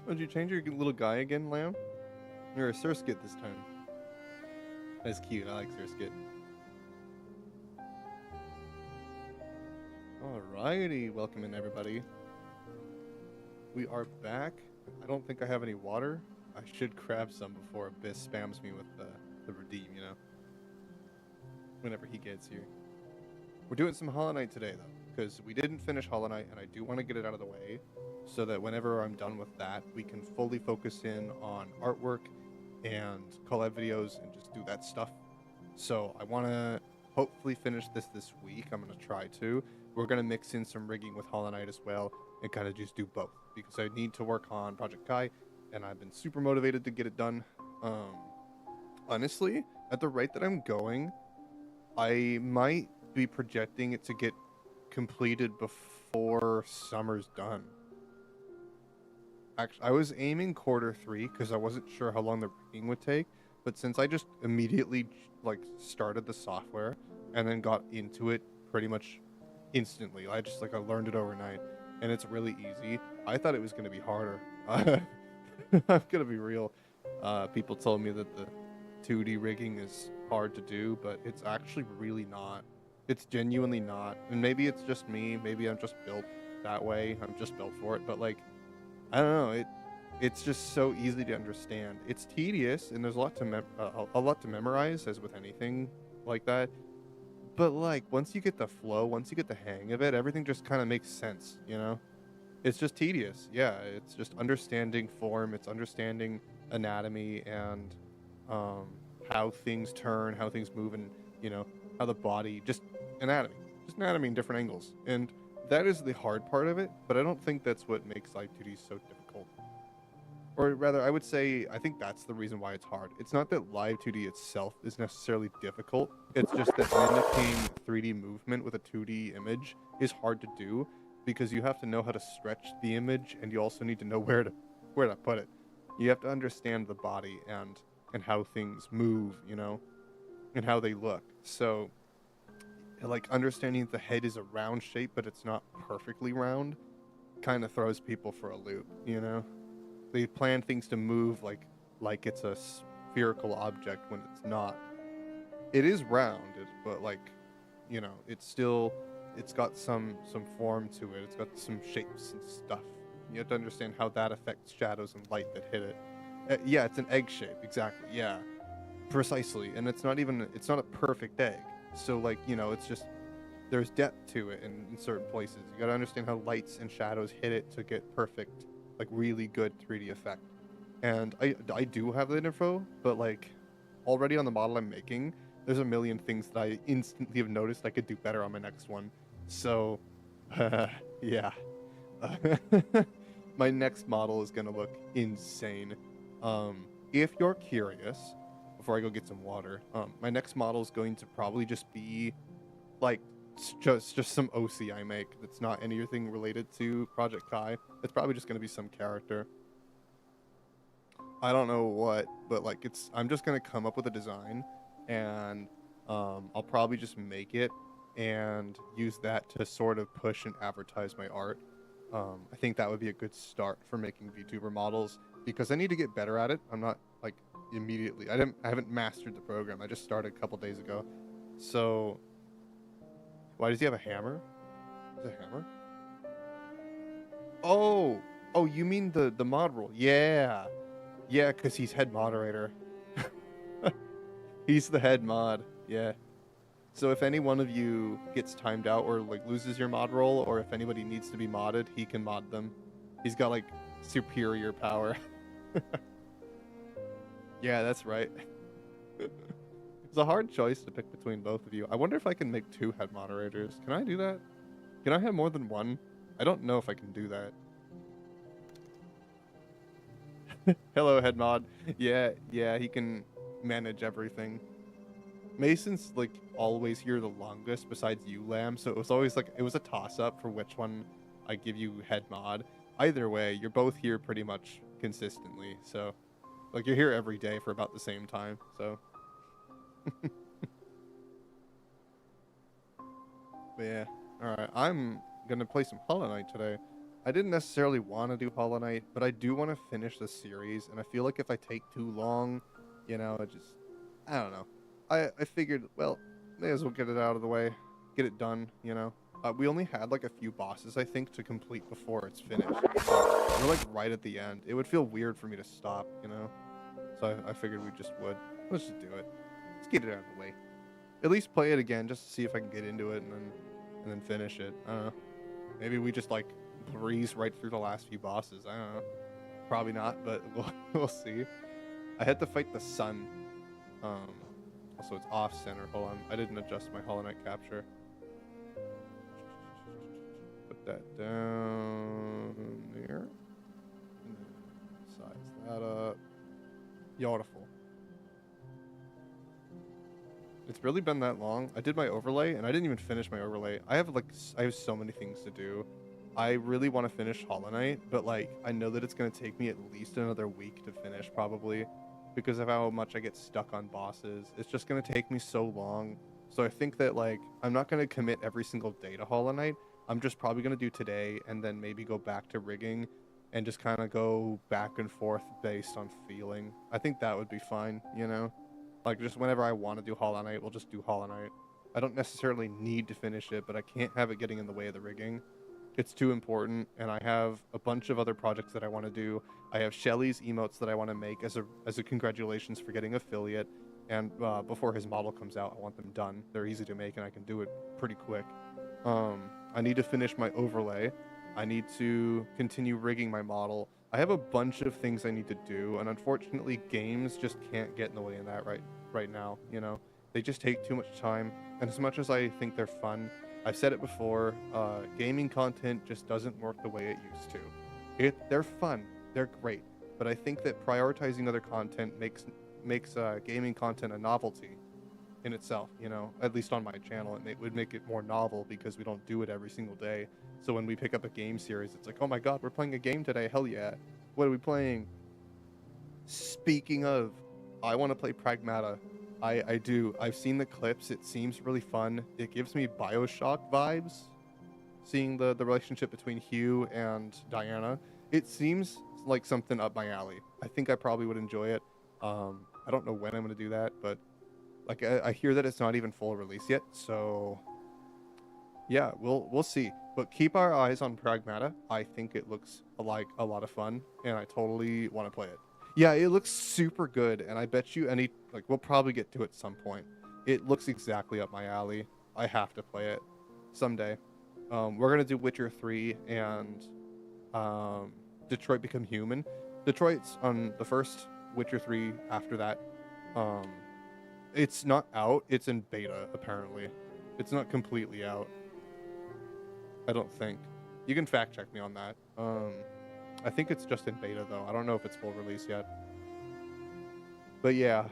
Did you change your little guy again, Lamb? You're a Surskit this time. That's cute. I like Surskit. Alrighty, welcome in everybody. We are back. I don't think I have any water. I should grab some before Abyss spams me with the redeem, you know? Whenever he gets here. We're doing some Hollow Knight today, though, because we didn't finish Hollow Knight, and I do want to get it out of the way, so that whenever I'm done with that, we can fully focus in on artwork and collab videos and just do that stuff. So I want to hopefully finish this week. I'm going to try to. We're going to mix in some rigging with Hollow Knight as well and kind of just do both, because I need to work on Project Kai, and I've been super motivated to get it done. Honestly, at the rate that I'm going, I might be projecting it to get completed before summer's done. Actually, I was aiming Q3 because I wasn't sure how long the rigging would take, but since I just immediately like started the software and then got into it pretty much instantly, I learned it overnight, and it's really easy. I thought it was going to be harder. I'm gonna be real. People told me that the 2D rigging is hard to do, but it's actually really not. It's genuinely not. And maybe it's just me. Maybe I'm just built that way. I'm just built for it. But like, I don't know. It's just so easy to understand. It's tedious, and there's a lot to memorize, as with anything like that. But like, once you get the flow, once you get the hang of it, everything just kind of makes sense. You know, it's just tedious. Yeah, it's just understanding form. It's understanding anatomy and how things turn, how things move, and how the body just anatomy in different angles. And that is the hard part of it, but I don't think that's what makes Live 2D so difficult. Or rather, I would say I think that's the reason why it's hard. It's not that Live 2D itself is necessarily difficult. It's just that mimicking 3D movement with a 2D image is hard to do, because you have to know how to stretch the image, and you also need to know where to put it. You have to understand the body and how things move, and how they look. So, like, understanding the head is a round shape, but it's not perfectly round, kind of throws people for a loop, They plan things to move like it's a spherical object when it's not. It is rounded, but it's got some form to it. It's got some shapes and stuff. You have to understand how that affects shadows and light that hit it. Yeah, it's an egg shape, exactly. Yeah, precisely. And it's not a perfect egg. So it's just, there's depth to it in certain places. You gotta understand how lights and shadows hit it to get perfect, really good 3D effect. And I do have that info, but already on the model I'm making, there's a million things that I instantly have noticed I could do better on my next one. So, yeah. My next model is gonna look insane. If you're curious, before I go get some water, my next model is going to probably just be just some OC I make that's not anything related to Project Kai. It's probably just gonna be some character. I don't know what, but I'm just gonna come up with a design, and I'll probably just make it and use that to sort of push and advertise my art. I think that would be a good start for making VTuber models, because I need to get better at it. I'm not immediately. I haven't mastered the program. I just started a couple days ago. So why does he have a hammer? Is it a hammer? Oh, you mean the mod rule? Yeah, because he's head moderator. He's the head mod. Yeah. So if any one of you gets timed out or loses your mod role, or if anybody needs to be modded, he can mod them. He's got superior power. Yeah, that's right. It's a hard choice to pick between both of you. I wonder if I can make 2 head moderators. Can I do that? Can I have more than one? I don't know if I can do that. Hello, head mod. Yeah, he can manage everything. Mason's always here the longest besides you, Lamb, so it was always it was a toss-up for which one I give you head mod. Either way, you're both here pretty much consistently, so you're here every day for about the same time, so but yeah. Alright, I'm gonna play some Hollow Knight today. I didn't necessarily want to do Hollow Knight, but I do want to finish the series, and I feel like if I take too long, I don't know. I figured, well, may as well get it out of the way, get it done. We only had like a few bosses, I think, to complete before it's finished. So we're like right at the end. It would feel weird for me to stop. So I figured we just would. Let's just do it. Let's get it out of the way. At least play it again just to see if I can get into it and then finish it. I don't know. Maybe we just like breeze right through the last few bosses. I don't know. Probably not, but we'll see. I had to fight the sun. Also it's off center. Hold on. I didn't adjust my Hollow Knight capture. Put that down there. And then size that up. Beautiful. It's really been that long. I did my overlay, and I didn't even finish my overlay. I have so many things to do. I really want to finish Hollow Knight, but like I know that it's gonna take me at least another week to finish, probably, because of how much I get stuck on bosses. It's just gonna take me so long. So I think that like I'm not gonna commit every single day to Hollow Knight. I'm just probably gonna do today, and then maybe go back to rigging, and just kind of go back and forth based on feeling. I think that would be fine. Like, just whenever I want to do Hollow Knight, we'll just do Hollow Knight. I don't necessarily need to finish it, but I can't have it getting in the way of the rigging. It's too important, and I have a bunch of other projects that I want to do. I have Shelly's emotes that I want to make as a congratulations for getting affiliate, and before his model comes out, I want them done. They're easy to make, and I can do it pretty quick. I need to finish my overlay. I need to continue rigging my model. I have a bunch of things I need to do, and unfortunately, games just can't get in the way of that right now. They just take too much time, and as much as I think they're fun, I've said it before, gaming content just doesn't work the way it used to. They're fun, they're great, but I think that prioritizing other content makes gaming content a novelty in itself. At least on my channel, it would make it more novel because we don't do it every single day. So when we pick up a game series, it's like, oh my god, we're playing a game today, hell yeah. What are we playing? Speaking of, I want to play Pragmata. I do. I've seen the clips. It seems really fun. It gives me BioShock vibes, seeing the relationship between Hugh and Diana. It seems like something up my alley. I think I probably would enjoy it. I don't know when I'm going to do that, but like I hear that it's not even full release yet, so yeah, we'll see. But keep our eyes on Pragmata. I think it looks like a lot of fun, and I totally want to play it. Yeah, it looks super good, and I bet you we'll probably get to it some point. It looks exactly up my alley. I have to play it someday. We're gonna do Witcher 3 and Detroit Become Human. Detroit's on the first, Witcher 3 after that. It's not out. It's in beta, apparently. It's not completely out. I don't think. You can fact check me on that. I think it's just in beta, though. I don't know if it's full release yet. But yeah,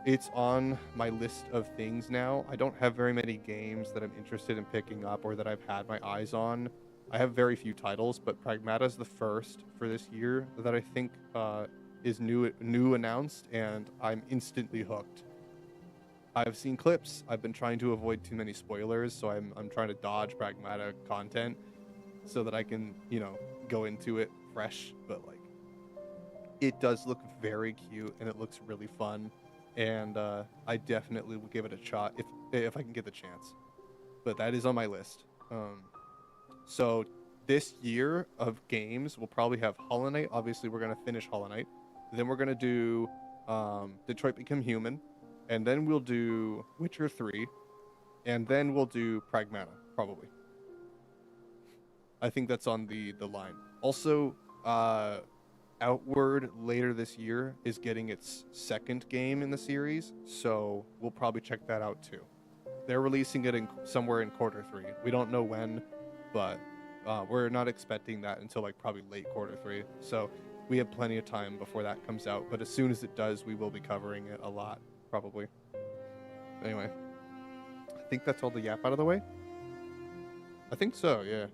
it's on my list of things now. I don't have very many games that I'm interested in picking up or that I've had my eyes on. I have very few titles, but Pragmata is the first for this year that I think is new announced, and I'm instantly hooked. I've seen clips. I've been trying to avoid too many spoilers, so I'm trying to dodge Pragmata content so that I can, go into it fresh. But like, it does look very cute, and it looks really fun, and I definitely will give it a shot if I can get the chance. But that is on my list. So this year of games, we'll probably have Hollow Knight. Obviously, we're gonna finish Hollow Knight. Then we're gonna do Detroit Become Human. And then we'll do Witcher 3, and then we'll do Pragmata, probably. I think that's on the line. Also, Outward later this year is getting its second game in the series, so we'll probably check that out too. They're releasing it somewhere in Q3. We don't know when, but we're not expecting that until like probably late Q3. So we have plenty of time before that comes out, but as soon as it does, we will be covering it a lot. Probably. Anyway, I think that's all the yap out of the way. I think so, yeah.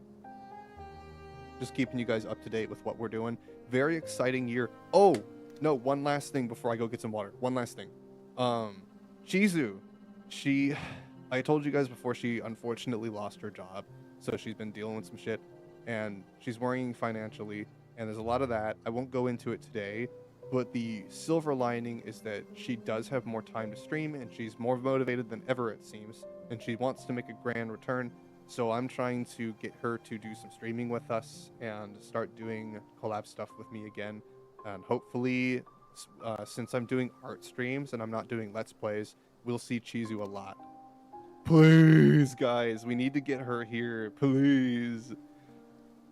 Just keeping you guys up to date with what we're doing. Very exciting year. Oh, no, one last thing before I go get some water. One last thing. Chizu, I told you guys before, she unfortunately lost her job. So she's been dealing with some shit. and she's worrying financially, and there's a lot of that. I won't go into it today, but the silver lining is that she does have more time to stream, and she's more motivated than ever, it seems, and she wants to make a grand return. So I'm trying to get her to do some streaming with us and start doing collab stuff with me again. And hopefully, since I'm doing art streams and I'm not doing Let's Plays, we'll see Chizu a lot. Please, guys, we need to get her here. Please.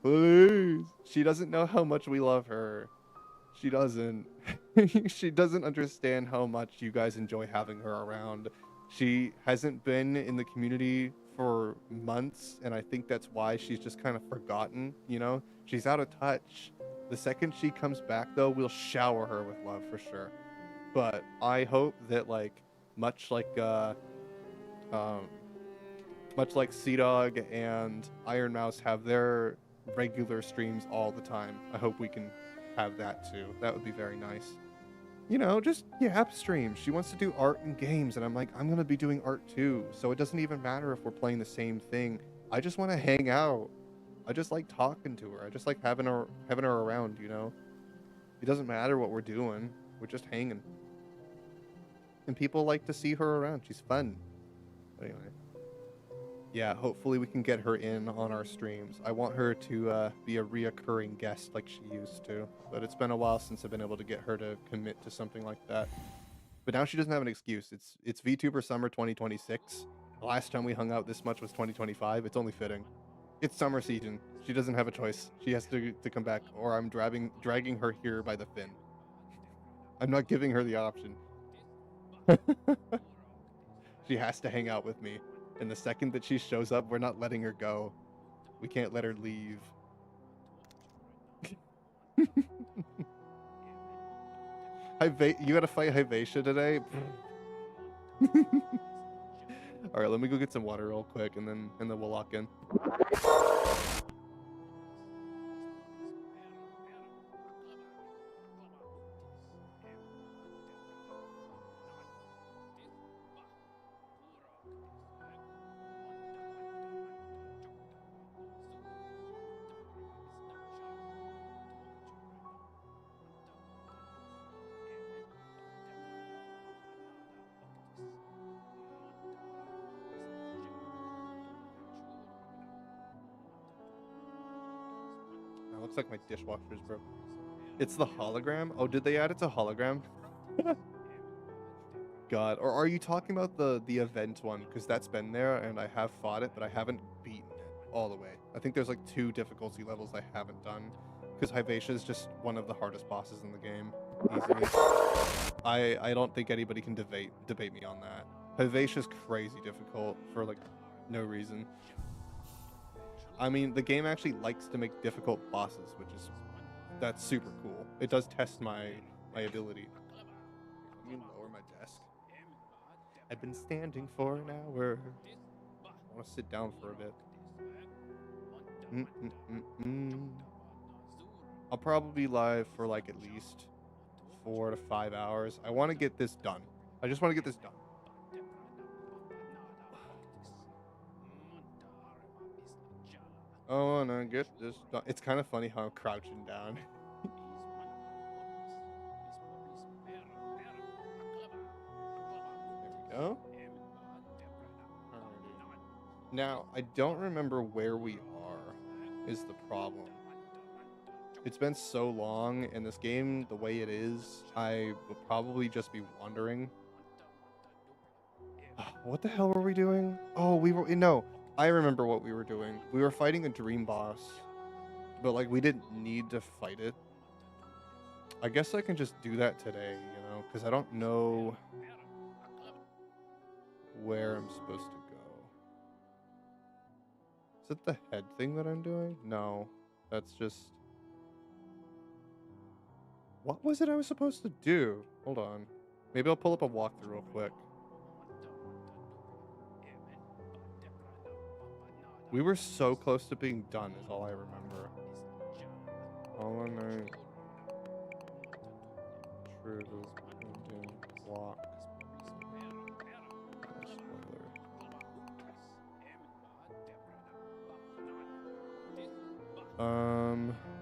Please. She doesn't know how much we love her. She doesn't. She doesn't understand how much you guys enjoy having her around. She hasn't been in the community for months, and I think that's why she's just kind of forgotten, you know? She's out of touch. The second she comes back, though, we'll shower her with love for sure. But I hope that, like, much like Sea Dog and Iron Mouse have their regular streams all the time, I hope we can have that too. That would be very nice. You know, just app streams. She wants to do art and games, and I'm like, I'm gonna be doing art too. So it doesn't even matter if we're playing the same thing. I just want to hang out. I just like talking to her. I just like having her around. You know, it doesn't matter what we're doing. We're just hanging, and people like to see her around. She's fun. Anyway. Yeah, hopefully we can get her in on our streams. I want her to be a reoccurring guest like she used to, but it's been a while since I've been able to get her to commit to something like that. But now she doesn't have an excuse. It's VTuber Summer 2026. The last time we hung out this much was 2025. It's only fitting. It's summer season. She doesn't have a choice. She has to come back, or I'm dragging her here by the fin. I'm not giving her the option. She has to hang out with me. And the second that she shows up, we're not letting her go. We can't let her leave. You gotta fight Hyvatia today? Alright, let me go get some water real quick, and then we'll lock in. Looks like my dishwasher's broke. It's the hologram? Oh, did they add it to hologram? God. Or are you talking about the event one? Because that's been there, and I have fought it, but I haven't beaten it all the way. I think there's like 2 difficulty levels I haven't done. Because Hyvatia is just one of the hardest bosses in the game. Easily. I don't think anybody can debate me on that. Hyvatia's crazy difficult for like no reason. I mean, the game actually likes to make difficult bosses, that's super cool. It does test my ability. Let me lower my desk. I've been standing for an hour. I want to sit down for a bit. I'll probably be live for like at least 4 to 5 hours. I want to get this done. I just want to get this done. I want to get this done. It's kind of funny how I'm crouching down. There we go. Alrighty. Now, I don't remember where we are, is the problem. It's been so long, and this game, the way it is, I will probably just be wandering. What the hell were we doing? Oh, no, I remember what we were doing. We were fighting a dream boss, but like we didn't need to fight it. I guess I can just do that today, you know, because I don't know where I'm supposed to go. Is it the head thing that I'm doing? No, that's just... What was it I was supposed to do? Hold on. Maybe I'll pull up a walkthrough real quick. We were so close to being done is all I remember. All night. True. Walk. Spoiler.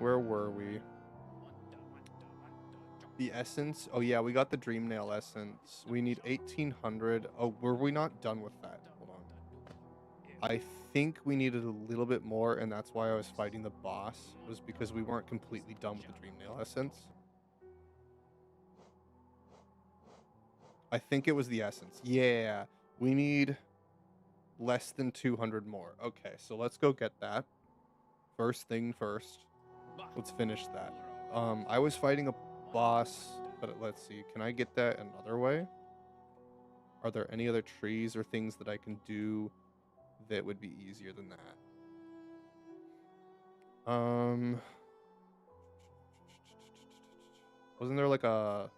Where were we? The essence. Oh yeah, we got the dream nail essence. We need 1800. Oh, were we not done with that? Hold on. I think we needed a little bit more, and that's why I was fighting the boss, was because we weren't completely done with the dream nail essence. I think it was the essence. Yeah, we need less than 200 more. Okay, so let's go get that. First thing first. Let's finish that. I was fighting a boss, but let's see. Can I get that another way? Are there any other trees or things that I can do that would be easier than that? Wasn't there like a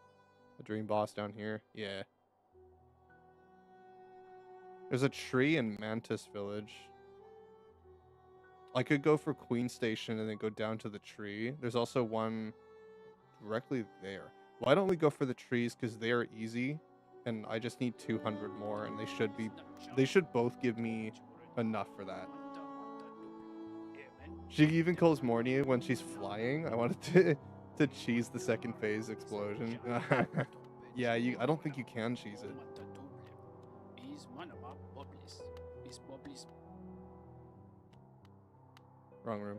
dream boss down here? Yeah. There's a tree in Mantis Village. I could go for Queen Station and then go down to the tree. There's also one directly there. Why don't we go for the trees? Because they are easy, and I just need 200 more, and they should both give me enough for that. She even calls Mornia when she's flying. I wanted to cheese the second phase explosion. Yeah, I don't think you can cheese it. Wrong room.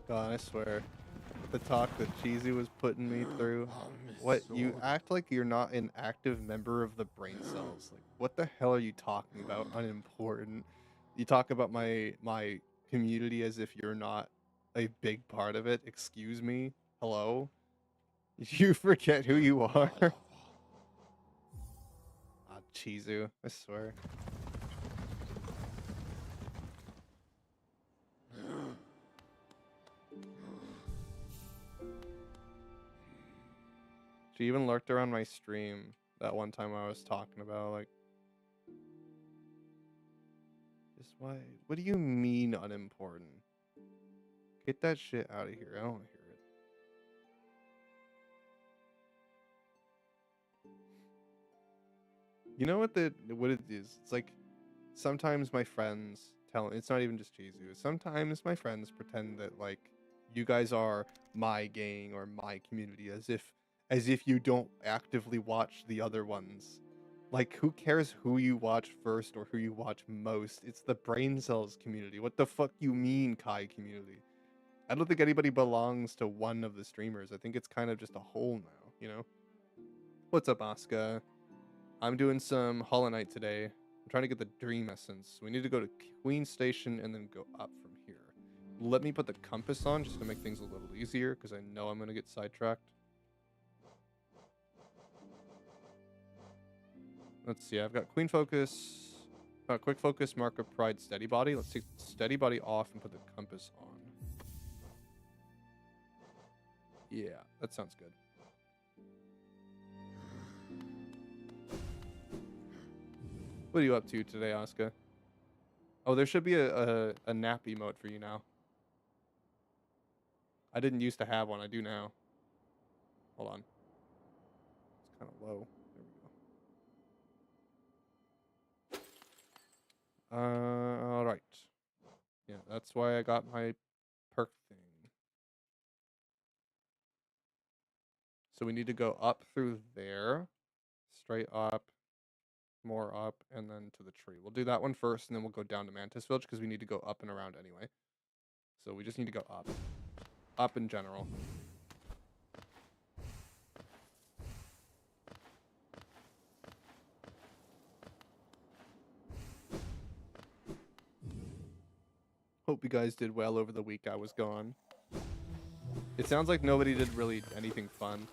God, I swear. The talk that Cheesy was putting me through. What, you act like you're not an active member of the brain cells. Like, what the hell are you talking about? Unimportant. You talk about my community as if you're not a big part of it. Excuse me? Hello? You forget who you are? Ah, Chizu, I swear. She even lurked around my stream that one time I was talking about, like, just why? What do you mean unimportant? Get that shit out of here. I don't want to hear it. You know what it is? It's like sometimes my friends it's not even just Chizu. Sometimes my friends pretend that like you guys are my gang or my community as if you don't actively watch the other ones. Like who cares who you watch first or who you watch most? It's the brain cells community. What the fuck you mean, Kai community? I don't think anybody belongs to one of the streamers. I think it's kind of just a whole now, you know? What's up, Asuka? I'm doing some Hollow Knight today. I'm trying to get the Dream Essence. We need to go to Queen Station and then go up from here. Let me put the compass on just to make things a little easier because I know I'm going to get sidetracked. Let's see. I've got Queen Focus, Quick Focus, Mark of Pride, Steady Body. Let's take Steady Body off and put the compass on. Yeah, that sounds good. What are you up to today, Asuka? Oh, there should be a nap emote for you now. I didn't used to have one. I do now. Hold on. It's kind of low. There we go. All right. Yeah, that's why I got my perk thing. So we need to go up through there, straight up, more up, and then to the tree. We'll do that one first, and then we'll go down to Mantis Village because we need to go up and around anyway. So we just need to go up. Up in general. Hope you guys did well over the week I was gone. It sounds like nobody did really anything fun,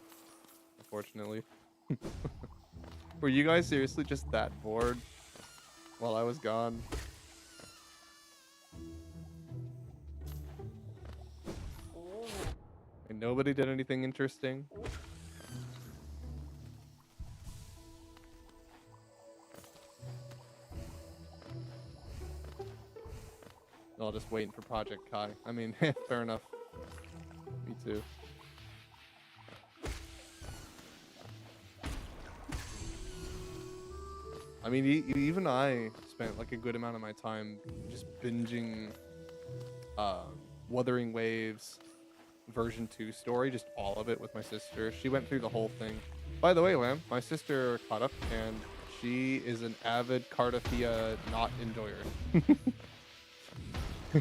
unfortunately. Were you guys seriously just that bored while I was gone? And nobody did anything interesting? All just waiting for Project Kai. I mean, fair enough. Me too. I mean, even I spent like a good amount of my time just binging uh, Wuthering Waves version 2 story, just all of it with my sister. She went through the whole thing. By the way, Lamb, my sister caught up and she is an avid Cardathia not enjoyer.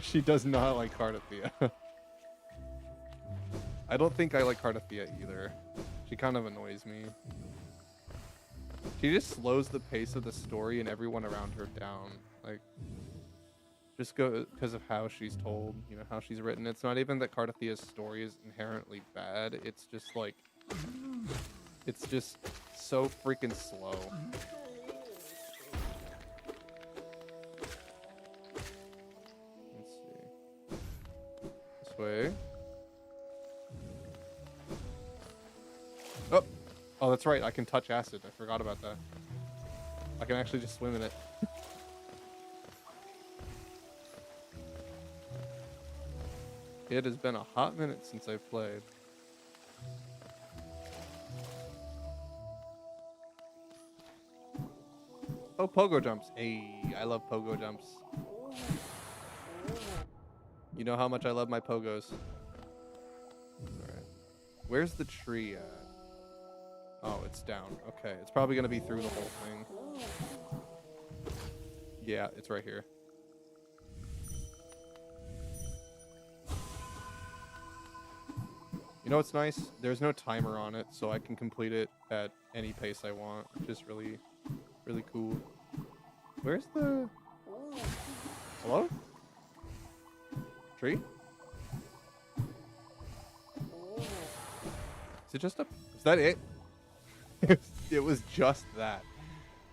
She does not like Cardathia. I don't think I like Cardathia either. She kind of annoys me. She just slows the pace of the story and everyone around her down. Like, just go because of how she's told, you know, how she's written. It's not even that Cardathia's story is inherently bad. It's just like, it's just so freaking slow. Let's see. This way. Oh, oh, that's right. I can touch acid. I forgot about that. I can actually just swim in it. It has been a hot minute since I've played. Oh, pogo jumps. Hey, I love pogo jumps. You know how much I love my pogos. Alright. Where's the tree at? Oh, it's down. Okay, it's probably going to be through the whole thing. Yeah, it's right here. You know what's nice? There's no timer on it, so I can complete it at any pace I want, which is really, really cool. Where's the... Hello? Tree? Is it just a... Is that it? It was just that.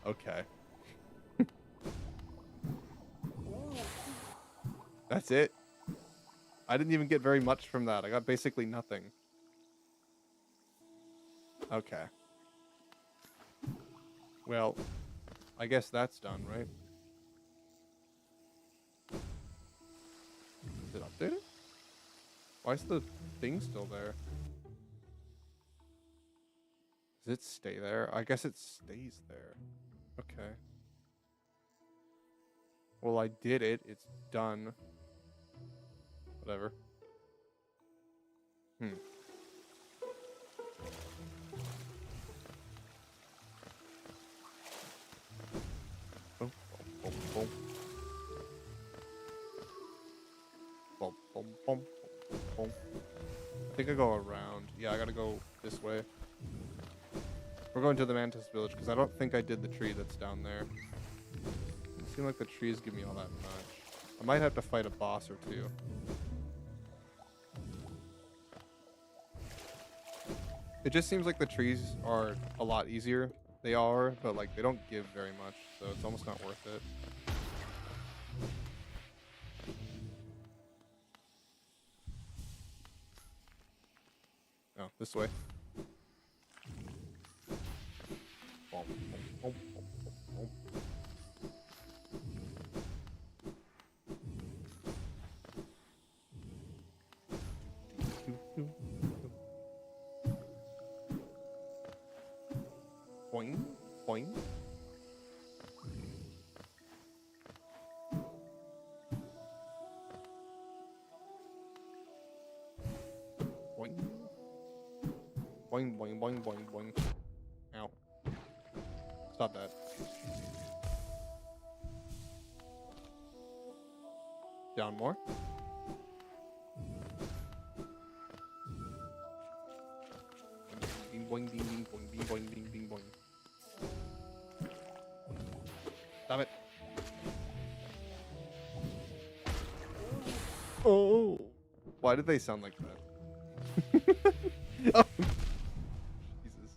Okay. That's it. I didn't even get very much from that. I got basically nothing. Okay. Well, I guess that's done, right? Is it updated? Why is the thing still there? Does it stay there? I guess it stays there. Okay. Well, I did it. It's done. Whatever. Hmm. Boom, boom, boom, boom, boom, boom, boom. I think I go around. Yeah, I gotta go this way. We're going to the Mantis village because I don't think I did the tree that's down there. It seems like the trees give me all that much. I might have to fight a boss or two. It just seems like the trees are a lot easier. They are, but like they don't give very much, so it's almost not worth it. Oh, this way. Boom, boom, boom, boom, boom. Boing, boing. Boing. Boing, boing, boing, boing, boing. Ow. Stop that. Down more. Ding, boing, ding, ding, boing, ding, boing, ding, ding, boing. Stop it. Oh. Why did they sound like that? Oh. Jesus.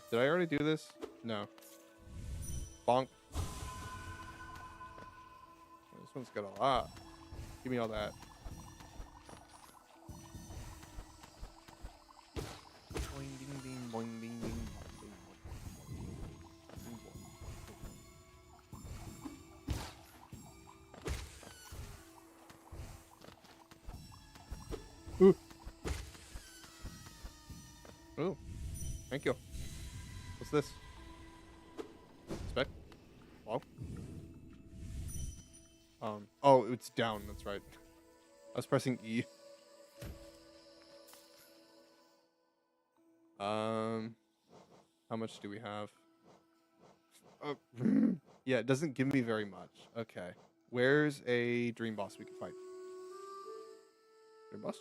Did I already do this? No. Bonk. This one's got a lot. Give me all that. Boing, ding, ding, boing, ding, ding, boing, ding, boing, ding, boing, Thank you. What's this? Spec? Hello? Oh, it's down. That's right. I was pressing E. How much do we have? Oh, yeah, it doesn't give me very much. Okay. Where's a dream boss we can fight? Dream boss?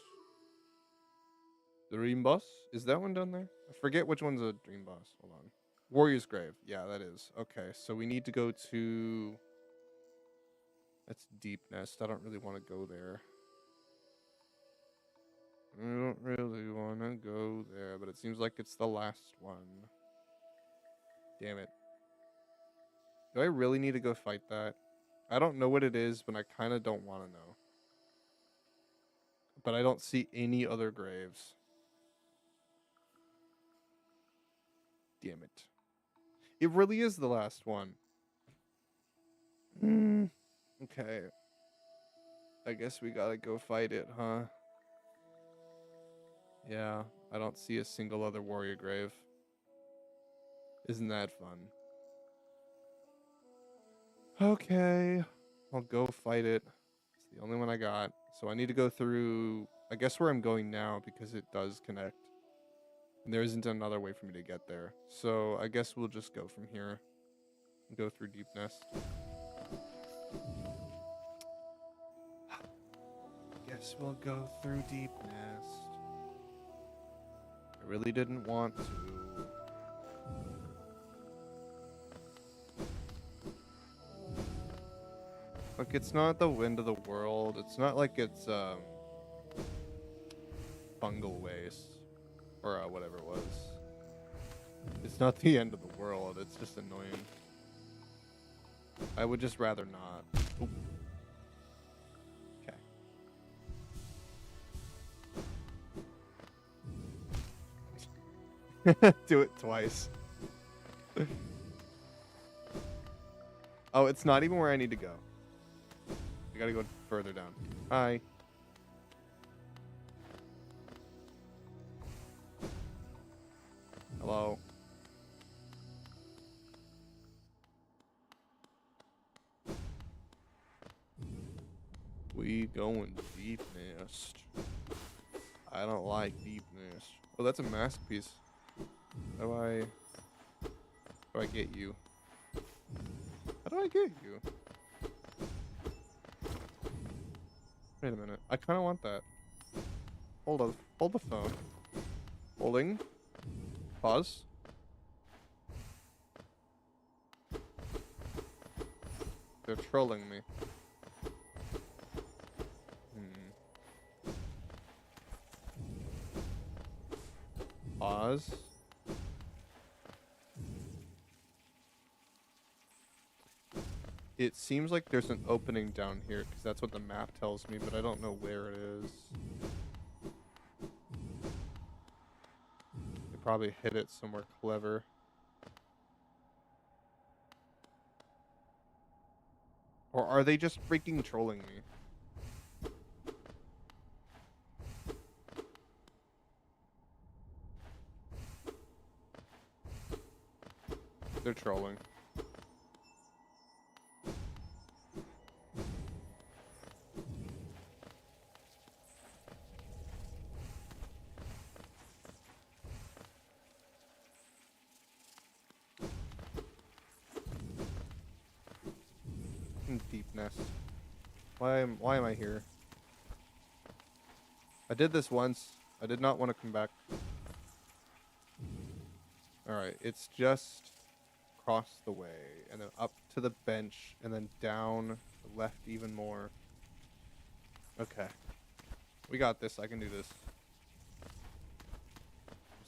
Dream boss? Is that one down there? I forget which one's a dream boss. Hold on. Warrior's Grave. Yeah, that is. Okay, so we need to go to... That's Deep Nest. I don't really want to go there. I don't really want to go there, but it seems like it's the last one. Damn it. Do I really need to go fight that? I don't know what it is, but I kind of don't want to know. But I don't see any other graves. Damn it. It really is the last one. Okay. I guess we gotta go fight it, huh? Yeah, I don't see a single other warrior grave. Isn't that fun? Okay. I'll go fight it. It's the only one I got. So I need to go through, I guess where I'm going now, because it does connect. And there isn't another way for me to get there. So I guess we'll just go from here. And go through Deep Nest. Guess we'll go through Deep Nest. I really didn't want to. Look, it's not the end of the world. It's not like it's fungal waste or whatever it was. It's not the end of the world. It's just annoying. I would just rather not. Oop. Okay. Do it twice. Oh, it's not even where I need to go. I gotta go further down. Hi. Hello. We going Deep Nest. I don't like Deep Nest. Oh, that's a mask piece. How do I get you? How do I get you? Wait a minute. I kind of want that. Hold on. Hold the phone. Holding. Pause. They're trolling me. Pause. It seems like there's an opening down here, because that's what the map tells me, but I don't know where it is. They probably hit it somewhere clever. Or are they just freaking trolling me? They're trolling. Deep Nest. Why am I here? I did this once. I did not want to come back. Alright, it's just across the way, and then up to the bench, and then down, left even more. Okay. We got this. I can do this.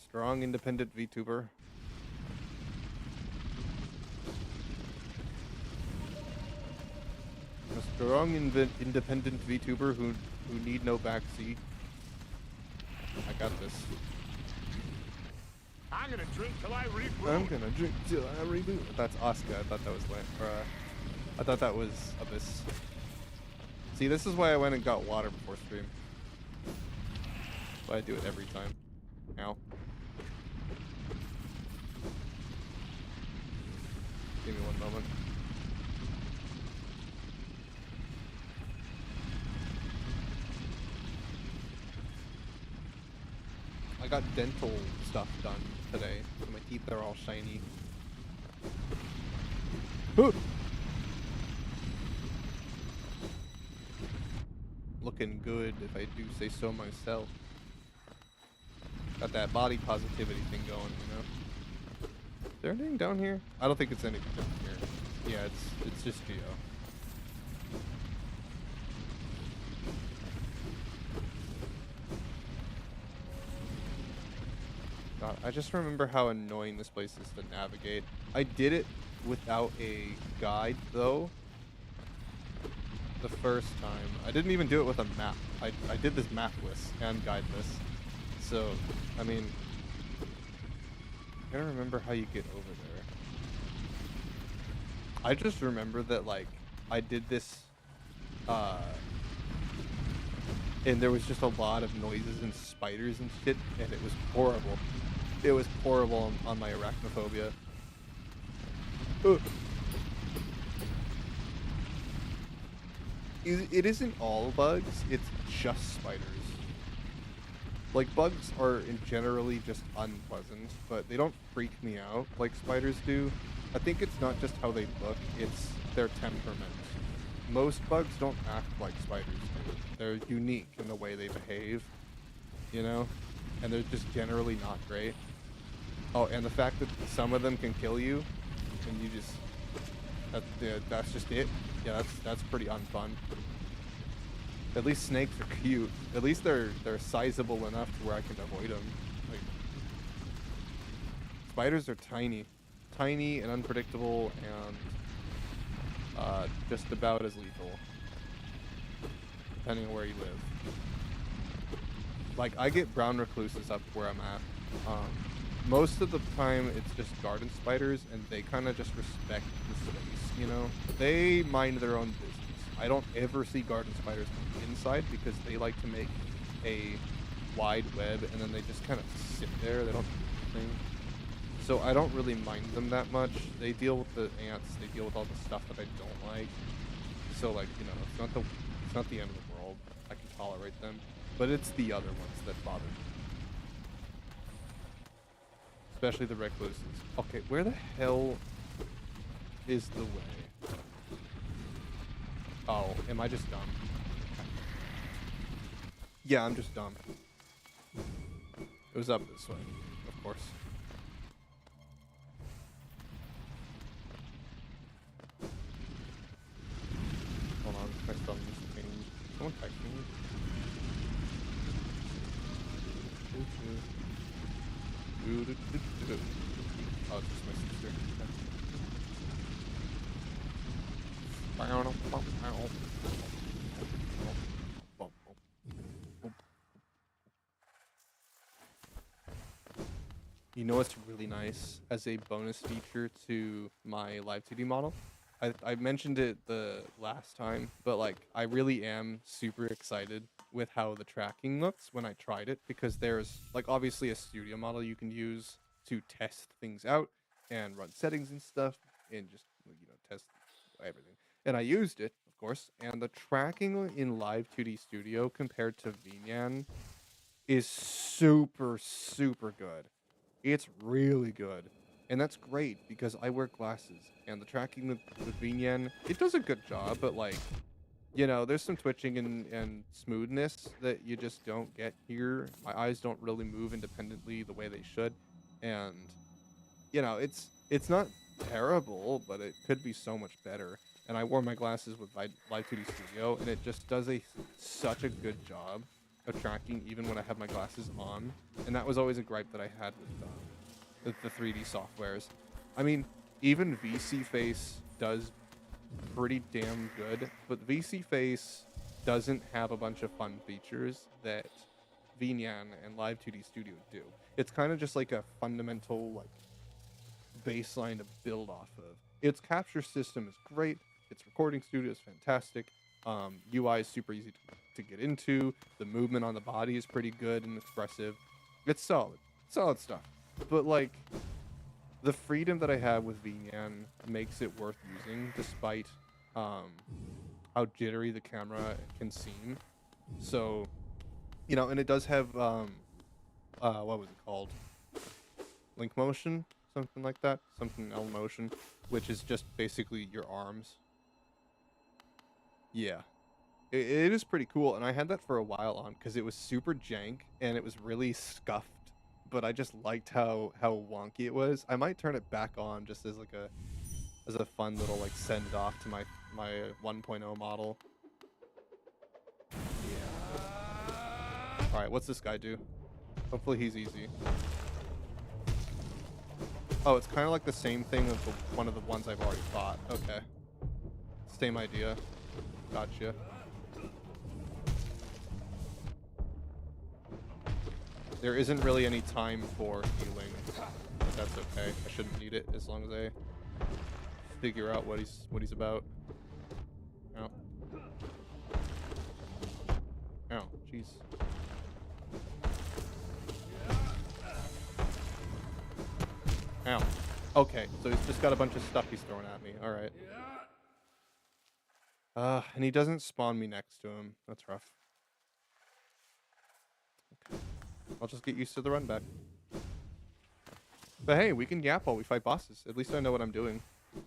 Strong, independent VTuber. A strong, independent VTuber who need no backseat. I got this. I'm gonna drink till I reboot. I'm gonna drink till I reboot. That's Oscar. I thought that was I thought that was Abyss. See, this is why I went and got water before stream. That's why I do it every time. Ow. Give me one moment. I got dental stuff done today, so my teeth are all shiny. Looking good, if I do say so myself. Got that body positivity thing going, you know. Is there anything down here? I don't think it's anything down here. Yeah, it's just Geo. God, I just remember how annoying this place is to navigate. I did it without a guide though. The first time. I didn't even do it with a map. I did this mapless and guideless. So, I mean, I gotta remember how you get over there. I just remember that, like, I did this, and there was just a lot of noises and spiders and shit, and it was horrible. It was horrible on my arachnophobia. Ugh. It isn't all bugs, it's just spiders. Like, bugs are generally just unpleasant, but they don't freak me out like spiders do. I think it's not just how they look, it's their temperament. Most bugs don't act like spiders do. They're unique in the way they behave, you know? And they're just generally not great. Oh, and the fact that some of them can kill you, and you just... that's just it. Yeah, that's pretty unfun. At least snakes are cute. At least they're sizable enough to where I can avoid them. Like, spiders are tiny and unpredictable, and just about as lethal, depending on where you live. Like, I get brown recluses up where I'm at. Most of the time, it's just garden spiders, and they kind of just respect the space, you know? They mind their own business. I don't ever see garden spiders inside because they like to make a wide web, and then they just kind of sit there. They don't do anything. So I don't really mind them that much. They deal with the ants. They deal with all the stuff that I don't like. So, like, you know, it's not the end of the world. I can tolerate them. But it's the other ones that bother me. Especially the recluses. Okay, where the hell is the way? Oh, am I just dumb? Yeah, I'm just dumb. It was up this way, of course. Hold on, I still need something. Someone text me. Oh, it's just my sister. You know what's really nice as a bonus feature to my Live 2D model? I mentioned it the last time, but like I really am super excited with how the tracking looks when I tried it, because there's like obviously a studio model you can use to test things out and run settings and stuff and just, you know, test everything. And I used it, of course, and the tracking in Live 2D Studio compared to VNyan is super, super good. It's really good. And that's great because I wear glasses, and the tracking with VNyan, it does a good job, but like, you know, there's some twitching and smoothness that you just don't get here. My eyes don't really move independently the way they should. And, you know, it's not terrible, but it could be so much better. And I wore my glasses with Live 2D Studio, and it just does such a good job of tracking even when I have my glasses on. And that was always a gripe that I had with the 3D softwares. I mean, even VC Face does pretty damn good, but VC Face doesn't have a bunch of fun features that VNyan and Live 2D Studio do. It's kind of just like a fundamental like baseline to build off of. Its capture system is great. Its recording studio is fantastic. UI is super easy to get into. The movement on the body is pretty good and expressive. It's solid stuff. But like, the freedom that I have with VN makes it worth using, despite how jittery the camera can seem. So, you know, and it does have what was it called? Link motion, something like that, something L motion, which is just basically your arms. Yeah, it is pretty cool, and I had that for a while on because it was super jank and it was really scuffed. But I just liked how wonky it was. I might turn it back on just as like a fun little like send off to my 1.0 model. Yeah. All right, what's this guy do? Hopefully he's easy. Oh, it's kind of like the same thing as one of the ones I've already fought. Okay. Same idea. Gotcha. There isn't really any time for healing, but that's okay. I shouldn't need it as long as I figure out what he's about. Ow. Ow, jeez. Ow. Okay, so he's just got a bunch of stuff he's throwing at me. All right. And he doesn't spawn me next to him. That's rough. Okay. I'll just get used to the run back. But hey, we can yap while we fight bosses. At least I know what I'm doing. I'm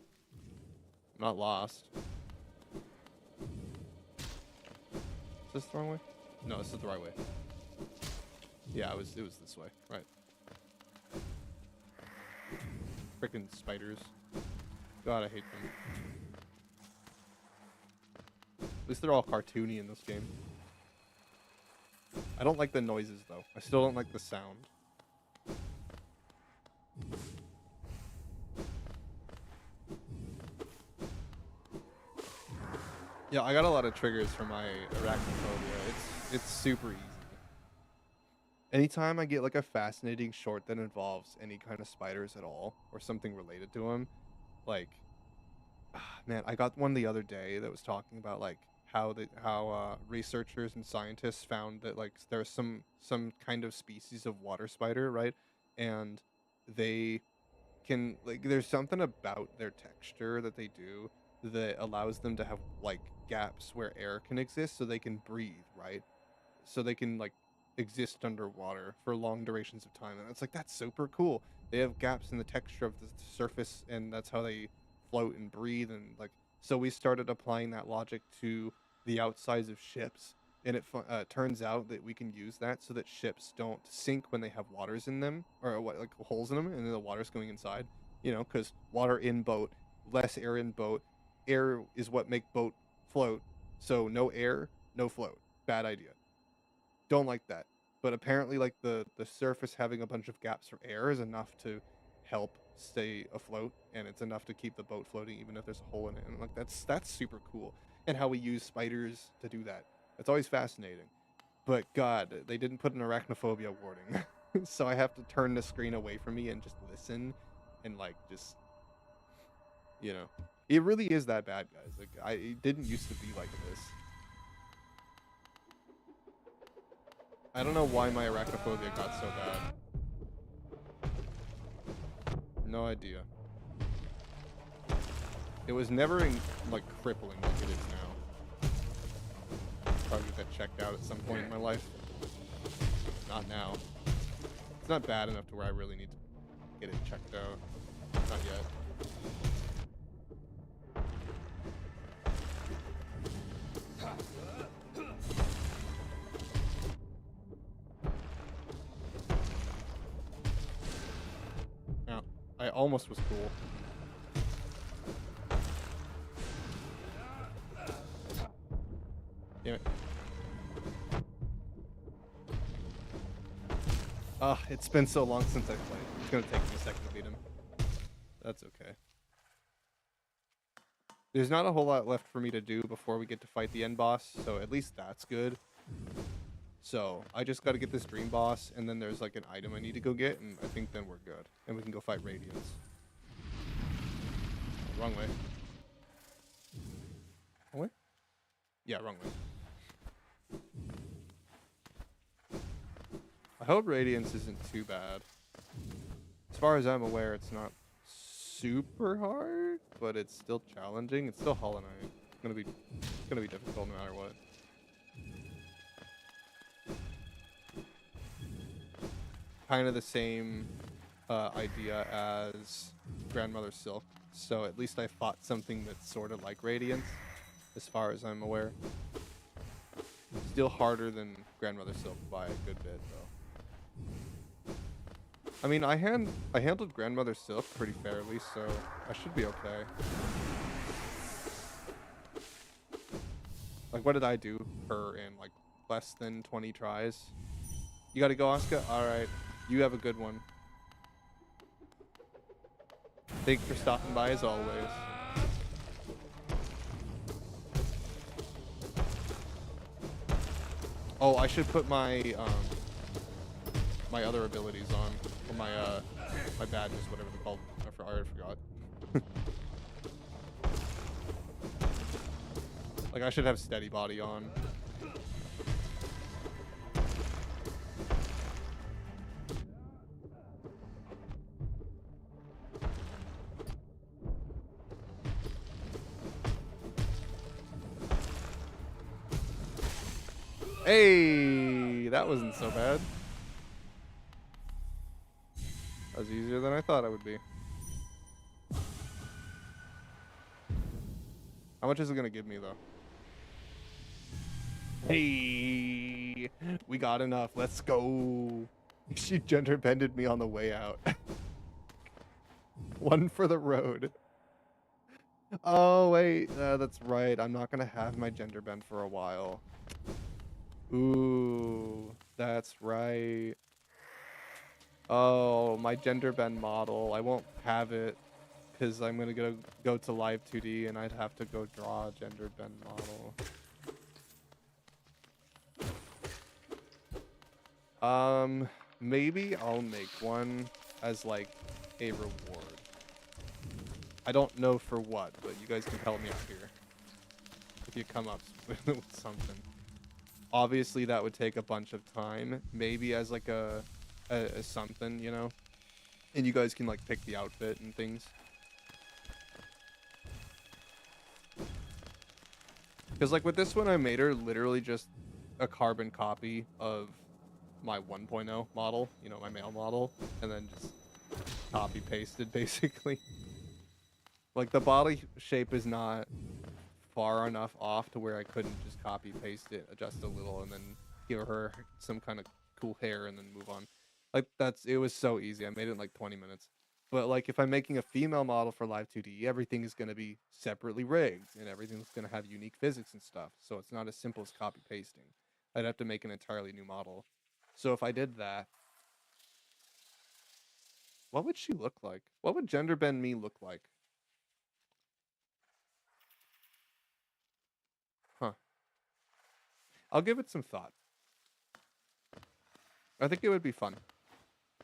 not lost. Is this the wrong way? No, this is the right way. Yeah, it was this way. Right. Frickin' spiders. God, I hate them. At least they're all cartoony in this game. I don't like the noises, though. I still don't like the sound. Yeah, I got a lot of triggers for my arachnophobia. It's super easy. Anytime I get like a fascinating short that involves any kind of spiders at all, or something related to them, like, man, I got one the other day that was talking about like how researchers and scientists found that like there's some kind of species of water spider, right? And they can like there's something about their texture that they do that allows them to have like gaps where air can exist so they can breathe, right? So they can like exist underwater for long durations of time. And it's like that's super cool. They have gaps in the texture of the surface and that's how they float and breathe and like so we started applying that logic to the outsides of ships and it turns out that we can use that so that ships don't sink when they have waters in them or what like holes in them and then the water's going inside, you know, because water in boat, less air in boat, air is what make boat float, so no air, no float. Bad idea. Don't like that. But apparently, like the surface having a bunch of gaps for air is enough to help stay afloat, and it's enough to keep the boat floating even if there's a hole in it. And like that's super cool. And how we use spiders to do that. It's always fascinating. But God, they didn't put an arachnophobia warning, so I have to turn the screen away from me and just listen, and like just you know, it really is that bad, guys. Like it didn't used to be like this. I don't know why my arachnophobia got so bad. No idea. It was never like crippling like it is now. Probably get that checked out at some point in my life. Not now. It's not bad enough to where I really need to get it checked out. Not yet. Now, I almost was cool. Damn it. It's been so long since I played. It's gonna take me a second to beat him. That's okay. There's not a whole lot left for me to do before we get to fight the end boss, so at least that's good. So, I just gotta get this dream boss, and then there's like an item I need to go get, and I think then we're good. And we can go fight Radiance. Wrong way. Wrong way? Yeah, wrong way. I hope Radiance isn't too bad. As far as I'm aware, it's not super hard, but it's still challenging. It's still Hollow Knight. It's gonna be difficult no matter what. Kind of the same idea as Grandmother Silk. So at least I fought something that's sort of like Radiance, as far as I'm aware. Still harder than Grandmother Silk by a good bit, though. I mean, I handled Grandmother Silk pretty fairly, so I should be okay. Like, what did I do her in, like, less than 20 tries? You gotta go, Asuka? Alright. You have a good one. Thanks for stopping by, as always. Oh, I should put my, my other abilities on. Or my, my badges, whatever they're called. I already forgot. Like, I should have steady body on. Hey, that wasn't so bad. That was easier than I thought it would be. How much is it gonna give me, though? Hey, we got enough. Let's go. She gender bended me on the way out. One for the road. Oh, wait. That's right. I'm not gonna have my gender bend for a while. Ooh, that's right. Oh, my gender bend model. I won't have it because I'm gonna go to live 2D and I'd have to go draw a gender bend model. Maybe I'll make one as like a reward. I don't know for what, but you guys can help me out here if you come up with something. Obviously, that would take a bunch of time. Maybe as like a something, you know? And you guys can like pick the outfit and things. Because like with this one, I made her literally just a carbon copy of my 1.0 model, you know, my male model, and then just copy pasted basically. Like the body shape is not far enough off to where I couldn't just copy paste it, adjust a little, and then give her some kind of cool hair and then move on. Like it was so easy. I made it in like 20 minutes. But like if I'm making a female model for Live 2D, everything is going to be separately rigged and everything's going to have unique physics and stuff. So it's not as simple as copy pasting. I'd have to make an entirely new model. So if I did that, what would she look like? What would gender bend me look like? Huh. I'll give it some thought. I think it would be fun.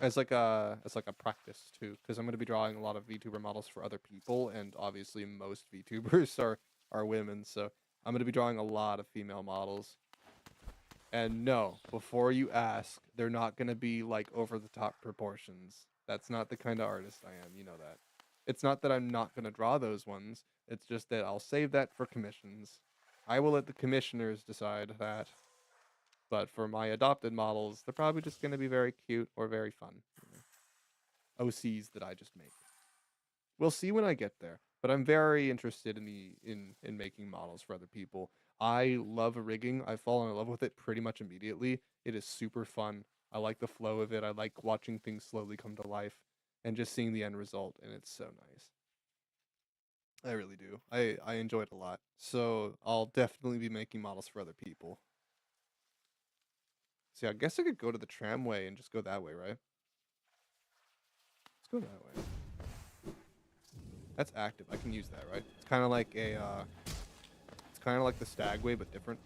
As like a practice too, because I'm going to be drawing a lot of VTuber models for other people, and obviously most VTubers are women, so I'm going to be drawing a lot of female models. And no, before you ask, they're not going to be like over the top proportions. That's not the kind of artist I am, you know that. It's not that I'm not going to draw those ones, it's just that I'll save that for commissions. I will let the commissioners decide that. But for my adopted models, they're probably just going to be very cute or very fun. You know, OCs that I just make. We'll see when I get there. But I'm very interested in making models for other people. I love rigging. I've fallen in love with it pretty much immediately. It is super fun. I like the flow of it. I like watching things slowly come to life and just seeing the end result. And it's so nice. I really do. I enjoy it a lot. So I'll definitely be making models for other people. See, I guess I could go to the tramway and just go that way, right? Let's go that way. That's active. I can use that, right? It's kind of like a, it's kind of like the Stagway, but different.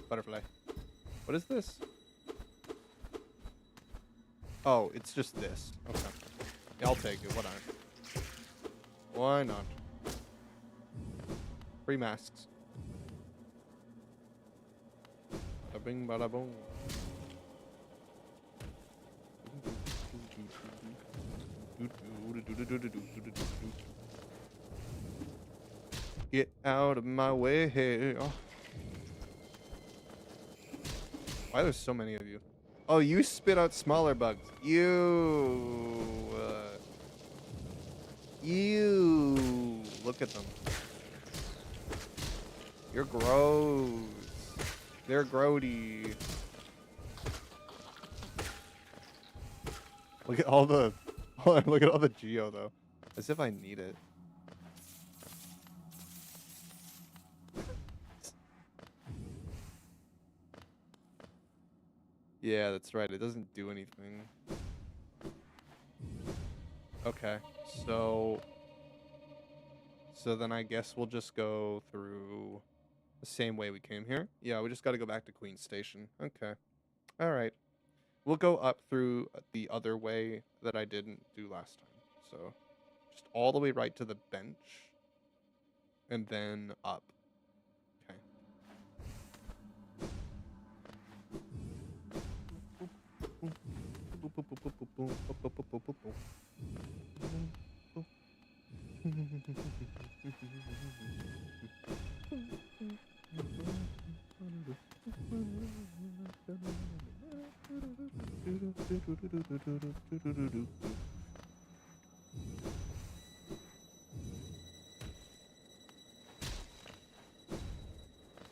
Butterfly. What is this? Oh, it's just this. Okay. Yeah, I'll take it. Why not? Why not? Free masks. Bada bing, bada boom. Get out of my way. Oh. Why are there so many of you? Oh, you spit out smaller bugs. You. Look at them. You're gross. They're grody. Look at all the look at all the geo though. As if I need it. Yeah, that's right. It doesn't do anything. Okay. So then I guess we'll just go through the same way we came here. Yeah, we just got to go back to Queen Station. Okay. All right. We'll go up through the other way that I didn't do last time. So just all the way right to the bench and then up. Okay.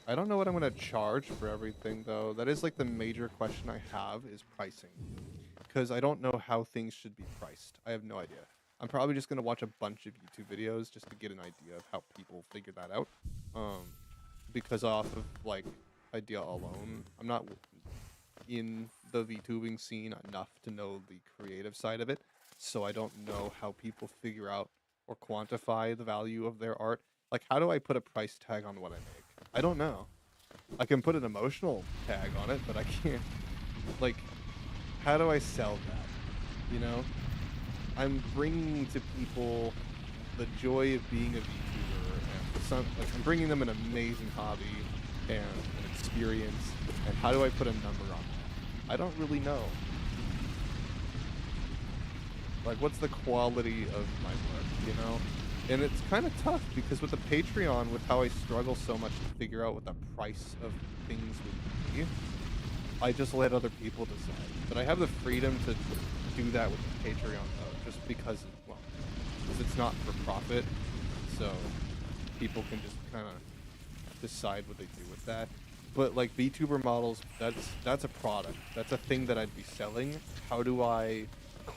I don't know what I'm going to charge for everything, though. That is like the major question I have is pricing. Because I don't know how things should be priced. I have no idea. I'm probably just going to watch a bunch of YouTube videos just to get an idea of how people figure that out. Because off of, like, idea alone, I'm not in the VTubing scene enough to know the creative side of it. So I don't know how people figure out or quantify the value of their art. Like, how do I put a price tag on what I make? I don't know. I can put an emotional tag on it, but I can't, like, how do I sell that? You know? I'm bringing to people the joy of being a VTuber, and I'm bringing them an amazing hobby and an experience, and how do I put a number on that? I don't really know. Like, what's the quality of my work, you know? And it's kind of tough because with the Patreon, with how I struggle so much to figure out what the price of things would be, I just let other people decide. But I have the freedom to do that with the Patreon, though, just because, because it's not for profit, so people can just kind of decide what they do with that. But like VTuber models, that's a product. That's a thing that I'd be selling. How do I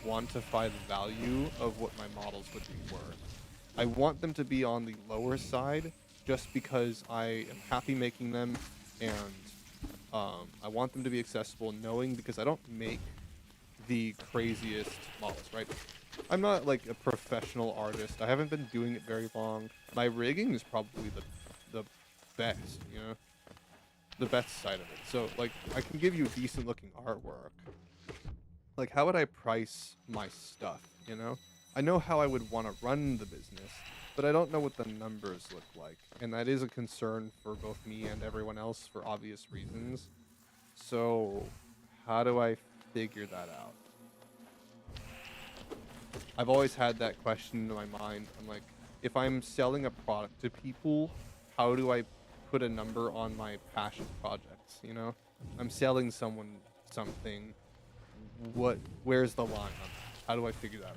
quantify the value of what my models would be worth? I want them to be on the lower side just because I am happy making them, and I want them to be accessible, knowing because I don't make the craziest models, right? I'm not like a professional artist. I haven't been doing it very long. My rigging is probably the best, you know? The best side of it. So, like, I can give you decent looking artwork. Like, how would I price my stuff, you know? I know how I would want to run the business, but I don't know what the numbers look like. And that is a concern for both me and everyone else for obvious reasons. So, how do I figure that out? I've always had that question in my mind. I'm like, if I'm selling a product to people, how do I put a number on my passion projects, you know? I'm selling someone something. Where's the line on that? How do I figure that out?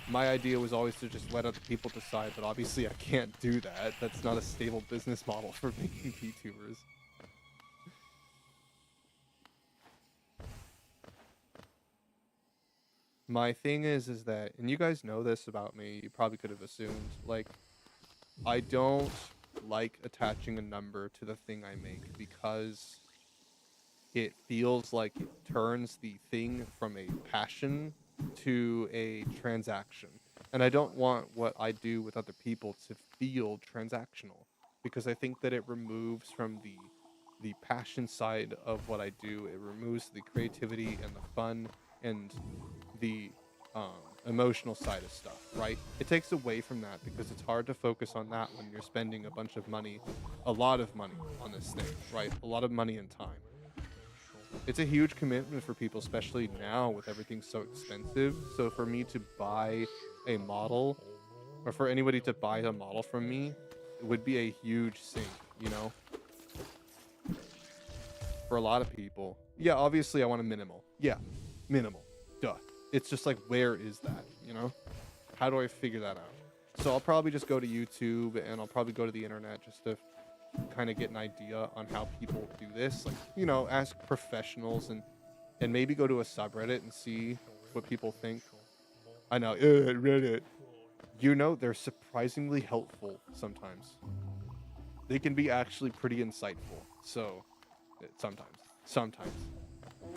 My idea was always to just let other people decide, but obviously I can't do that. That's not a stable business model for making VTubers. My thing is that, and you guys know this about me, you probably could have assumed, like, I don't like attaching a number to the thing I make because it feels like it turns the thing from a passion to a transaction. And I don't want what I do with other people to feel transactional because I think that it removes from the passion side of what I do. It removes the creativity and the fun and the emotional side of stuff, right? It takes away from that because it's hard to focus on that when you're spending a bunch of money, a lot of money on this thing, right? A lot of money and time. It's a huge commitment for people, especially now with everything so expensive. So for me to buy a model, or for anybody to buy a model from me, it would be a huge sink, you know? For a lot of people. Yeah, obviously I want a minimal. Yeah, minimal. Duh. It's just like, where is that, you know? How do I figure that out? So I'll probably just go to YouTube and I'll probably go to the internet just to kind of get an idea on how people do this. Like, you know, ask professionals and maybe go to a subreddit and see what people think. I know, Reddit. You know, they're surprisingly helpful sometimes. They can be actually pretty insightful. So, sometimes,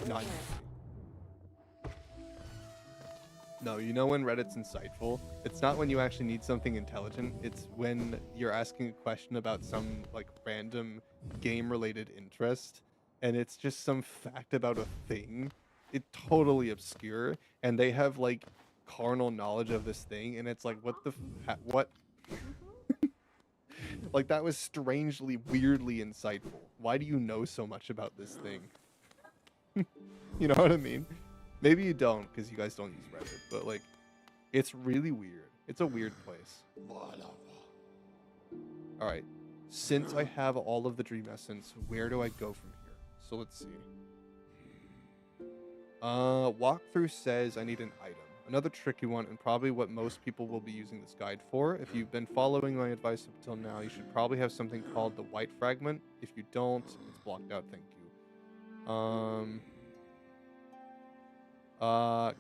not usually. No, you know when Reddit's insightful? It's not when you actually need something intelligent. It's when you're asking a question about some like random game-related interest, and it's just some fact about a thing. It's totally obscure, and they have like carnal knowledge of this thing, and it's like, what the what? Like that was strangely, weirdly insightful. Why do you know so much about this thing? You know what I mean? Maybe you don't because you guys don't use Reddit, but like, it's really weird. It's a weird place. All right. Since I have all of the Dream Essence, where do I go from here? So let's see. Walkthrough says I need an item. Another tricky one, and probably what most people will be using this guide for. If you've been following my advice up until now, you should probably have something called the White Fragment. If you don't, it's blocked out. Thank you.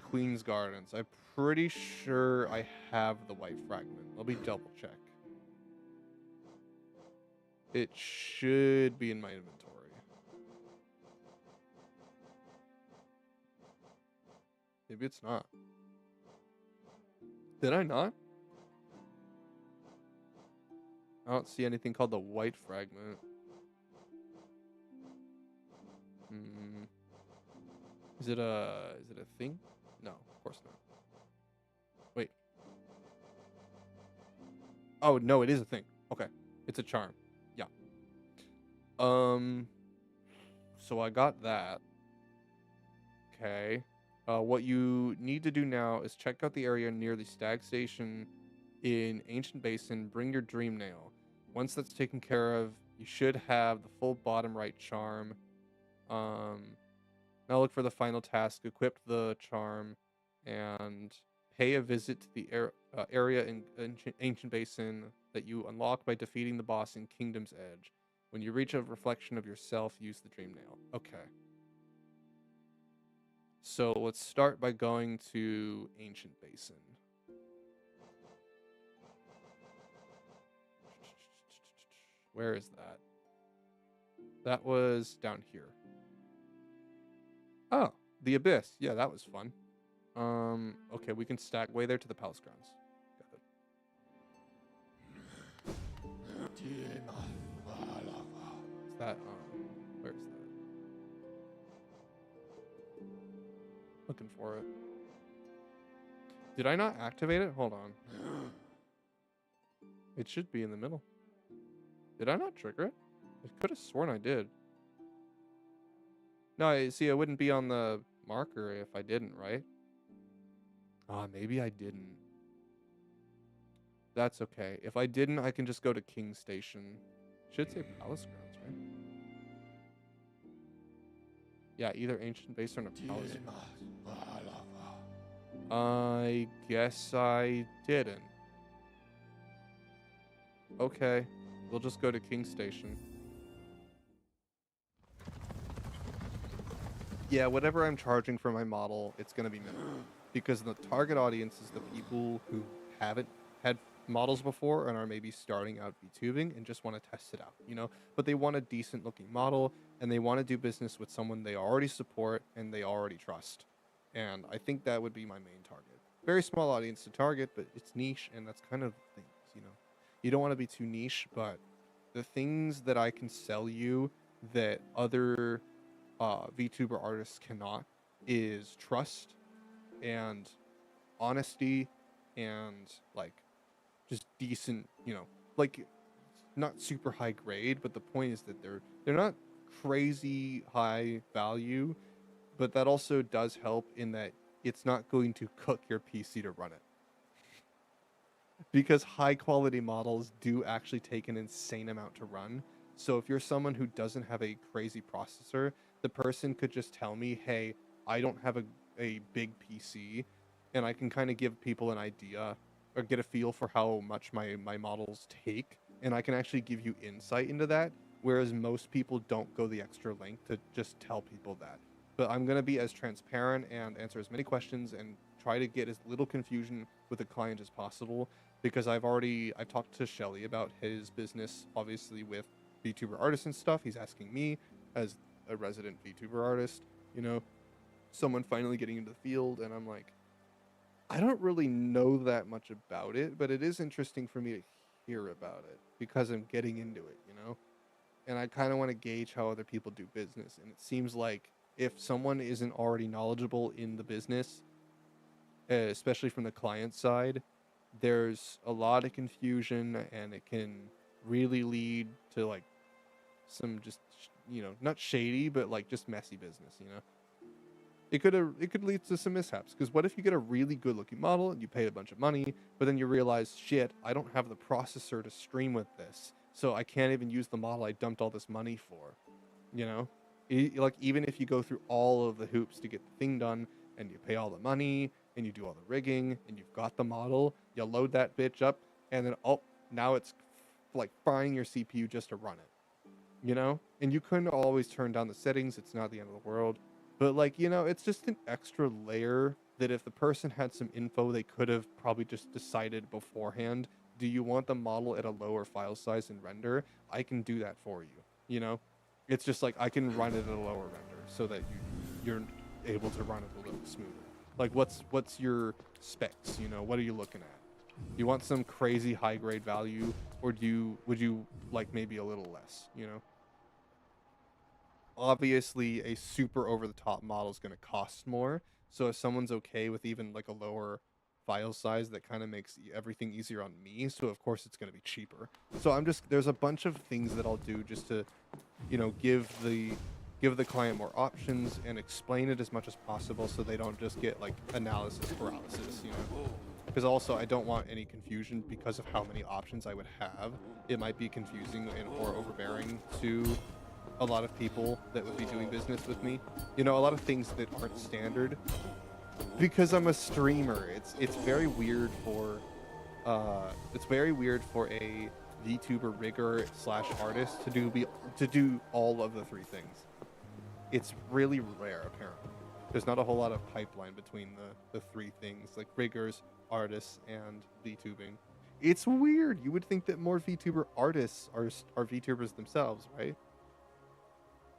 Queen's Gardens. I'm pretty sure I have the White Fragment. Let me double check. It should be in my inventory. Maybe it's not. Did I not? I don't see anything called the White Fragment. Is it a thing? No, of course not. Wait. Oh, no, it is a thing. Okay. It's a charm. Yeah. So I got that. Okay. What you need to do now is check out the area near the stag station in Ancient Basin. Bring your dream nail. Once that's taken care of, you should have the full bottom right charm. Now look for the final task. Equip the charm and pay a visit to the area in Ancient Basin that you unlock by defeating the boss in Kingdom's Edge. When you reach a reflection of yourself, use the dream nail. Okay. So let's start by going to Ancient Basin. Where is that? That was down here. Oh, the Abyss. Yeah, that was fun. Okay, we can stack way there to the palace grounds. Got it. Is that, where is that? Looking for it. Did I not activate it? Hold on. It should be in the middle. Did I not trigger it? I could have sworn I did. No, see, it wouldn't be on the marker if I didn't, right? Ah, maybe I didn't. That's okay. If I didn't, I can just go to King Station. Should say Palace Grounds, right? Yeah, either Ancient Basin or Palace Grounds. I guess I didn't. Okay, we'll just go to King Station. Yeah, whatever I'm charging for my model, it's going to be minimal. Because the target audience is the people who haven't had models before and are maybe starting out VTubing and just want to test it out, you know? But they want a decent looking model and they want to do business with someone they already support and they already trust. And I think that would be my main target. Very small audience to target, but it's niche and that's kind of the things, you know? You don't want to be too niche, but the things that I can sell you that other VTuber artists cannot is trust and honesty and like just decent, like not super high grade, but the point is that they're not crazy high value, but that also does help in that it's not going to cook your PC to run it. Because high quality models do actually take an insane amount to run. So if you're someone who doesn't have a crazy processor, the person could just tell me, hey, I don't have a big PC, and I can kind of give people an idea or get a feel for how much my models take, and I can actually give you insight into that, whereas most people don't go the extra length to just tell people that. But I'm going to be as transparent and answer as many questions and try to get as little confusion with the client as possible, because I've talked to Shelly about his business, obviously with VTuber artists and stuff. He's asking me as a resident VTuber artist, someone finally getting into the field, and I'm like, I don't really know that much about it, but it is interesting for me to hear about it because I'm getting into it, and I kind of want to gauge how other people do business. And it seems like if someone isn't already knowledgeable in the business, especially from the client side, there's a lot of confusion, and it can really lead to like some just not shady, but like just messy business. It could lead to some mishaps, because what if you get a really good looking model and you pay a bunch of money, but then you realize, shit, I don't have the processor to stream with this, so I can't even use the model I dumped all this money for. Like, even if you go through all of the hoops to get the thing done, and you pay all the money and you do all the rigging and you've got the model, you load that bitch up, and then now it's like frying your CPU just to run it. And you couldn't always turn down the settings, it's not the end of the world, but like, it's just an extra layer that if the person had some info, they could have probably just decided beforehand, do you want the model at a lower file size and render? I can do that for you. It's just like I can run it at a lower render so that you're able to run it a little smoother. Like, what's your specs? What are you looking at? Do you want some crazy high grade value, or would you like maybe a little less? Obviously a super over the top model is going to cost more, so if someone's okay with even like a lower file size, that kind of makes everything easier on me, so of course it's going to be cheaper. So there's a bunch of things that I'll do just to give the client more options and explain it as much as possible, so they don't just get like analysis paralysis. Because also I don't want any confusion because of how many options I would have. It might be confusing or overbearing to a lot of people that would be doing business with me. A lot of things that aren't standard. Because I'm a streamer, it's very weird for a VTuber rigger / artist to do all of the three things. It's really rare, apparently. There's not a whole lot of pipeline between the three things, like riggers, artists, and VTubing. It's weird. You would think that more VTuber artists are VTubers themselves, right?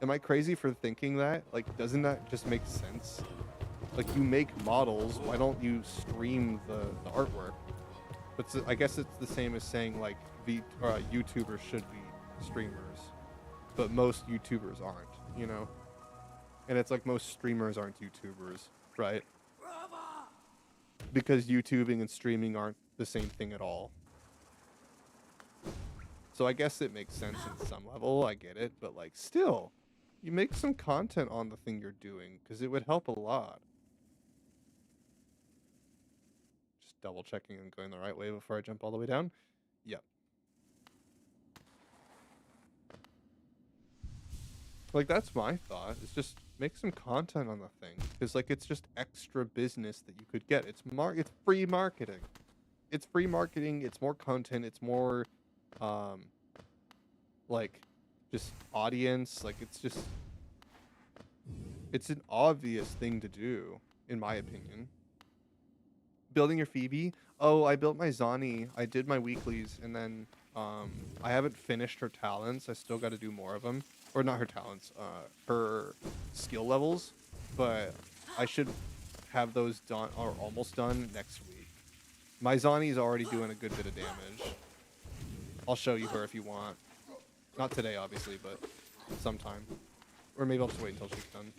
Am I crazy for thinking that? Like, doesn't that just make sense? Like, you make models, why don't you stream the artwork? But I guess it's the same as saying, like, YouTubers should be streamers, but most YouTubers aren't, And it's like most streamers aren't YouTubers, right? Because YouTubing and streaming aren't the same thing at all. So I guess it makes sense in some level, I get it, but like, still, you make some content on the thing you're doing, because it would help a lot. Just double checking I'm going the right way before I jump all the way down. Yep. Like, that's my thought, is just make some content on the thing, because like, it's just extra business that you could get. It's free marketing. It's free marketing, it's more content, it's more like just audience. Like, it's an obvious thing to do, in my opinion. Building your Phoebe? Oh, I built my Zani. I did my weeklies, and then I haven't finished her talents. I still got to do more of them. Or not her talents, her skill levels. But I should have those done, or almost done, next week. My Zani's already doing a good bit of damage. I'll show you her if you want. Not today, obviously, but sometime. Or maybe I'll just wait until she's done.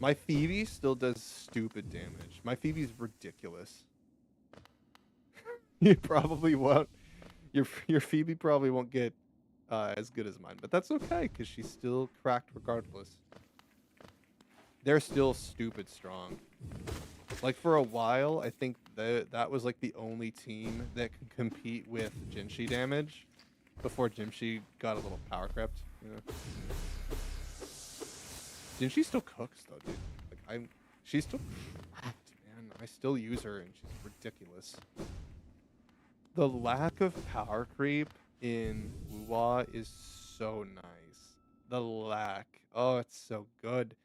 My Phoebe still does stupid damage. My Phoebe's ridiculous. You probably won't. Your Phoebe probably won't get as good as mine, but that's okay because she's still cracked regardless. They're still stupid strong. Like for a while, I think that was like the only team that could compete with Jinshi damage before Jinshi got a little power crept. You know? Jinshi still cooks though, dude. Like she's still cracked, man. I still use her and she's ridiculous. The lack of power creep in Wuwa is so nice. The lack. Oh, it's so good.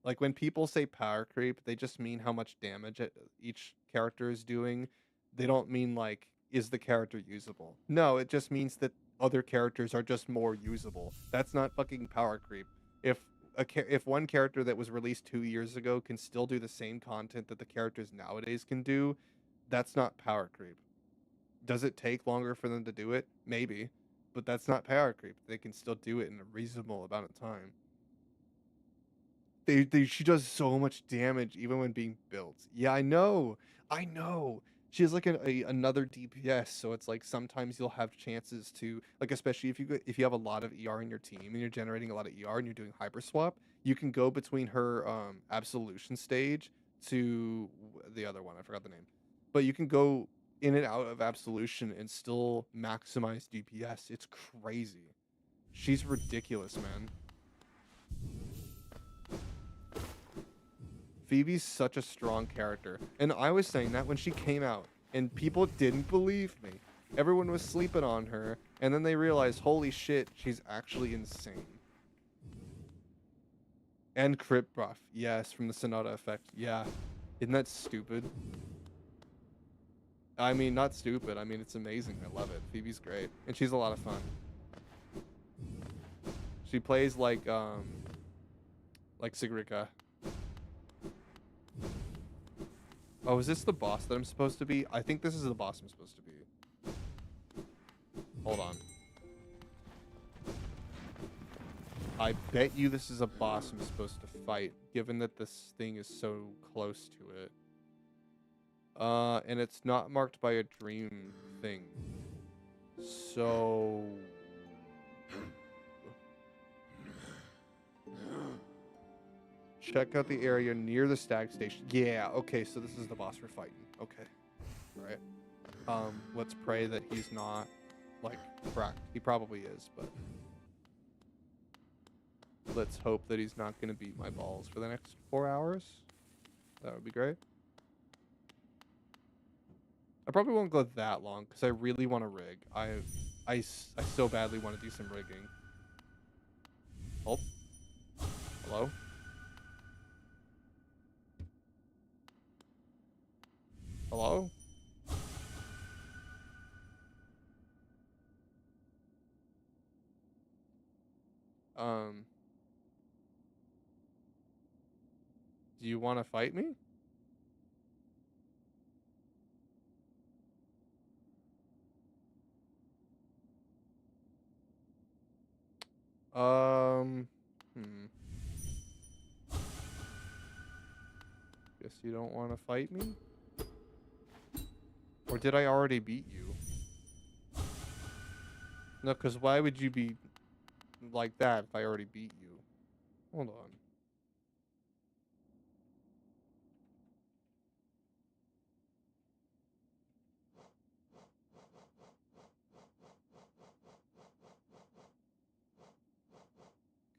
Like when people say power creep, they just mean how much damage each character is doing. They don't mean like, is the character usable? No, it just means that other characters are just more usable. That's not fucking power creep. If one character that was released 2 years ago can still do the same content that the characters nowadays can do, that's not power creep. Does it take longer for them to do it? Maybe, but that's not power creep. They can still do it in a reasonable amount of time. She does so much damage even when being built. Yeah, I know. She has like another DPS, so it's like sometimes you'll have chances to like, especially if you have a lot of ER in your team and you're generating a lot of ER and you're doing hyper swap, you can go between her absolution stage to the other one. I forgot the name, but you can go in and out of absolution and still maximize DPS. It's crazy. She's ridiculous, man. Phoebe's such a strong character. And I was saying that when she came out, and people didn't believe me. Everyone was sleeping on her, and then they realized, holy shit, she's actually insane. And crit buff. Yes, from the Sonata effect. Yeah. Isn't that stupid? I mean, not stupid. I mean, it's amazing. I love it. Phoebe's great. And she's a lot of fun. She plays like Sigrika. Oh, is this the boss that I'm supposed to be? I think this is the boss I'm supposed to be. Hold on. I bet you this is a boss I'm supposed to fight, given that this thing is so close to it. And it's not marked by a dream thing. So... check out the area near the stag station. Yeah, okay, so this is the boss we're fighting. Okay. Alright. Let's pray that he's not, like, cracked. He probably is, but... let's hope that he's not going to beat my balls for the next 4 hours. That would be great. I probably won't go that long, because I really want to rig. I so badly want to do some rigging. Oh. Hello? Hello? Do you want to fight me? Guess you don't want to fight me? Or did I already beat you? No, because why would you be like that if I already beat you? Hold on.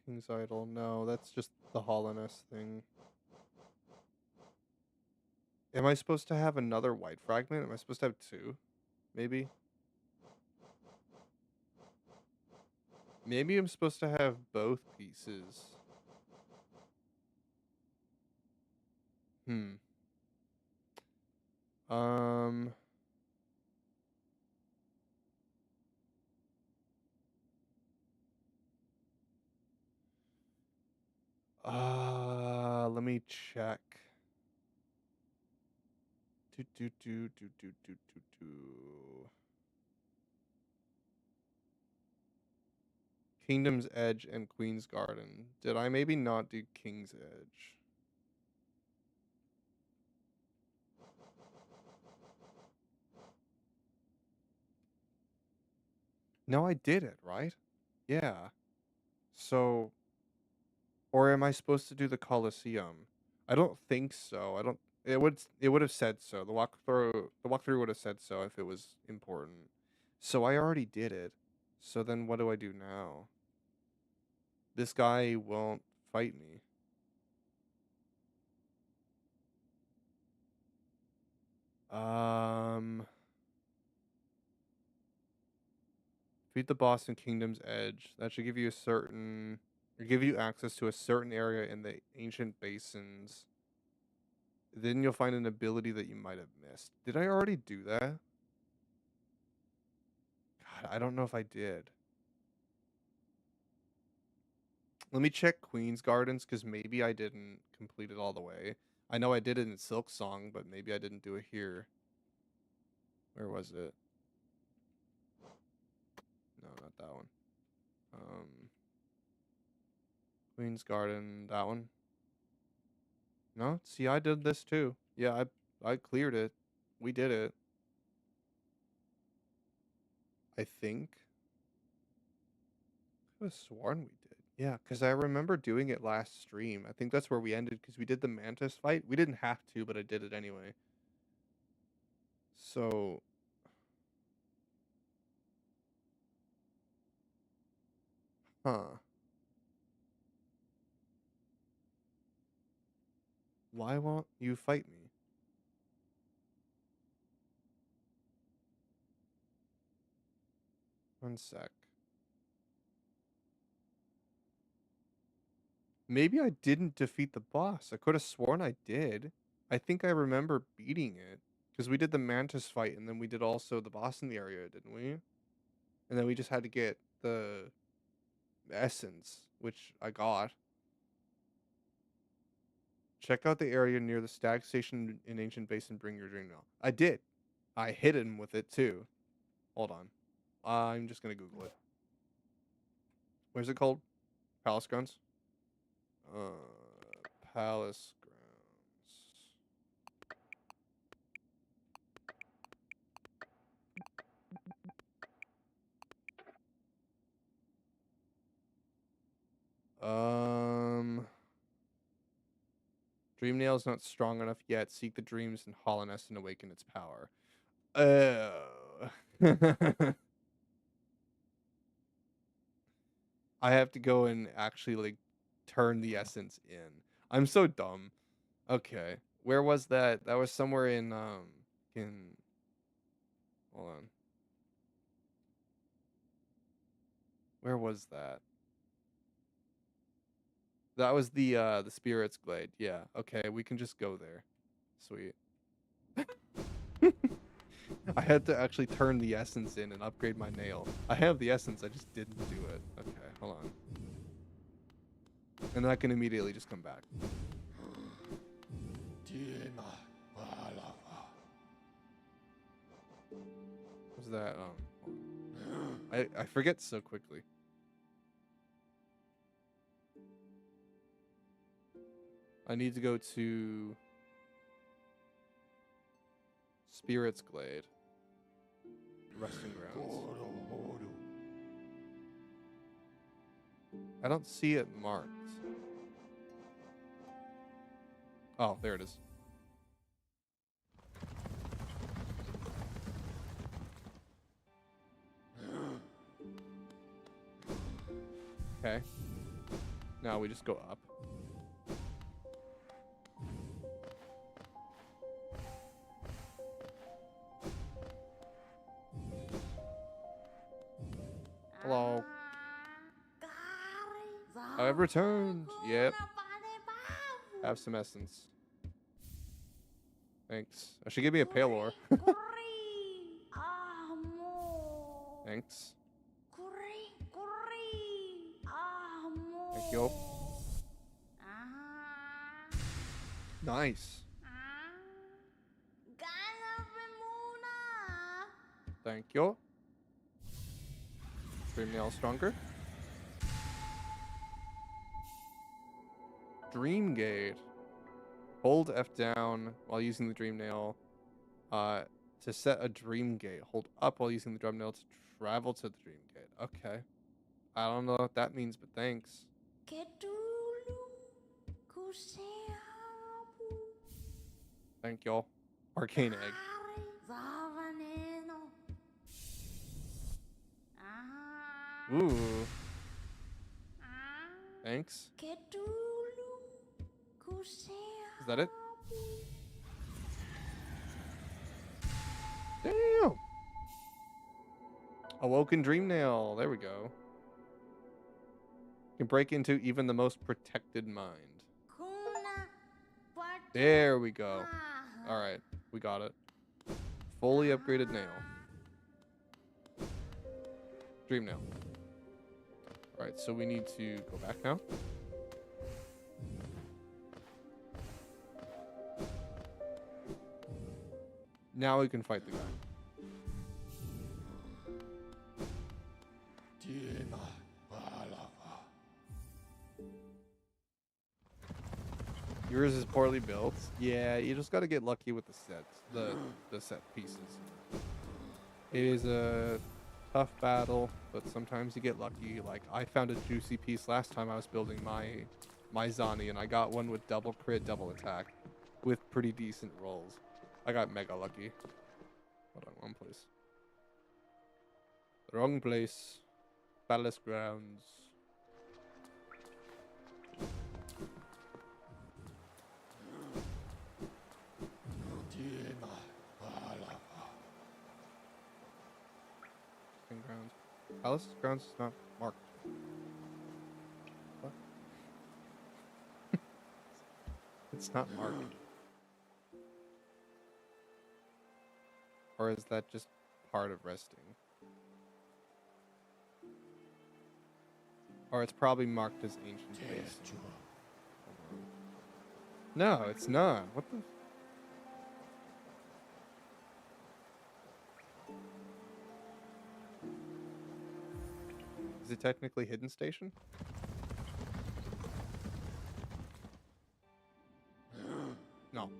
King's Idol. No, that's just the hollowness thing. Am I supposed to have another white fragment? Am I supposed to have 2? Maybe? Maybe I'm supposed to have both pieces. Let me check. Kingdom's Edge and Queen's Garden. Did I maybe not do King's Edge? No, I did it, right? Yeah. So, or am I supposed to do the Colosseum? I don't think so. I don't. It would have said so. The walkthrough would have said so if it was important. So I already did it. So then what do I do now? This guy won't fight me. Um, Defeat the boss in Kingdom's Edge. That should give you a certain, or give you access to a certain area in the ancient basins. Then you'll find an ability that you might have missed. Did I already do that? God, I don't know if I did. Let me check Queen's Gardens because maybe I didn't complete it all the way. I know I did it in Silk Song, but maybe I didn't do it here. Where was it? No, not that one. Queen's Garden, that one. No, see, I did this too. Yeah, I cleared it. We did it. I think. I could have sworn we did. Yeah, because I remember doing it last stream. I think that's where we ended because we did the Mantis fight. We didn't have to, but I did it anyway. So, huh. Why won't you fight me? One sec. Maybe I didn't defeat the boss. I could have sworn I did. I think I remember beating it because we did the Mantis fight and then we did also the boss in the area, didn't we? And then we just had to get the essence, which I got. Check out the area near the stag station in Ancient Basin. Bring your dream now. I did. I hit him with it too. Hold on. I'm just gonna Google it. Where's it called? Palace Grounds. Palace Grounds. Dream Nail's not strong enough yet. Seek the dreams in Hollowness and awaken its power. Oh. I have to go and actually like turn the essence in. I'm so dumb. Okay. Where was that? That was somewhere in hold on. Where was that? That was the Spirits Glade. Yeah. Okay, we can just go there. Sweet. I had to actually turn the essence in and upgrade my nail. I have the essence, I just didn't do it. Okay, hold on. And then I can immediately just come back. What's that? I forget so quickly. I need to go to Spirits Glade. Resting grounds. I don't see it marked. Oh, there it is. Okay. Now we just go up. Hello. I've returned. Yep. Have some essence. Thanks. I should give me a pale ore. Thanks. Thank you. Nice. Thank you. Dream Nail stronger. Dream Gate. Hold F down while using the Dream Nail. To set a dream gate, hold up while using the drum nail to travel to the dream gate. Okay. I don't know what that means, but thanks. Thank y'all. Arcane egg. Ooh. Thanks. Is that it? Damn. Awoken dream nail. There we go. Can break into even the most protected mind. There we go. All right, we got it. Fully upgraded nail. Dream nail. All right, so we need to go back now. Now we can fight the guy. Yours is poorly built. Yeah, you just gotta get lucky with the sets, the set pieces. It is a tough battle, but sometimes you get lucky. Like I found a juicy piece last time I was building my Zani, and I got one with double crit, double attack, with pretty decent rolls. I got mega lucky. Hold on, wrong place. Wrong place. Palace grounds. Grounds. Palace grounds is not marked. What? It's not marked. Or is that just part of resting? Or it's probably marked as ancient base. No, it's not. What the? Is it technically hidden station? No.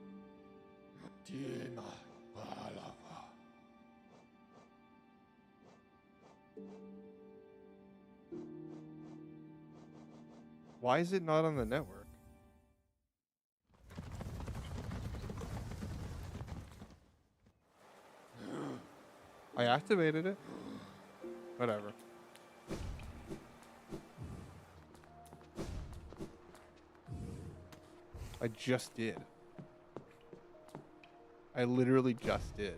Why is it not on the network? I activated it. Whatever. I just did. I literally just did.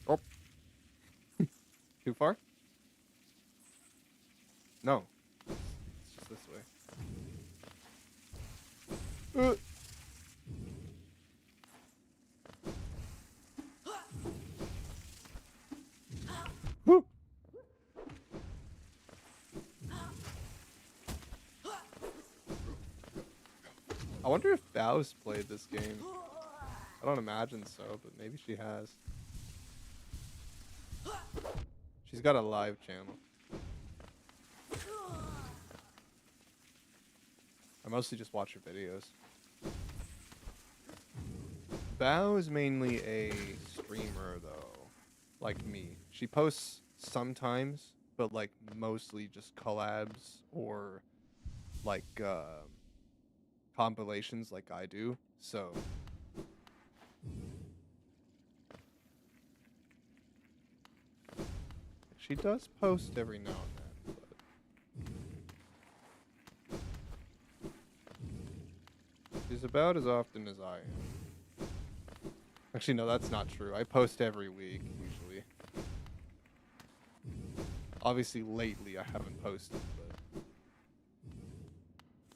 Oh. Too far? No. It's just this way. Woo. I wonder if Bao's played this game. I don't imagine so, but maybe she has. She's got a live channel. I mostly just watch her videos. Bao is mainly a streamer, though, like me. She posts sometimes, but like mostly just collabs or like compilations like I do. So she does post every now and then, but she's about as often as I am. Actually, no, that's not true. I post every week, usually. Obviously, lately I haven't posted,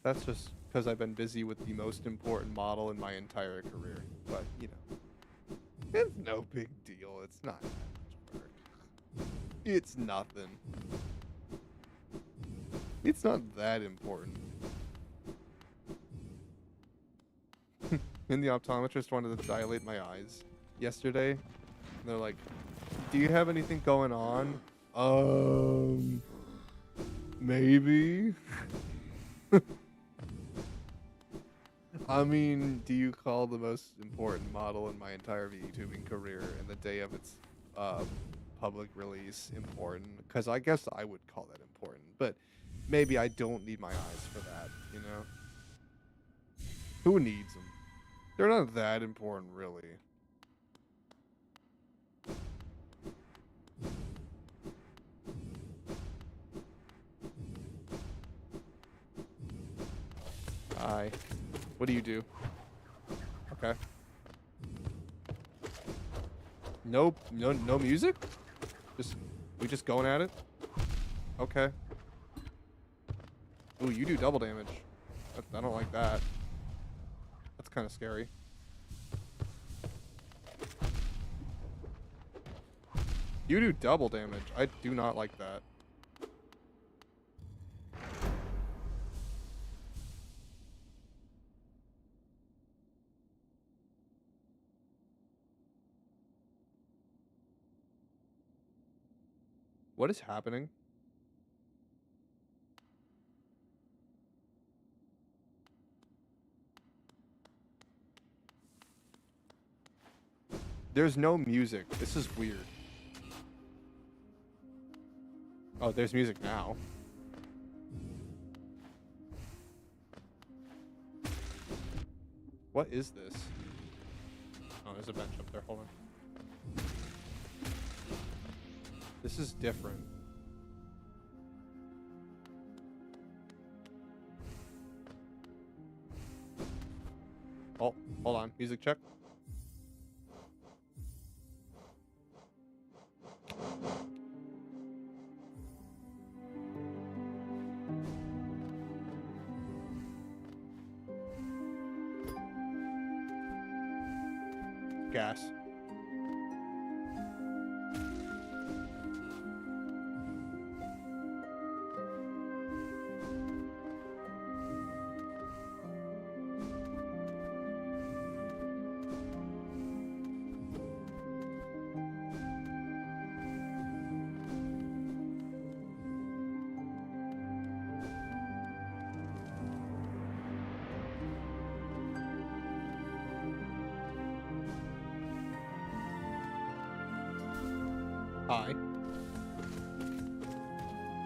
but That's just because I've been busy with the most important model in my entire career. But, you know, it's no big deal. It's not that much work. It's nothing. It's not that important. And the optometrist wanted to dilate my eyes yesterday. And they're like, do you have anything going on? Maybe. I mean, do you call the most important model in my entire VTubing career and the day of its public release important? Because I guess I would call that important, but maybe I don't need my eyes for that, you know? Who needs them? They're not that important, really. Hi. What do you do? Okay. Nope. No music? We just going at it? Okay. Ooh, you do double damage. I don't like that. That's kind of scary. You do double damage. I do not like that. What is happening? There's no music. This is weird. Oh, there's music now. What is this? Oh, there's a bench up there. Hold on. This is different. Oh, hold on. Music check. Gas. Hi.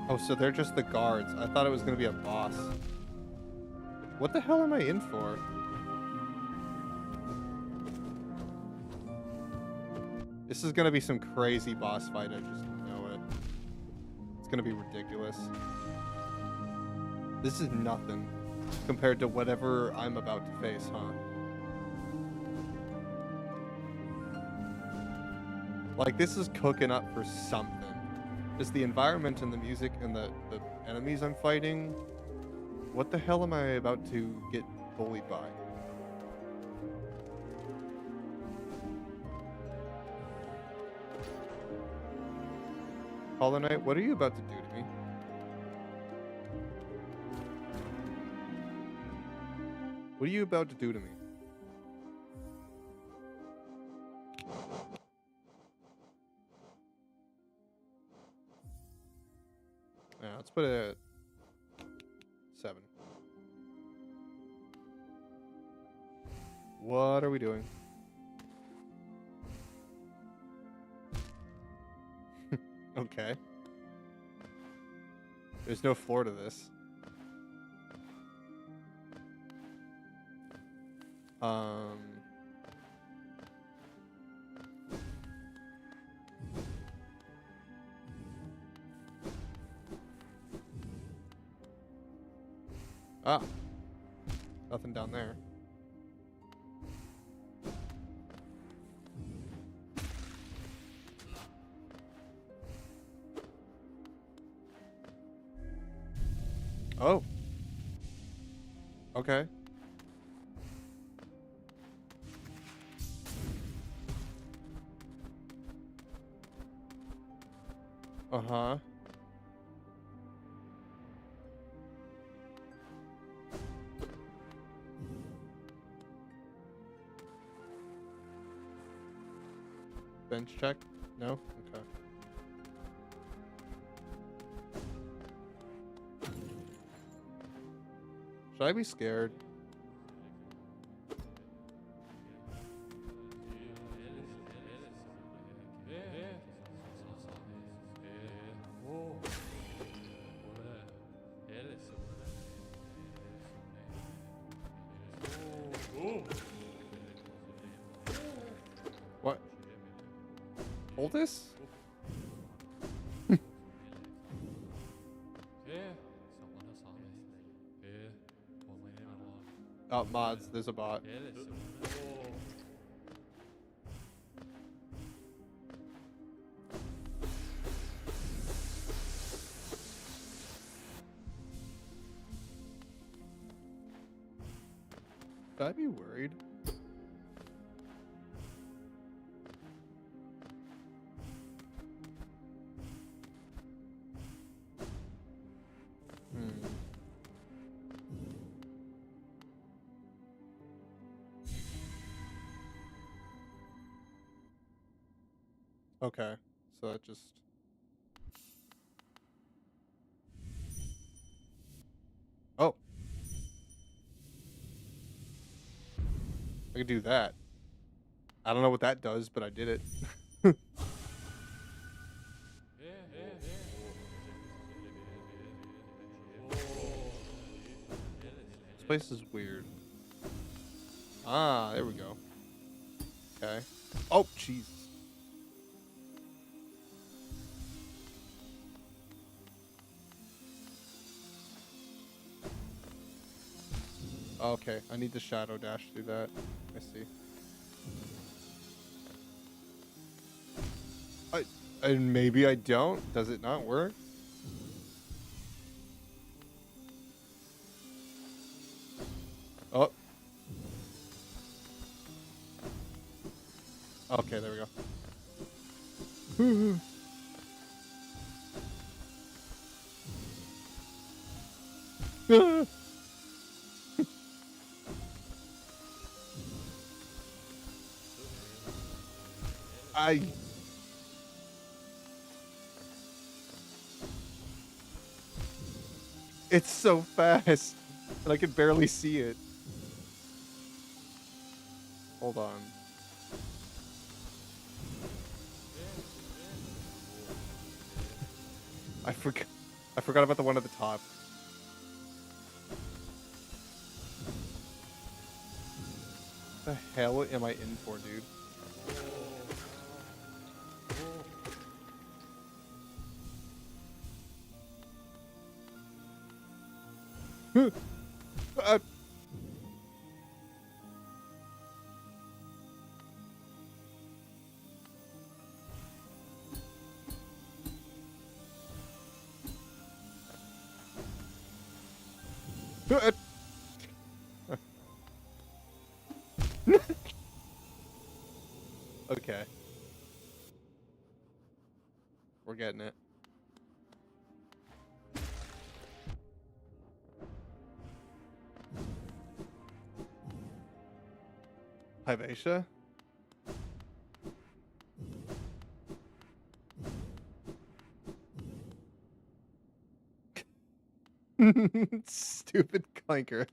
Oh, so they're just the guards. I thought it was gonna be a boss. What the hell am I in for? This is gonna be some crazy boss fight, I just know it. It's gonna be ridiculous. This is nothing compared to whatever I'm about to face, huh? Like, this is cooking up for something. Just the environment and the music and the enemies I'm fighting. What the hell am I about to get bullied by? Hollow Knight, what are you about to do to me? What are you about to do to me? Yeah, let's put it at 7. What are we doing? Okay. There's no floor to this. Ah. Nothing down there. Oh. Okay. Uh-huh. Bench check? No? Okay. Should I be scared? What? Hold this? Oh, mods. There's a bot. Should I be worried? Okay, so that just... Oh! I could do that. I don't know what that does, but I did it. This place is weird. Ah, there we go. Okay. Oh, Jesus. Okay, I need to shadow dash through that. I see. And maybe I don't. Does it not work? Oh. Okay, there we go. It's so fast, and I can barely see it. Hold on. I forgot about the one at the top. What the hell am I in for, dude? Okay. We're getting it. Hyvatia? Stupid clanker.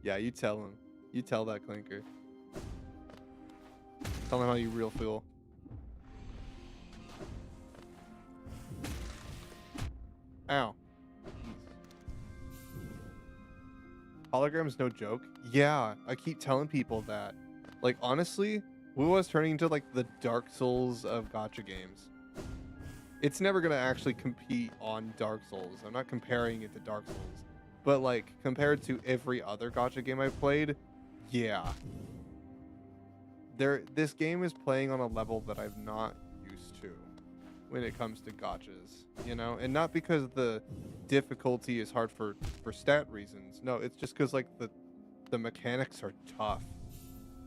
Yeah, you tell him. You tell that clanker. Tell him how you real feel. Ow. Hologram's no joke. Yeah, I keep telling people that. Like, honestly, WoW is turning into like the Dark Souls of gacha games. It's never gonna actually compete on Dark Souls. I'm not comparing it to Dark Souls. But like, compared to every other gacha game I've played, yeah. This game is playing on a level that I'm not used to. when it comes to gotchas, you know, and not because the difficulty is hard for stat reasons. No, it's just because like the mechanics are tough.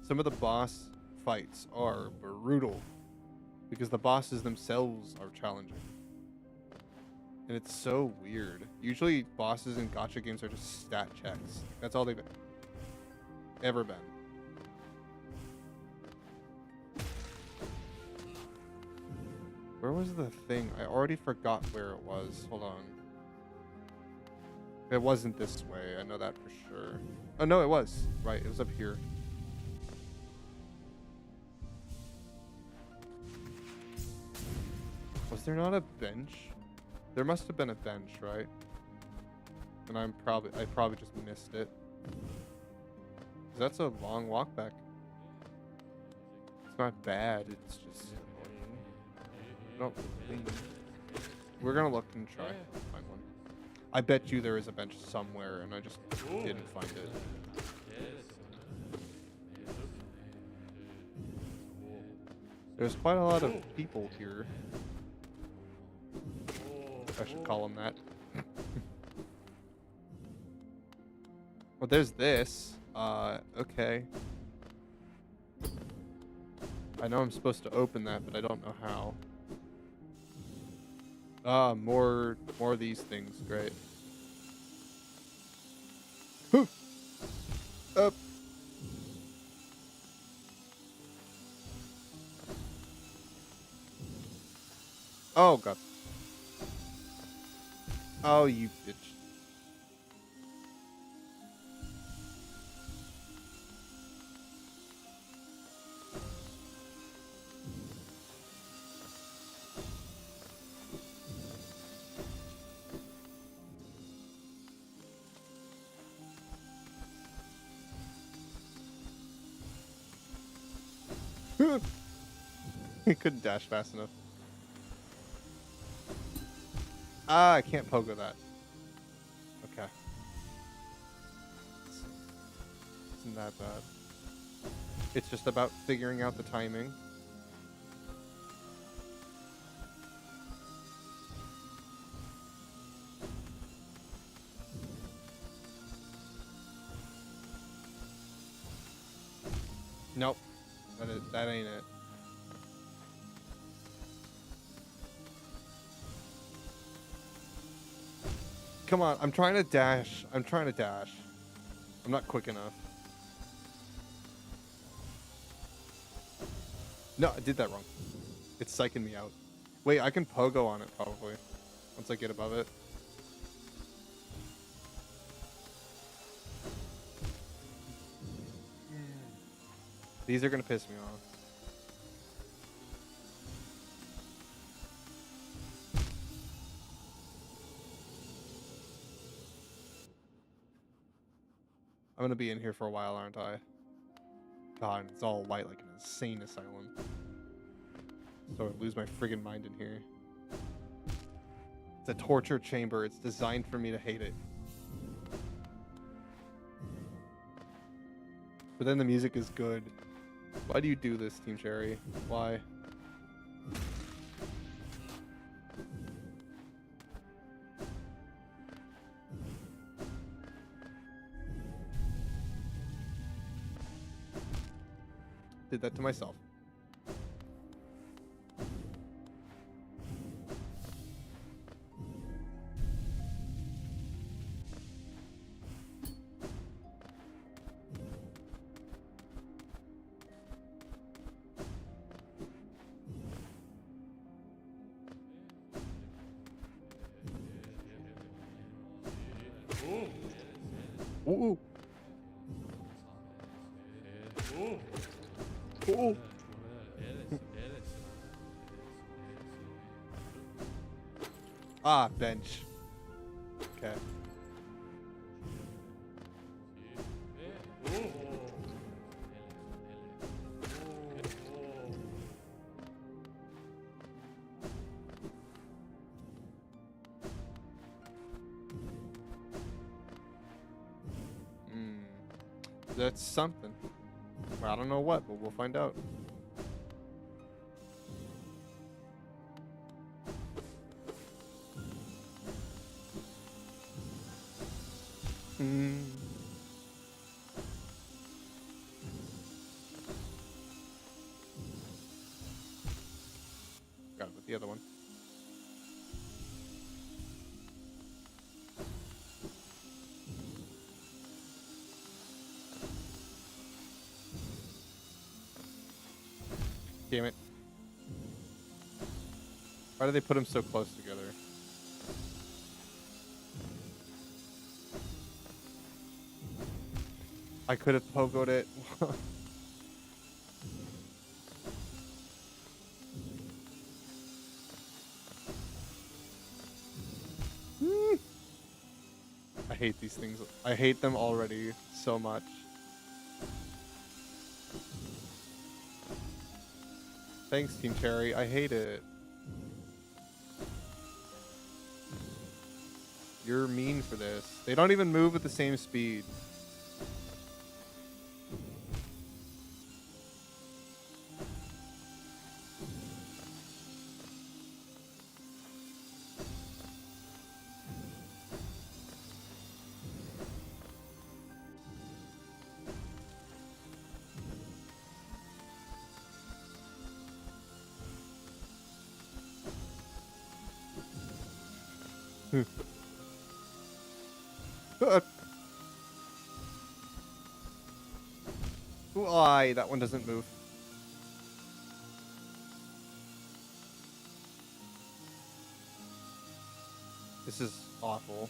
Some of the boss fights are brutal because the bosses themselves are challenging. And it's so weird. Usually bosses in gacha games are just stat checks. That's all they've ever been. Where was the thing? I already forgot where it was. Hold on. It wasn't this way. I know that for sure. Oh, no, it was. Right, it was up here. Was there not a bench? There must have been a bench, right? And I probably just missed it. 'Cause that's a long walk back. It's not bad, it's just annoying. I don't think. We're gonna look and try to find one. I bet you there is a bench somewhere and I just didn't find it. There's quite a lot of people here. I should call them that. Well, there's this. Okay. I know I'm supposed to open that, but I don't know how. Ah, more of these things. Great. Up. Oh god. Oh, you bitch. He couldn't dash fast enough. Ah, I can't pogo that. Okay. Isn't that bad? It's just about figuring out the timing. Nope. That ain't it. Come on, I'm trying to dash. I'm not quick enough. No, I did that wrong. It's psyching me out. Wait, I can pogo on it probably. Once I get above it. These are gonna piss me off. I'm gonna be in here for a while, aren't I? God, it's all white like an insane asylum. So I lose my friggin' mind in here. It's a torture chamber. It's designed for me to hate it. But then the music is good. Why do you do this, Team Cherry? Why? Did that to myself. Ooh. Ooh. Ah, bench. Okay. That's something. I don't know what, but we'll find out. Got it with the other one. Damn it. Why do they put them so close together? I could have pogoed it. I hate these things. I hate them already so much. Thanks, Team Cherry. I hate it. You're mean for this. They don't even move at the same speed. Why? That one doesn't move. This is awful.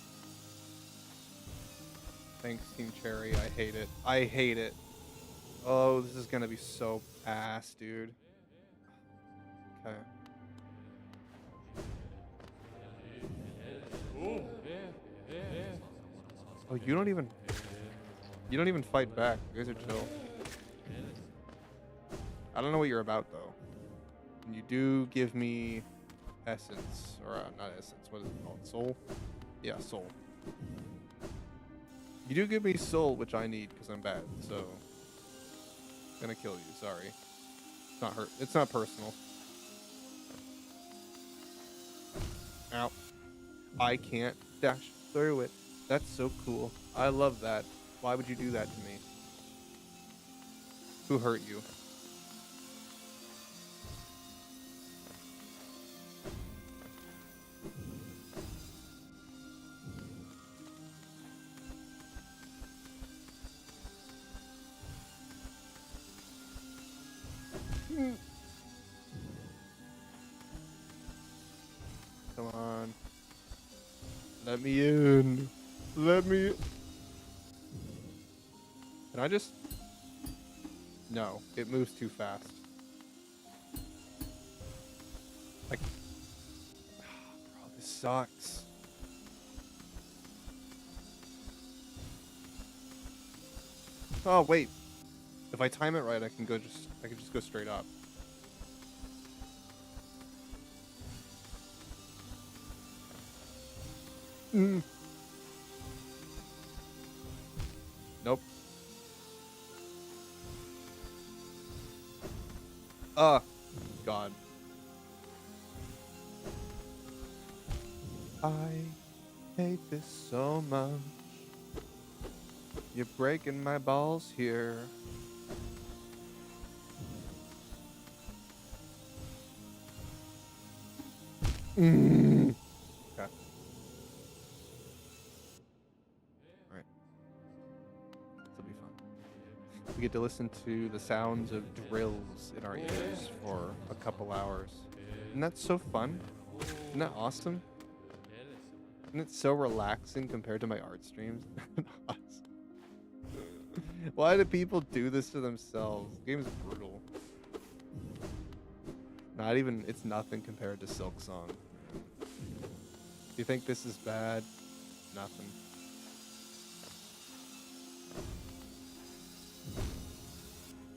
Thanks, Team Cherry. I hate it. I hate it. Oh, this is gonna be so ass, dude. Okay. Oh, you don't even fight back. You guys are chill. I don't know what you're about though. And you do give me essence, or not essence. What is it called? Soul? Yeah, soul. You do give me soul, which I need because I'm bad. So, gonna kill you. Sorry. It's not hurt. It's not personal. Ow. I can't dash through it. That's so cool. I love that. Why would you do that to me? Who hurt you? Come on. Let me in. Let me. Can I just? No, it moves too fast. Like, bro, this sucks. Oh wait, if I time it right, I can just go straight up. Nope. God. I hate this so much. You're breaking my balls here. Okay. Alright. This'll be fun. We get to listen to the sounds of drills in our ears for a couple hours. Isn't that so fun? Isn't that awesome? Isn't it so relaxing compared to my art streams? Why do people do this to themselves? The game is brutal. Not even, it's nothing compared to Silk Song. Do you think this is bad? Nothing.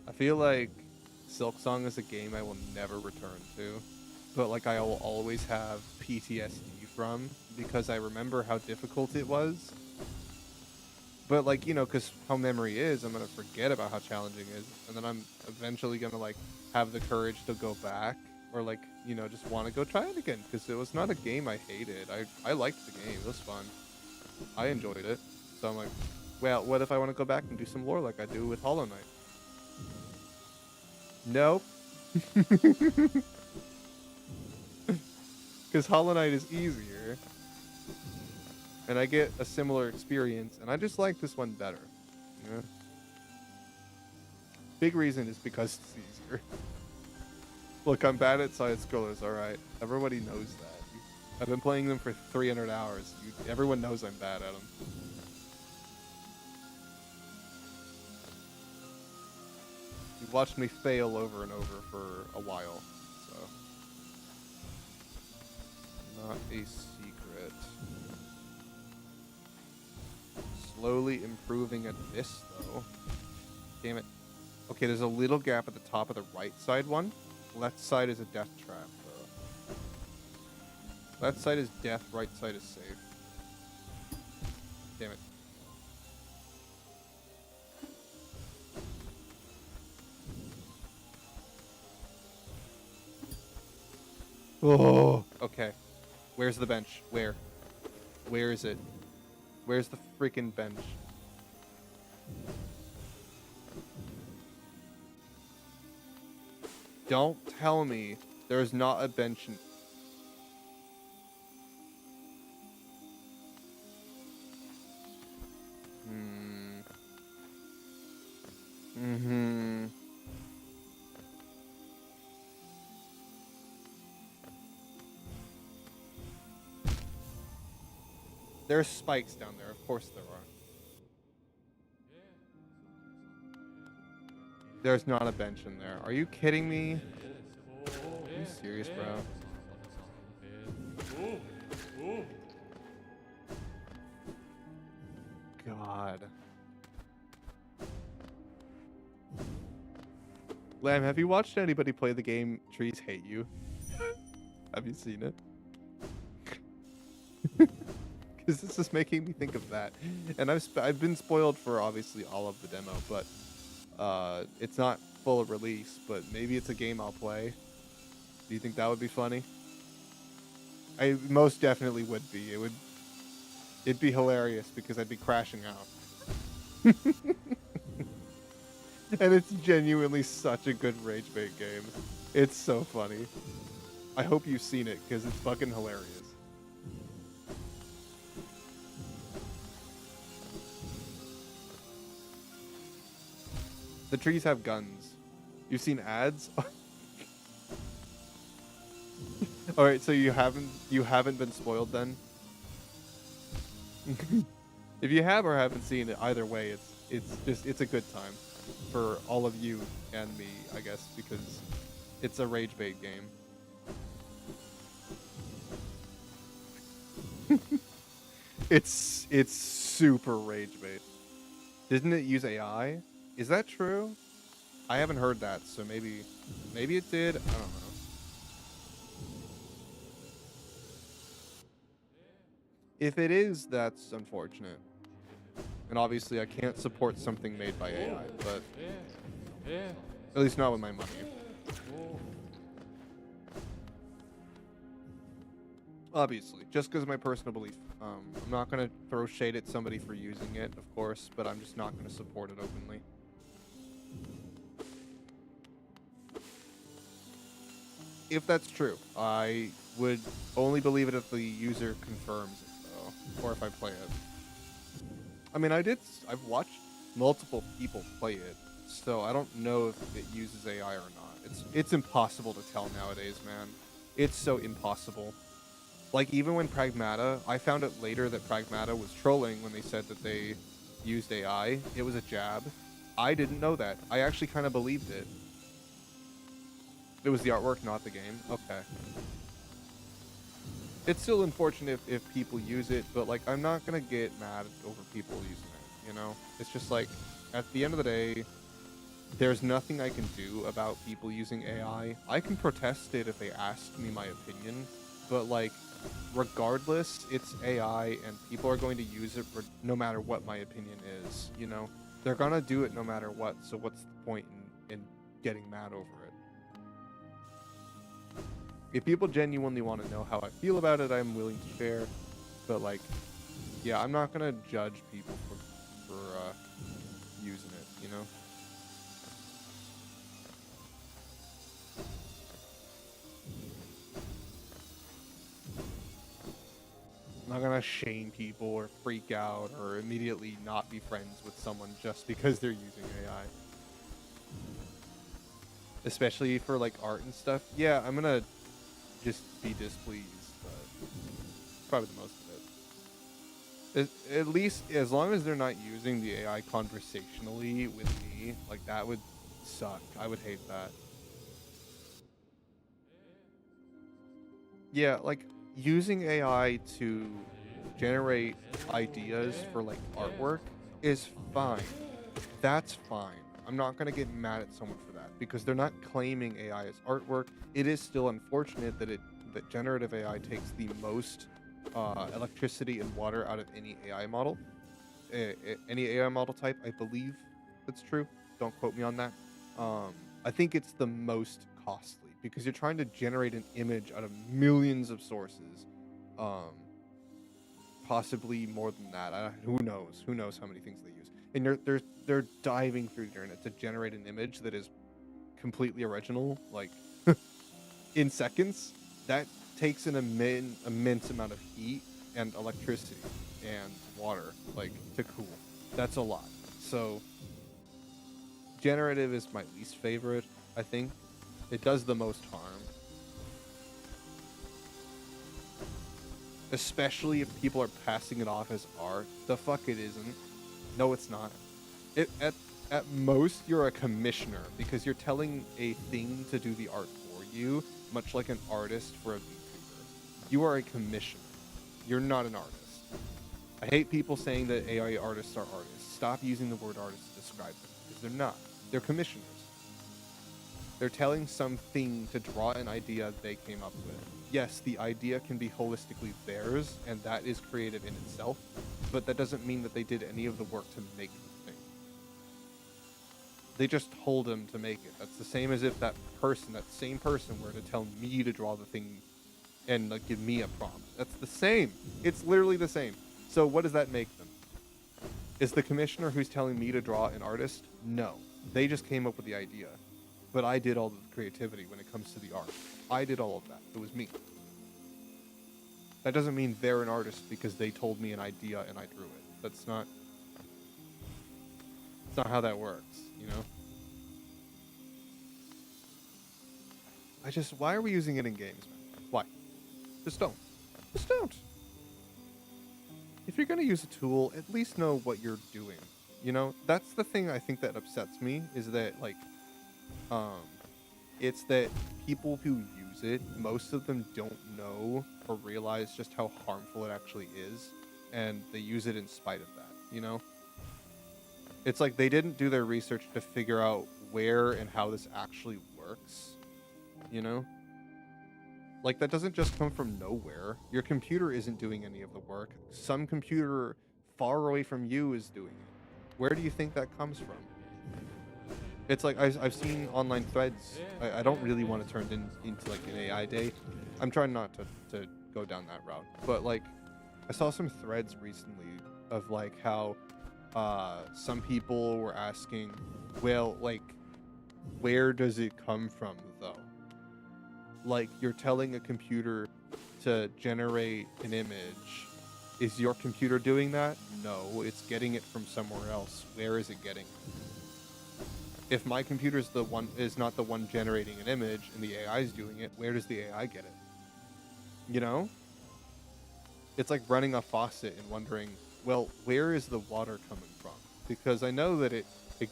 I feel like Silk Song is a game I will never return to, but like I will always have PTSD from because I remember how difficult it was. But like, you know, because how memory is, I'm going to forget about how challenging it is, and then I'm eventually going to like have the courage to go back or like, you know, just want to go try it again because it was not a game I hated. I liked the game. It was fun. I enjoyed it. So I'm like, well, what if I want to go back and do some lore like I do with Hollow Knight? Nope. Because Hollow Knight is easier. And I get a similar experience, and I just like this one better. You know? Big reason is because it's easier. Look, I'm bad at side-scrollers, alright. Everybody knows that. I've been playing them for 300 hours. Everyone knows I'm bad at them. You've watched me fail over and over for a while, so. Not a secret. Slowly improving at this, though. Damn it. Okay, there's a little gap at the top of the right side one. Left side is a death trap, though. Left side is death, right side is safe. Damn it. Oh, okay. Where's the bench? Where? Where is it? Where's the freaking bench? Don't tell me there's not a bench in... There's spikes down there. Of course there are. There's not a bench in there. Are you kidding me? Are you serious, bro? God. Lamb, have you watched anybody play the game Trees Hate You? Have you seen it? Because this is making me think of that. And I've been spoiled for obviously all of the demo, but it's not full release, but maybe it's a game I'll play. Do you think that would be funny? I most definitely would be. It'd be hilarious because I'd be crashing out. And it's genuinely such a good rage bait game. It's so funny. I hope you've seen it because it's fucking hilarious. The trees have guns. You've seen ads? All right, so you haven't been spoiled then? If you have or haven't seen it, either way, it's a good time for all of you and me, I guess, because it's a rage bait game. It's super rage bait. Didn't it use AI? Is that true? I haven't heard that, so maybe it did. I don't know. If it is, that's unfortunate. And obviously I can't support something made by AI, but at least not with my money. Obviously, just because of my personal belief. I'm not going to throw shade at somebody for using it, of course, but I'm just not going to support it openly. If that's true, I would only believe it if the user confirms it, though, or if I play it. I mean, I've watched multiple people play it, so I don't know if it uses AI or not. It's impossible to tell nowadays, man. It's so impossible. Like, even when Pragmata, I found it later that Pragmata was trolling when they said that they used AI. It was a jab. I didn't know that. I actually kind of believed it. It was the artwork, not the game. Okay. It's still unfortunate if people use it, but, like, I'm not going to get mad over people using it, you know? It's just, like, at the end of the day, there's nothing I can do about people using AI. I can protest it if they ask me my opinion, but, like, regardless, it's AI, and people are going to use it no matter what my opinion is, you know? They're going to do it no matter what, so what's the point in getting mad over it? If people genuinely want to know how I feel about it, I'm willing to share. But, like, Yeah, I'm not gonna judge people for using it, you know? I'm not gonna shame people or freak out or immediately not be friends with someone just because they're using AI. Especially for like art and stuff. Yeah, I'm gonna just be displeased, but probably the most of it. At least as long as they're not using the AI conversationally with me, like that would suck. I would hate that. Yeah, like using AI to generate ideas for like artwork is fine. That's fine. I'm not going to get mad at someone for that because they're not claiming AI as artwork. It is still unfortunate that generative AI takes the most electricity and water out of any AI model, any AI model type. I believe that's true. Don't quote me on that. I think it's the most costly because you're trying to generate an image out of millions of sources. Um, Possibly more than that. Who knows? Who knows how many things they use? And they're diving through the internet to generate an image that is completely original, like in seconds. That takes an immense amount of heat and electricity and water, like to cool. That's a lot. So generative is my least favorite. I think it does the most harm, especially if people are passing it off as art. The fuck it isn't. No, it's not. At most you're a commissioner because you're telling a thing to do the art for you, much like an artist for a VTuber. You are a commissioner. You're not an artist. I hate people saying that AI artists are artists. Stop using the word artist to describe them because they're not. They're commissioners. They're telling something to draw an idea they came up with. Yes, the idea can be holistically theirs, and that is creative in itself, but that doesn't mean that they did any of the work to make the thing. They just told them to make it. That's the same as if that same person, were to tell me to draw the thing and like give me a prompt. That's the same. It's literally the same. So what does that make them? Is the commissioner who's telling me to draw an artist? No. They just came up with the idea. But I did all the creativity when it comes to the art. I did all of that. It was me. That doesn't mean they're an artist because they told me an idea and I drew it. That's not how that works, you know? Why are we using it in games, man? Why? Just don't. Just don't. If you're going to use a tool, at least know what you're doing. You know, that's the thing I think that upsets me is that, like, it's that people who use it, most of them don't know or realize just how harmful it actually is, and they use it in spite of that, you know? It's like they didn't do their research to figure out where and how this actually works, you know? Like, that doesn't just come from nowhere. Your computer isn't doing any of the work. Some computer far away from you is doing it. Where do you think that comes from? It's like I've seen online threads. I don't really want to turn it into like an AI day. I'm trying not to go down that route. But like I saw some threads recently of like how some people were asking, well, like, where does it come from though? Like, you're telling a computer to generate an image. Is your computer doing that? No, it's getting it from somewhere else. Where is it getting it? If my computer is not the one generating an image and the AI is doing it, where does the AI get it? You know? It's like running a faucet and wondering, well, where is the water coming from? Because I know that it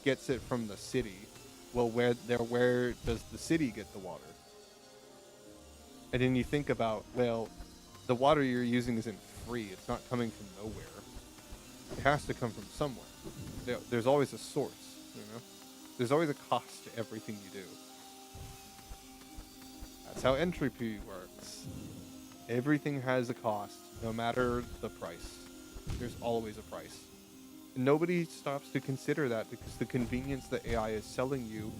gets it from the city. Well, where does the city get the water? And then you think about, well, the water you're using isn't free. It's not coming from nowhere. It has to come from somewhere. There's always a source, you know? There's always a cost to everything you do. That's how entropy works. Everything has a cost, no matter the price. There's always a price. And nobody stops to consider that because the convenience that AI is selling you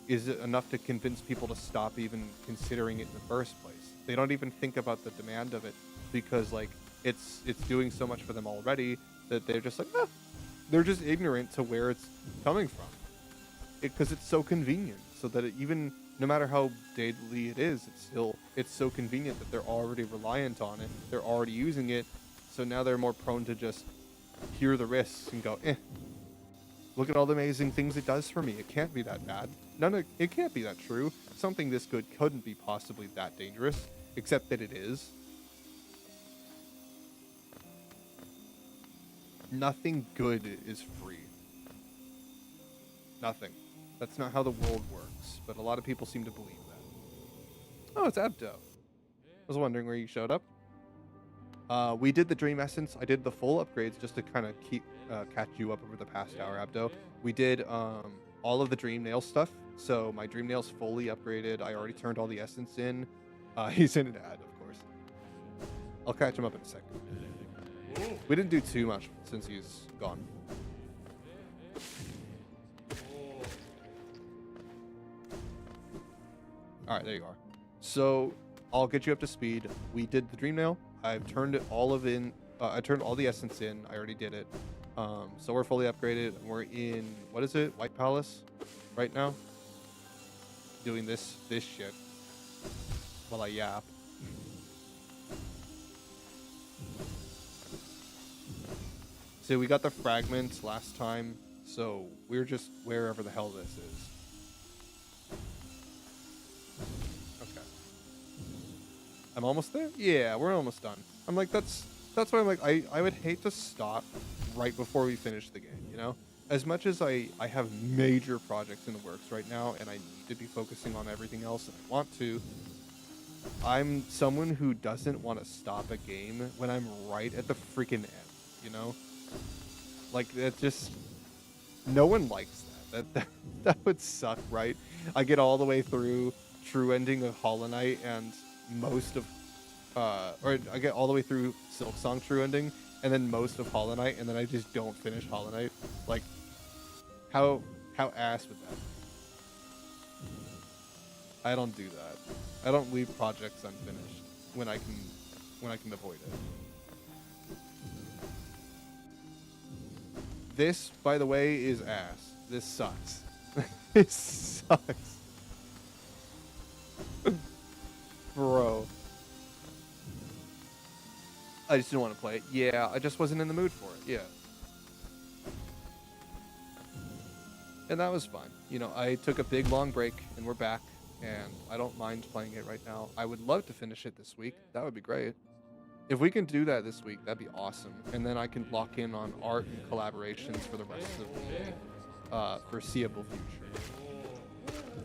is enough to convince people to stop even considering it in the first place. They don't even think about the demand of it because, like, it's doing so much for them already that they're just like, ah, they're just ignorant to where it's coming from. Because it's so convenient, so that even no matter how daily it is, it's so convenient that they're already reliant on it. They're already using it, so now they're more prone to just hear the risks and go, look at all the amazing things it does for me. It can't be that bad. It can't be that true. Something this good couldn't be possibly that dangerous, except that it is. Nothing good is free. Nothing. That's not how the world works, but a lot of people seem to believe that. Oh, it's Abdo. I was wondering where you showed up. We did the Dream Essence. I did the full upgrades just to kind of keep catch you up over the past hour, Abdo. We did all of the Dream Nail stuff, so my Dream Nail's fully upgraded. I already turned all the Essence in. He's in an ad, of course. I'll catch him up in a second. We didn't do too much since he's gone. All right, there you are. So I'll get you up to speed. We did the Dream Nail. I've turned it all of in. I turned all the essence in. I already did it. So we're fully upgraded. We're in, what is it? White Palace right now. Doing this shit while I yap. So we got the fragments last time. So we're just wherever the hell this is. I'm almost there? Yeah, we're almost done. I'm like, that's why I'm like, I would hate to stop right before we finish the game, you know? As much as I have major projects in the works right now, and I need to be focusing on everything else that I want to, I'm someone who doesn't want to stop a game when I'm right at the freaking end, you know? Like, that just, no one likes that. That would suck, right? I get all the way through True Ending of Hollow Knight and most of or I get all the way through Silk Song True Ending and then most of Hollow Knight, and then I just don't finish Hollow Knight. Like, how ass would that be? I don't do that. I don't leave projects unfinished when I can avoid it. This, by the way, is ass. This sucks. It sucks. Bro. I just didn't want to play it. Yeah, I just wasn't in the mood for it. Yeah. And that was fine. You know, I took a big long break and we're back, and I don't mind playing it right now. I would love to finish it this week. That would be great. If we can do that this week, that'd be awesome. And then I can lock in on art and collaborations for the rest of the foreseeable future.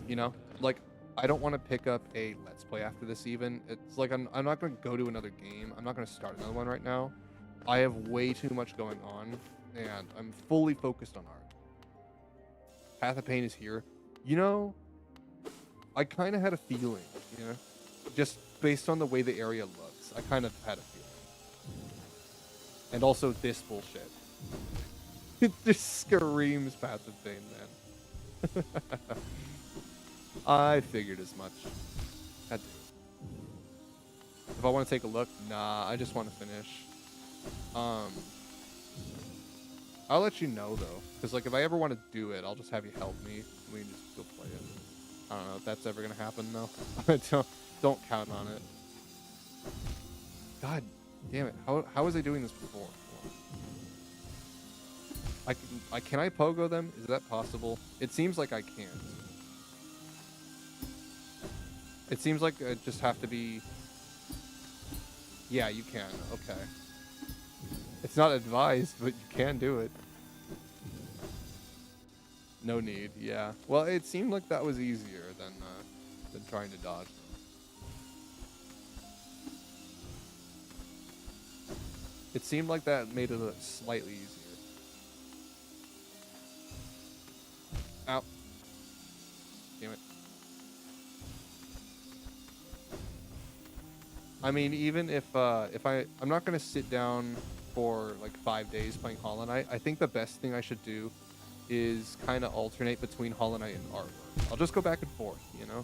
You know? Like, I don't want to pick up a Let's Play after this even. It's like I'm not going to go to another game. I'm not going to start another one right now. I have way too much going on, and I'm fully focused on art. Path of Pain is here. You know, I kind of had a feeling, you know? Just based on the way the area looks, I kind of had a feeling. And also this bullshit. It just screams Path of Pain, man. I figured as much. Had to. If I want to take a look, nah, I just want to finish. I'll let you know though, because like if I ever want to do it, I'll just have you help me. We can just go play it. I don't know if that's ever gonna happen though. don't count on it. God damn it! How was I doing this before? Can I pogo them? Is that possible? It seems like I can't. It seems like I just have to be... Yeah, you can. Okay. It's not advised, but you can do it. No need. Yeah. Well, it seemed like that was easier than trying to dodge them. It seemed like that made it slightly easier. Ow. Damn it. I mean, even if I'm not gonna sit down for like 5 days playing Hollow Knight, I think the best thing I should do is kind of alternate between Hollow Knight and artwork. I'll just go back and forth, you know?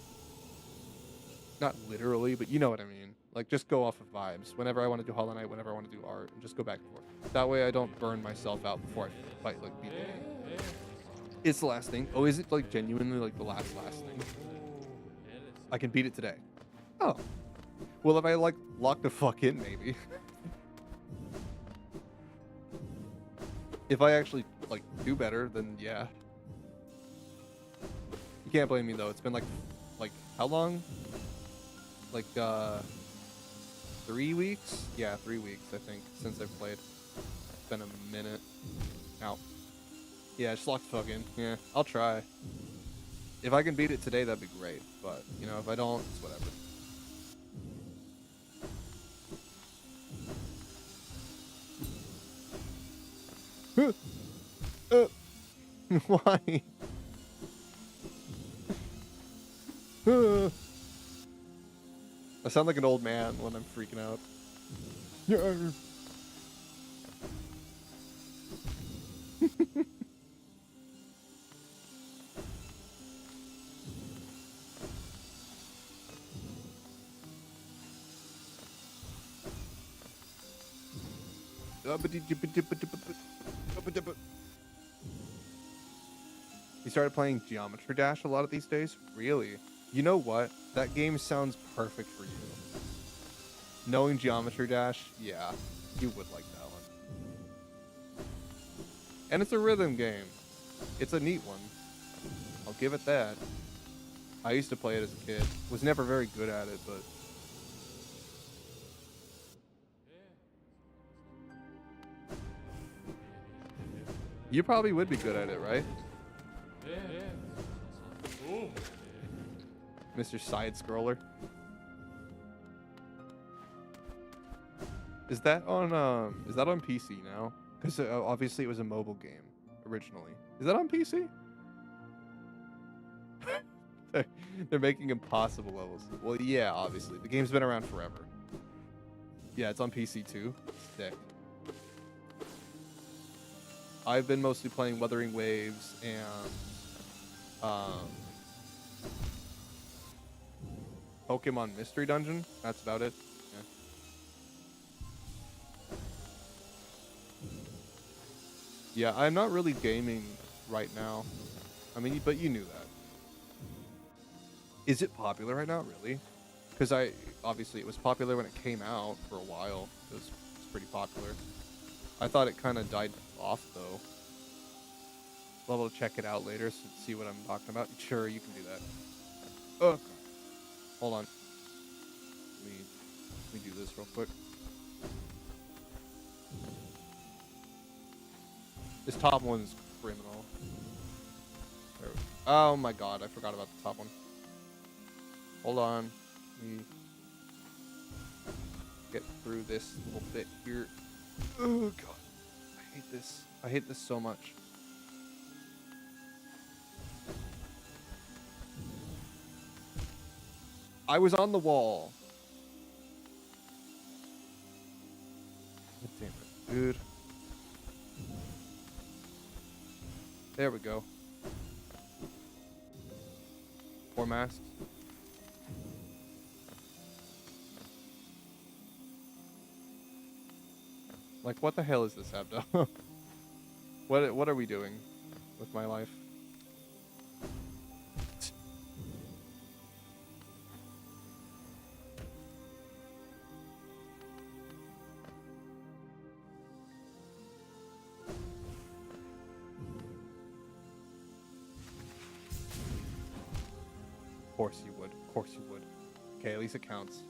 Not literally, but you know what I mean. Like, just go off of vibes. Whenever I want to do Hollow Knight, whenever I want to do art, and just go back and forth. That way I don't burn myself out before I fight, like, beat the game. It's the last thing. Oh, is it, like, genuinely, like, the last thing? I can beat it today. Oh. Well, if I, like, lock the fuck in, maybe. If I actually, like, do better, then yeah. You can't blame me, though. It's been, like, how long? Like, 3 weeks? Yeah, 3 weeks, I think, since I've played. It's been a minute. Ow. Yeah, just lock the fuck in. Yeah, I'll try. If I can beat it today, that'd be great. But, you know, if I don't, it's whatever. Why? I sound like an old man when I'm freaking out. You started playing Geometry Dash a lot of these days? Really? You know what? That game sounds perfect for you. Knowing Geometry Dash, yeah, you would like that one. And it's a rhythm game. It's a neat one. I'll give it that. I used to play it as a kid. Was never very good at it, but... You probably would be good at it, right? Mr. Side Scroller. Is that on PC now? Because obviously it was a mobile game originally. Is that on PC? They're making impossible levels. Well, yeah, obviously. The game's been around forever. Yeah, it's on PC too. Sick. I've been mostly playing Wuthering Waves and Pokemon Mystery Dungeon. That's about it. Yeah, I'm not really gaming right now. I mean, but you knew that. Is it popular right now, really? Because obviously it was popular when it came out for a while. It's pretty popular. I thought it kind of died off, though. I'll be able to check it out later, so see what I'm talking about. Sure, you can do that. Oh, hold on. Let me do this real quick. This top one's criminal. Oh my god, I forgot about the top one. Hold on. Let me get through this little bit here. Oh god. I hate this. I hate this so much. I was on the wall. God damn it, dude. There we go. 4 masks. Like, what the hell is this, Abdo? What are we doing with my life? Of course you would. Of course you would. Okay, at least it counts.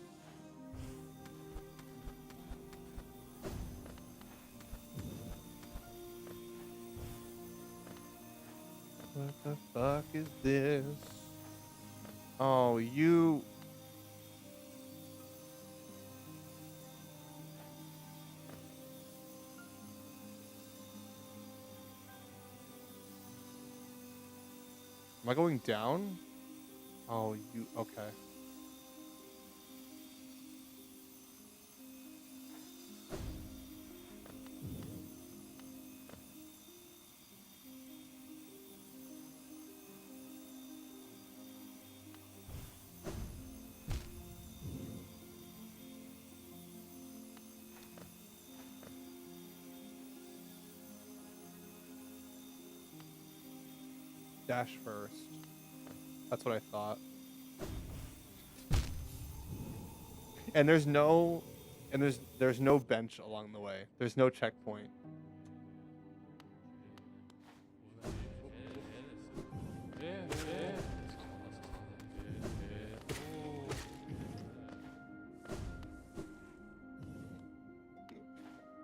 What the fuck is this? Oh, you... Am I going down? Oh, you... Okay. dash first. That's what I thought. And there's no bench along the way. There's no checkpoint.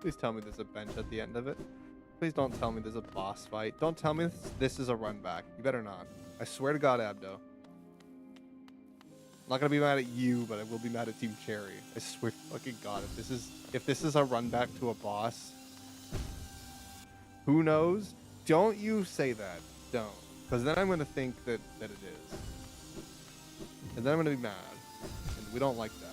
Please tell me there's a bench at the end of it. Please don't tell me there's a boss fight. Don't tell me this is a run back. You better not. I swear to God, Abdo. I'm not gonna be mad at you, but I will be mad at Team Cherry. I swear to fucking God, if this is a run back to a boss, who knows? Don't you say that. Don't. Because then I'm gonna think that it is. And then I'm gonna be mad. And we don't like that.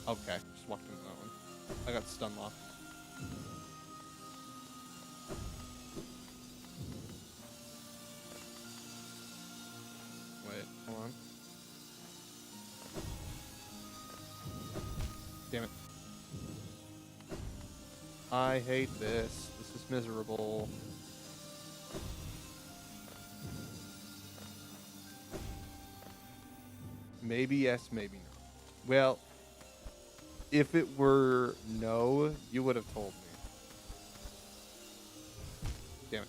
Okay, just walked into that one. I got stun locked. Wait, hold on. Damn it. I hate this. This is miserable. Maybe yes, maybe no. Well, if it were no, you would have told me. Damn it.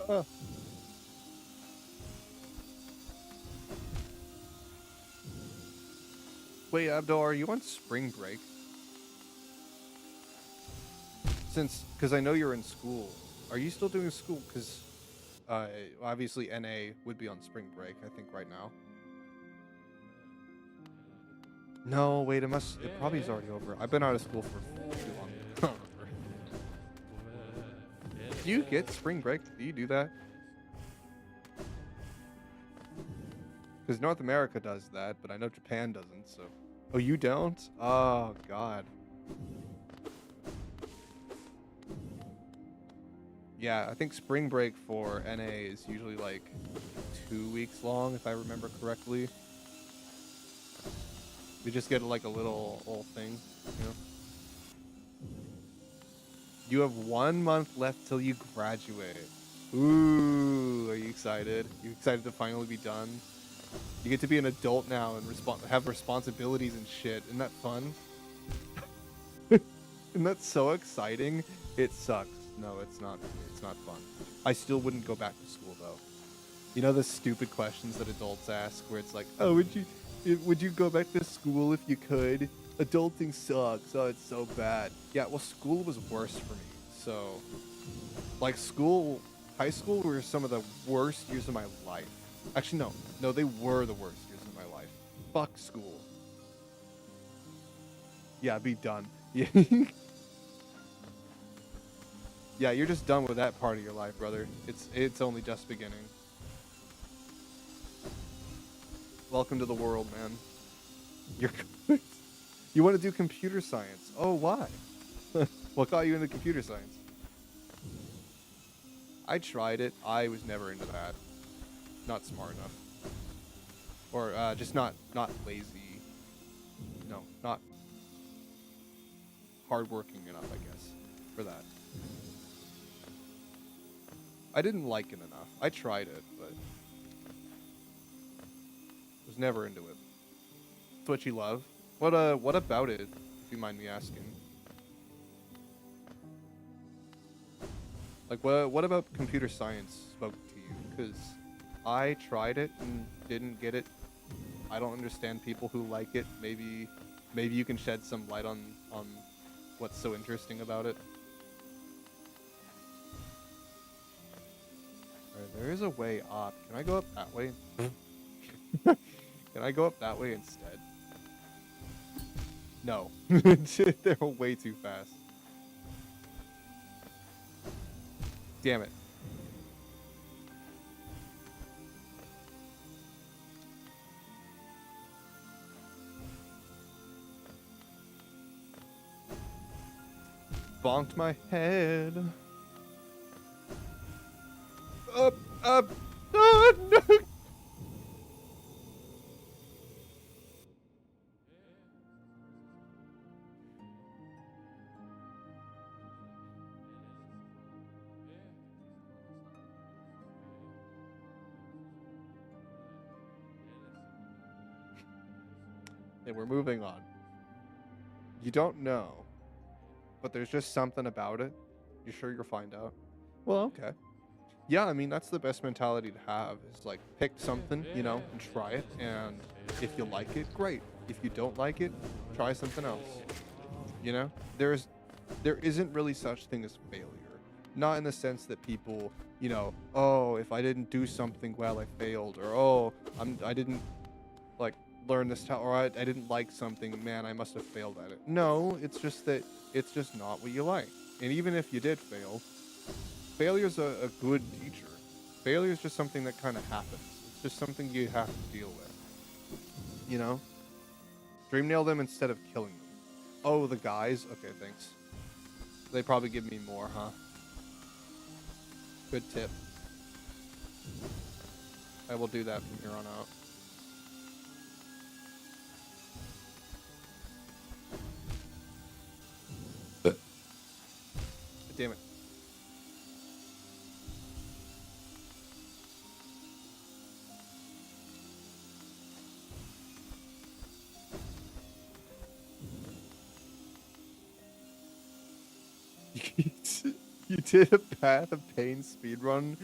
Oh. Wait, Abdo, are you on spring break? Because I know you're in school. Are you still doing school? Because obviously NA would be on spring break, I think, right now. No, wait, it probably is already over. I've been out of school for too long. Do you get spring break? Do you do that? Because North America does that, but I know Japan doesn't, so... Oh, you don't? Oh, God. Yeah, I think spring break for NA is usually like 2 weeks long, if I remember correctly. We just get like a little thing, you know? You have 1 month left till you graduate. Ooh, are you excited? You excited to finally be done? You get to be an adult now and have responsibilities and shit. Isn't that fun? Isn't that so exciting? It sucks. No, it's not. It's not fun. I still wouldn't go back to school though. You know the stupid questions that adults ask, where it's like, "Oh, would you go back to school if you could? Adulting sucks. Oh, it's so bad." Yeah, well, school was worse for me. So, like high school were some of the worst years of my life. Actually, no, they were the worst years of my life. Fuck school. Yeah, be done. Yeah. Yeah, you're just done with that part of your life, brother. It's only just beginning. Welcome to the world, man. You're good. You want to do computer science? Oh, why? What got you into computer science? I tried it. I was never into that. Not smart enough. Or just not lazy. No, not hardworking enough, I guess, for that. I didn't like it enough. I tried it, but was never into it. It's what you love. What about it, if you mind me asking? Like, what about computer science spoke to you? Because I tried it and didn't get it. I don't understand people who like it. Maybe you can shed some light on what's so interesting about it. Alright, there is a way up. Can I go up that way? Can I go up that way instead? No. They're way too fast. Damn it. bonked my head. Up, up. Oh, no. And we're moving on. You don't know, but there's just something about it. You sure you'll find out? Well, okay. Yeah, I mean, that's the best mentality to have is like pick something, you know, and try it. And if you like it, great. If you don't like it, try something else. You know, there isn't really such thing as failure. Not in the sense that people, you know, oh, if I didn't do something well, I failed, or oh, I didn't like learn this or I didn't like something, man, I must have failed at it. No, it's just that it's just not what you like. And even if you did fail, failure's a good teacher. Failure is just something that kind of happens. It's just something you have to deal with. You know? Dream nail them instead of killing them. Oh, the guys? Okay, thanks. They probably give me more, huh? Good tip. I will do that from here on out. Damn it. You did a Path of Pain speedrun?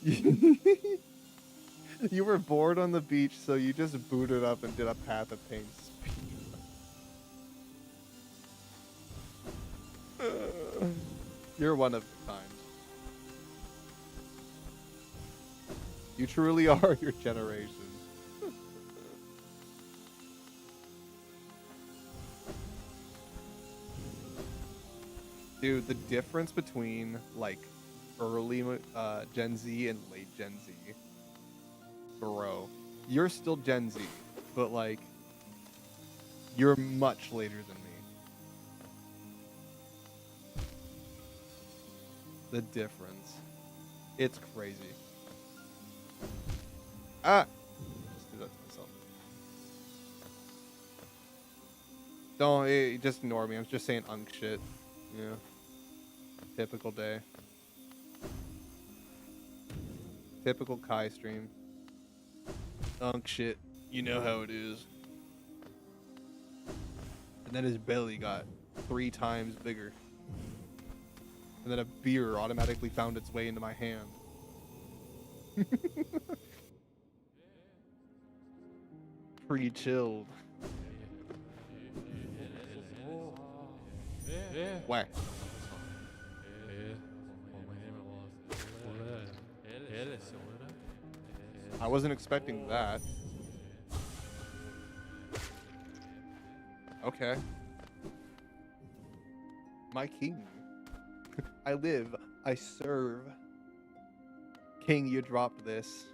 You were bored on the beach, so you just booted up and did a Path of Pain speedrun. You're one of a kind. You truly are your generation. Dude, the difference between, like, early Gen Z and late Gen Z. Bro. You're still Gen Z, but, like, you're much later than me. The difference. It's crazy. Ah! Just do that to myself. Don't, just ignore me. I'm just saying unk shit. Yeah. Typical day. Typical Kai stream. Unk shit. You know how it is. And then his belly got 3 times bigger. And then a beer automatically found its way into my hand. Pre-chilled. Why? I wasn't expecting that. Okay. My king. I live. I serve. King, you dropped this.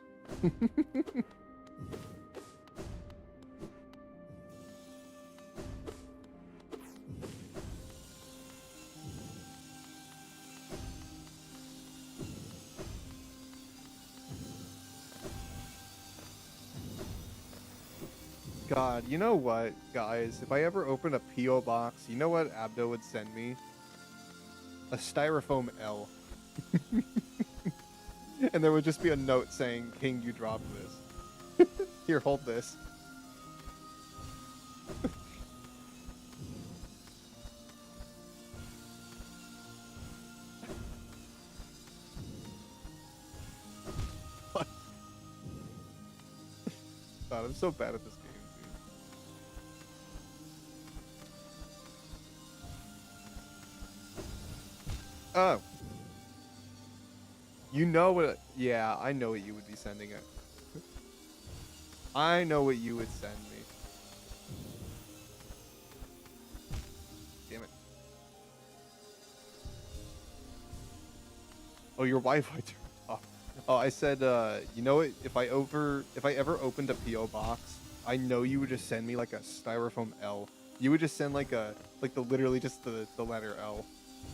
God, you know what, guys? If I ever opened a P.O. box, you know what Abdo would send me? A styrofoam L. And there would just be a note saying, King, you dropped this. Here, hold this. What? God, I'm so bad at this game. Oh. You know what... Yeah, I know what you would be sending it. I know what you would send me. Damn it. Oh, your Wi-Fi turned off. Oh, I said, you know what? If I ever opened a P.O. box, I know you would just send me like a styrofoam L. You would just send like literally just the letter L.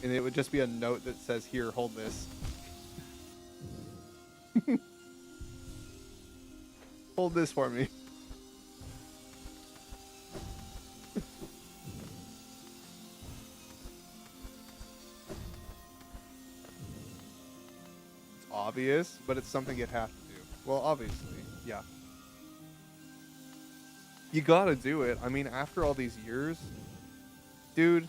and it would just be a note that says, "Here, hold this." Hold this for me. It's obvious, but it's something you'd have to do. Well, obviously, yeah. You gotta do it. I mean, after all these years, dude,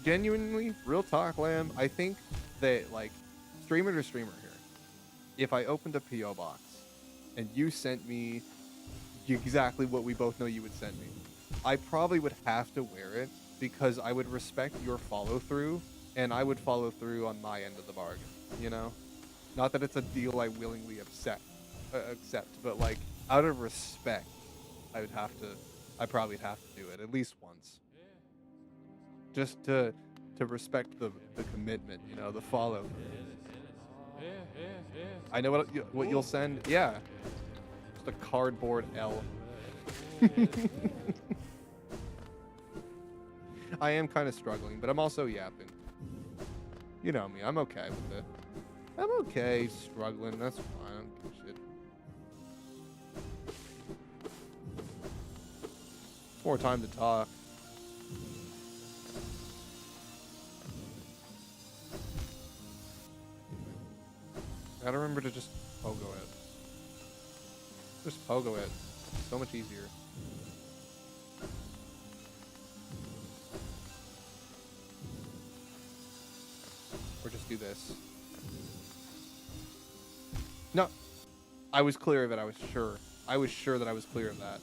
genuinely, real talk, Lamb, I think that, like, streamer to streamer here, if I opened a P.O. box and you sent me exactly what we both know you would send me, I probably would have to wear it because I would respect your follow through and I would follow through on my end of the bargain, you know? Not that it's a deal I willingly accept, but like out of respect, I probably would have to do it at least once. Just to respect the commitment, you know, the follow. I know what you'll send. Yeah. Just a cardboard L. I am kind of struggling, but I'm also yapping. You know me, I'm okay with it. I'm okay struggling, that's fine, I don't give a shit. More time to talk. Gotta remember to just pogo it. Just pogo it. So much easier. Or just do this. No. I was clear of it, I was sure. I was sure that I was clear of that.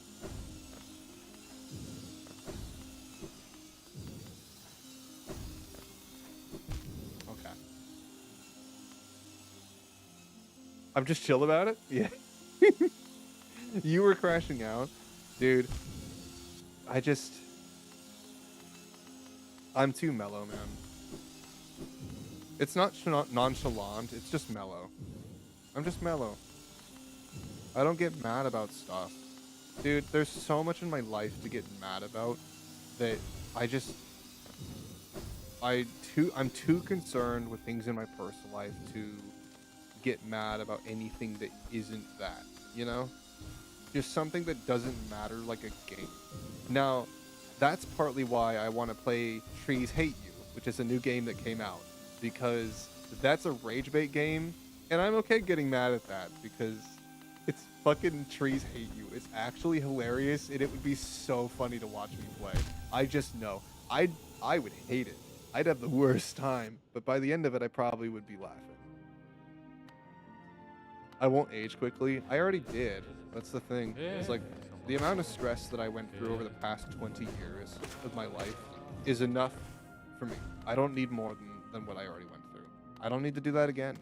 Okay. I'm just chill about it? Yeah. You were crashing out. Dude. I'm too mellow, man. It's not nonchalant, it's just mellow. I'm just mellow. I don't get mad about stuff. Dude, there's so much in my life to get mad about that I'm too concerned with things in my personal life to get mad about anything that isn't that, you know? Just something that doesn't matter, like a game. Now, that's partly why I want to play Trees Hate You, which is a new game that came out, because that's a rage bait game, and I'm okay getting mad at that because it's fucking Trees Hate You. It's actually hilarious, and it would be so funny to watch me play. I just know. I would hate it. I'd have the worst time, but by the end of it, I probably would be laughing. I won't age quickly. I already did. That's the thing. It's like the amount of stress that I went through over the past 20 years of my life is enough for me. I don't need more than what I already went through. I don't need to do that again.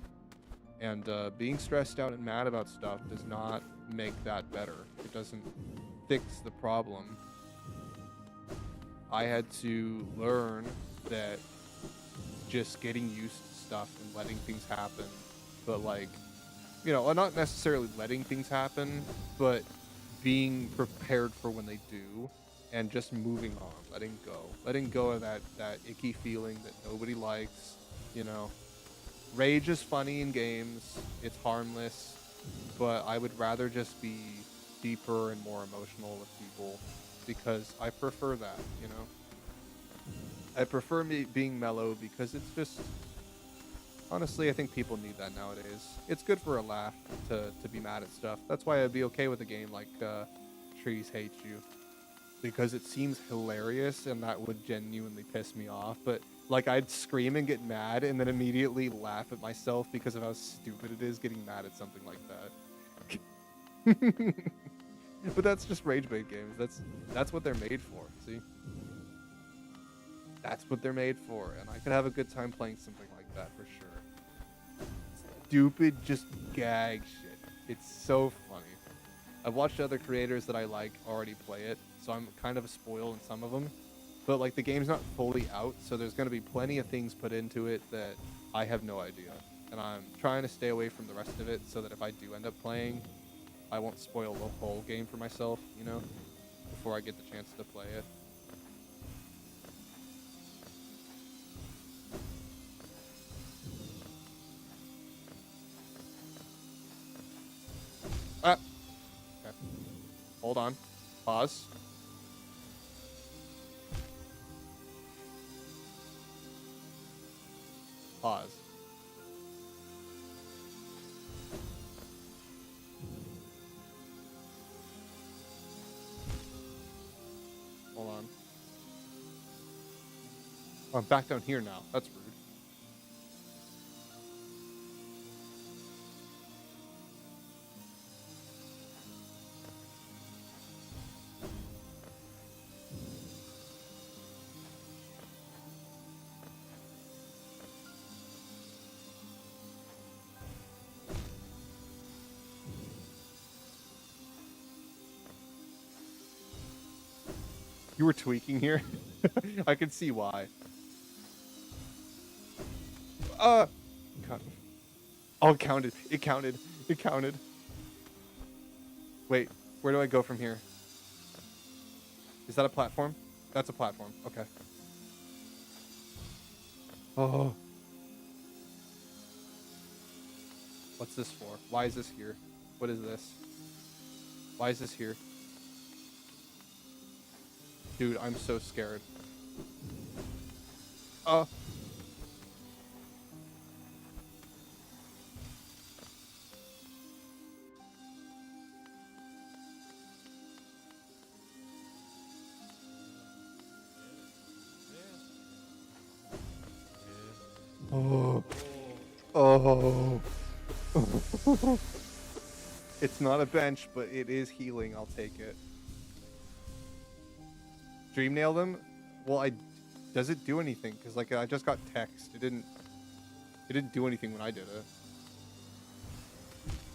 And being stressed out and mad about stuff does not make that better. It doesn't fix the problem. I had to learn that just getting used to stuff and letting things happen, but like, you know, not necessarily letting things happen, but being prepared for when they do and just moving on, letting go of that icky feeling that nobody likes, you know. Rage is funny in games, it's harmless, but I would rather just be deeper and more emotional with people because I prefer that, you know. I prefer me being mellow because it's just, honestly, I think people need that nowadays. It's good for a laugh to be mad at stuff. That's why I'd be okay with a game like Trees Hate You. Because it seems hilarious and that would genuinely piss me off. But like I'd scream and get mad and then immediately laugh at myself because of how stupid it is getting mad at something like that. But that's just rage bait games. That's what they're made for, see? That's what they're made for, and I could have a good time playing something like that for sure. Stupid, just gag shit. It's so funny. I've watched other creators that I like already play it, so I'm kind of spoiled in some of them. But like the game's not fully out, so there's going to be plenty of things put into it that I have no idea. And I'm trying to stay away from the rest of it so that if I do end up playing, I won't spoil the whole game for myself, you know, before I get the chance to play it. Ah. Okay. Hold on. Pause. Pause. Hold on. Oh, I'm back down here now. That's rude. You were tweaking here? I can see why. God. Oh, it counted. It counted. It counted. Wait, where do I go from here? Is that a platform? That's a platform. Okay. Oh. What's this for? Why is this here? What is this? Why is this here? Dude, I'm so scared. Oh. Oh. It's not a bench, but it is healing. I'll take it. Dream nail them? Well, does it do anything? Because like I just got text. It didn't do anything when I did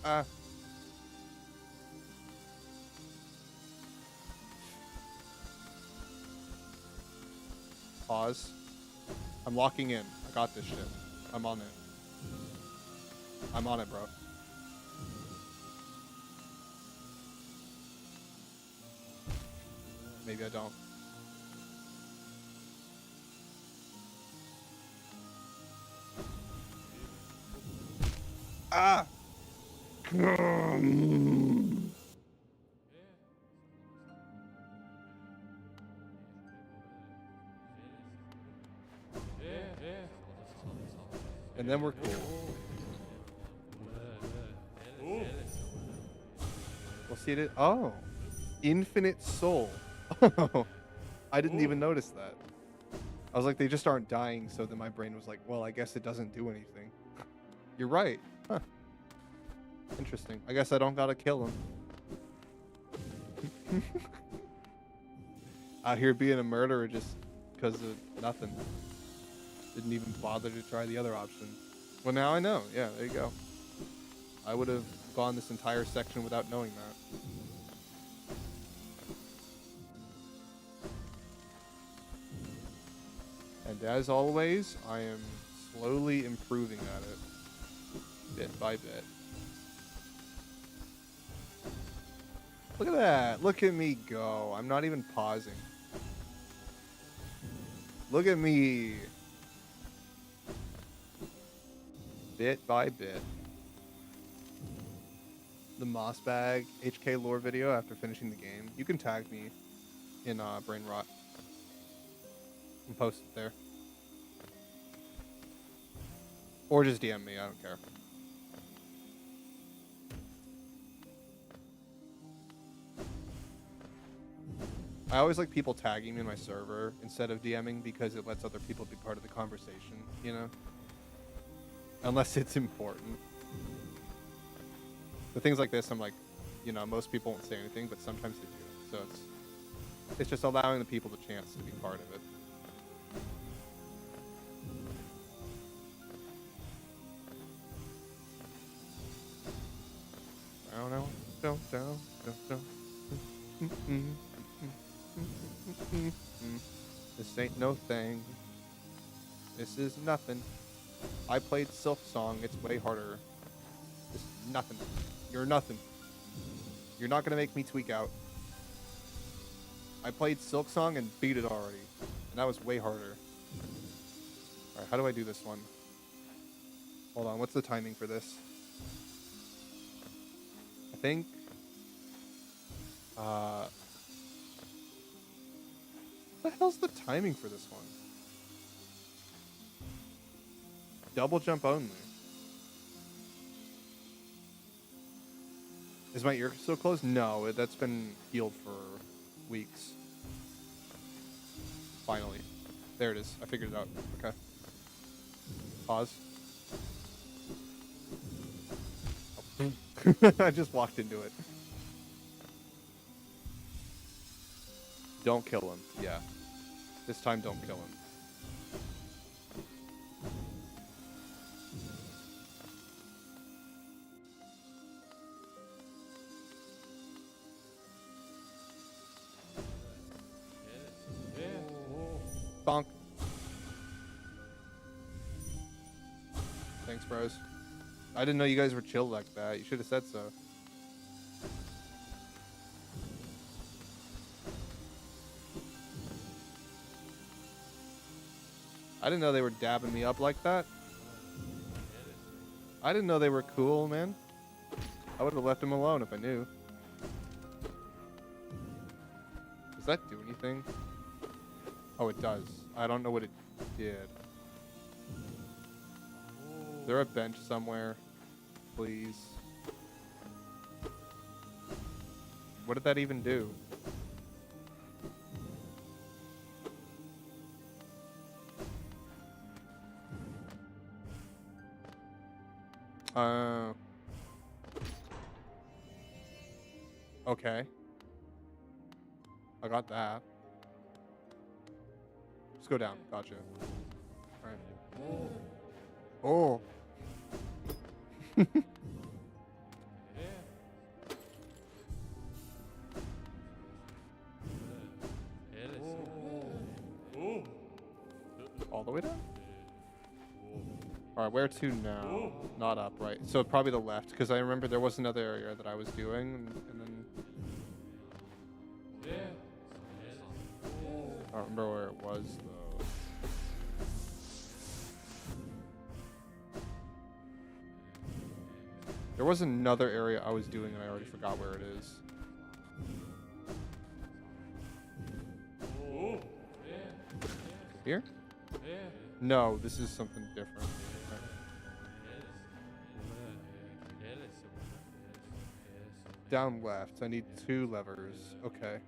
it. Pause. I'm locking in. I got this shit. I'm on it. I'm on it, bro. Maybe I don't. Ah! And then we're cool. We'll see it. Oh, infinite soul. I didn't even notice that. I was like, they just aren't dying. So then my brain was like, well, I guess it doesn't do anything. You're right. Huh. Interesting. I guess I don't gotta kill him. Out here being a murderer just because of nothing. Didn't even bother to try the other option. Well, now I know. Yeah, there you go. I would have gone this entire section without knowing that. And as always, I am slowly improving at it. Bit by bit. Look at that. Look at me go. I'm not even pausing. Look at me. Bit by bit. The Moss Bag HK lore video after finishing the game. You can tag me in Brain Rot and post it there. Or just DM me. I don't care. I always like people tagging me in my server instead of DMing because it lets other people be part of the conversation, you know? Unless it's important. But things like this, I'm like, you know, most people won't say anything, but sometimes they do. So it's just allowing the people the chance to be part of it. This ain't no thing. This is nothing. I played Silk Song. It's way harder. This is nothing. You're nothing. You're not gonna make me tweak out. I played Silk Song and beat it already, and that was way harder. All right, how do I do this one? Hold on. What's the timing for this? I think What the hell's the timing for this one? Double jump only. Is my ear still closed? No, that's been healed for weeks. Finally. There it is. I figured it out. Okay. Pause. Oh. I just walked into it. Don't kill him. Yeah. This time, don't kill him. Bonk. Thanks, bros. I didn't know you guys were chill like that. You should have said so. I didn't know they were dabbing me up like that. I didn't know they were cool, man. I would have left him alone if I knew. Does that do anything? Oh, it does. I don't know what it did. Is there a bench somewhere? Please. What did that even do? Okay. I got that. Let's go down. Gotcha. Alright. Oh. All the way down? Alright, where to now? Not up, right? So probably the left, because I remember there was another area that I was doing, and then... I don't remember where it was, though. There was another area I was doing, and I already forgot where it is. Here? No, this is something different. Okay. Down left. I need 2 levers. Okay.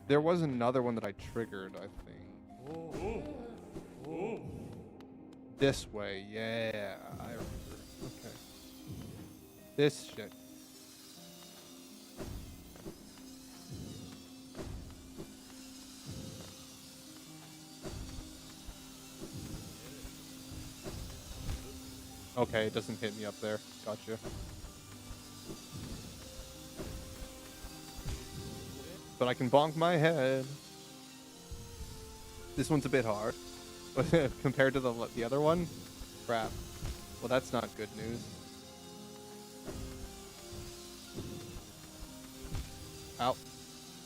There was another one that I triggered, I think. This way. Yeah, I remember. Okay. This shit. Okay, it doesn't hit me up there. Gotcha. But I can bonk my head. This one's a bit hard. Compared to the other one? Crap. Well, that's not good news. Ow.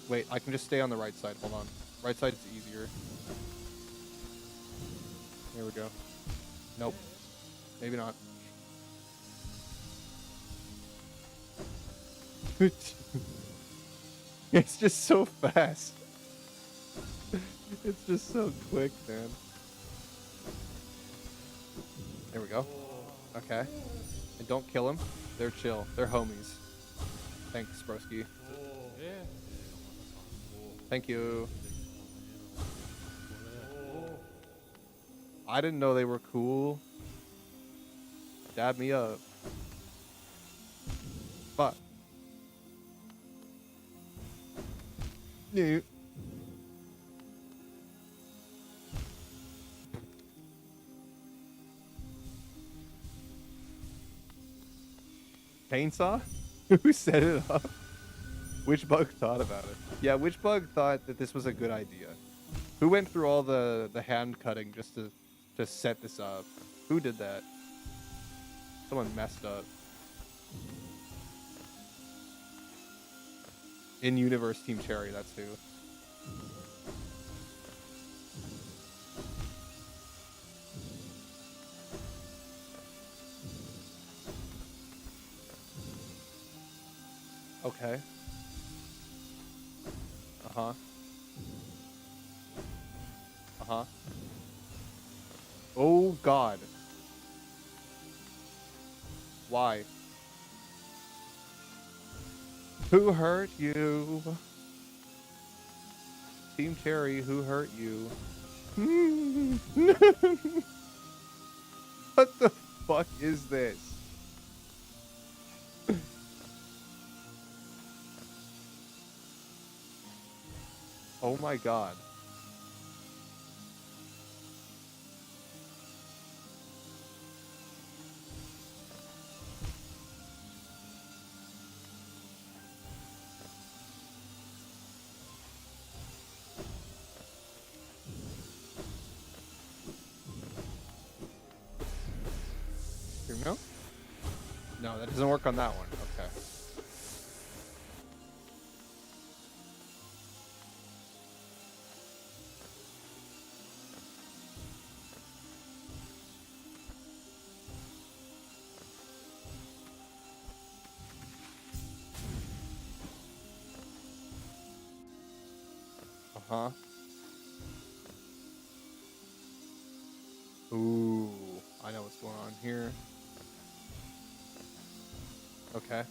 Wait, I can just stay on the right side. Hold on. Right side is easier. There we go. Nope. Maybe not. It's just so fast. It's just so quick, man. There we go. Okay. And don't kill them. They're chill. They're homies. Thanks, broski. Thank you. I didn't know they were cool. Dab me up. Fuck. No. Chainsaw? Who set it up? Which bug thought about it? Yeah, which bug thought that this was a good idea? Who went through all the hand cutting just to set this up? Who did that? Someone messed up. In-universe Team Cherry, that's who. Okay. Uh-huh. Uh-huh. Oh, God. Why? Who hurt you? Team Cherry, who hurt you? What the fuck is this? Oh my God. Here we go. No, that doesn't work on that one. Okay. Uh-huh. Ooh, I know what's going on here. Okay.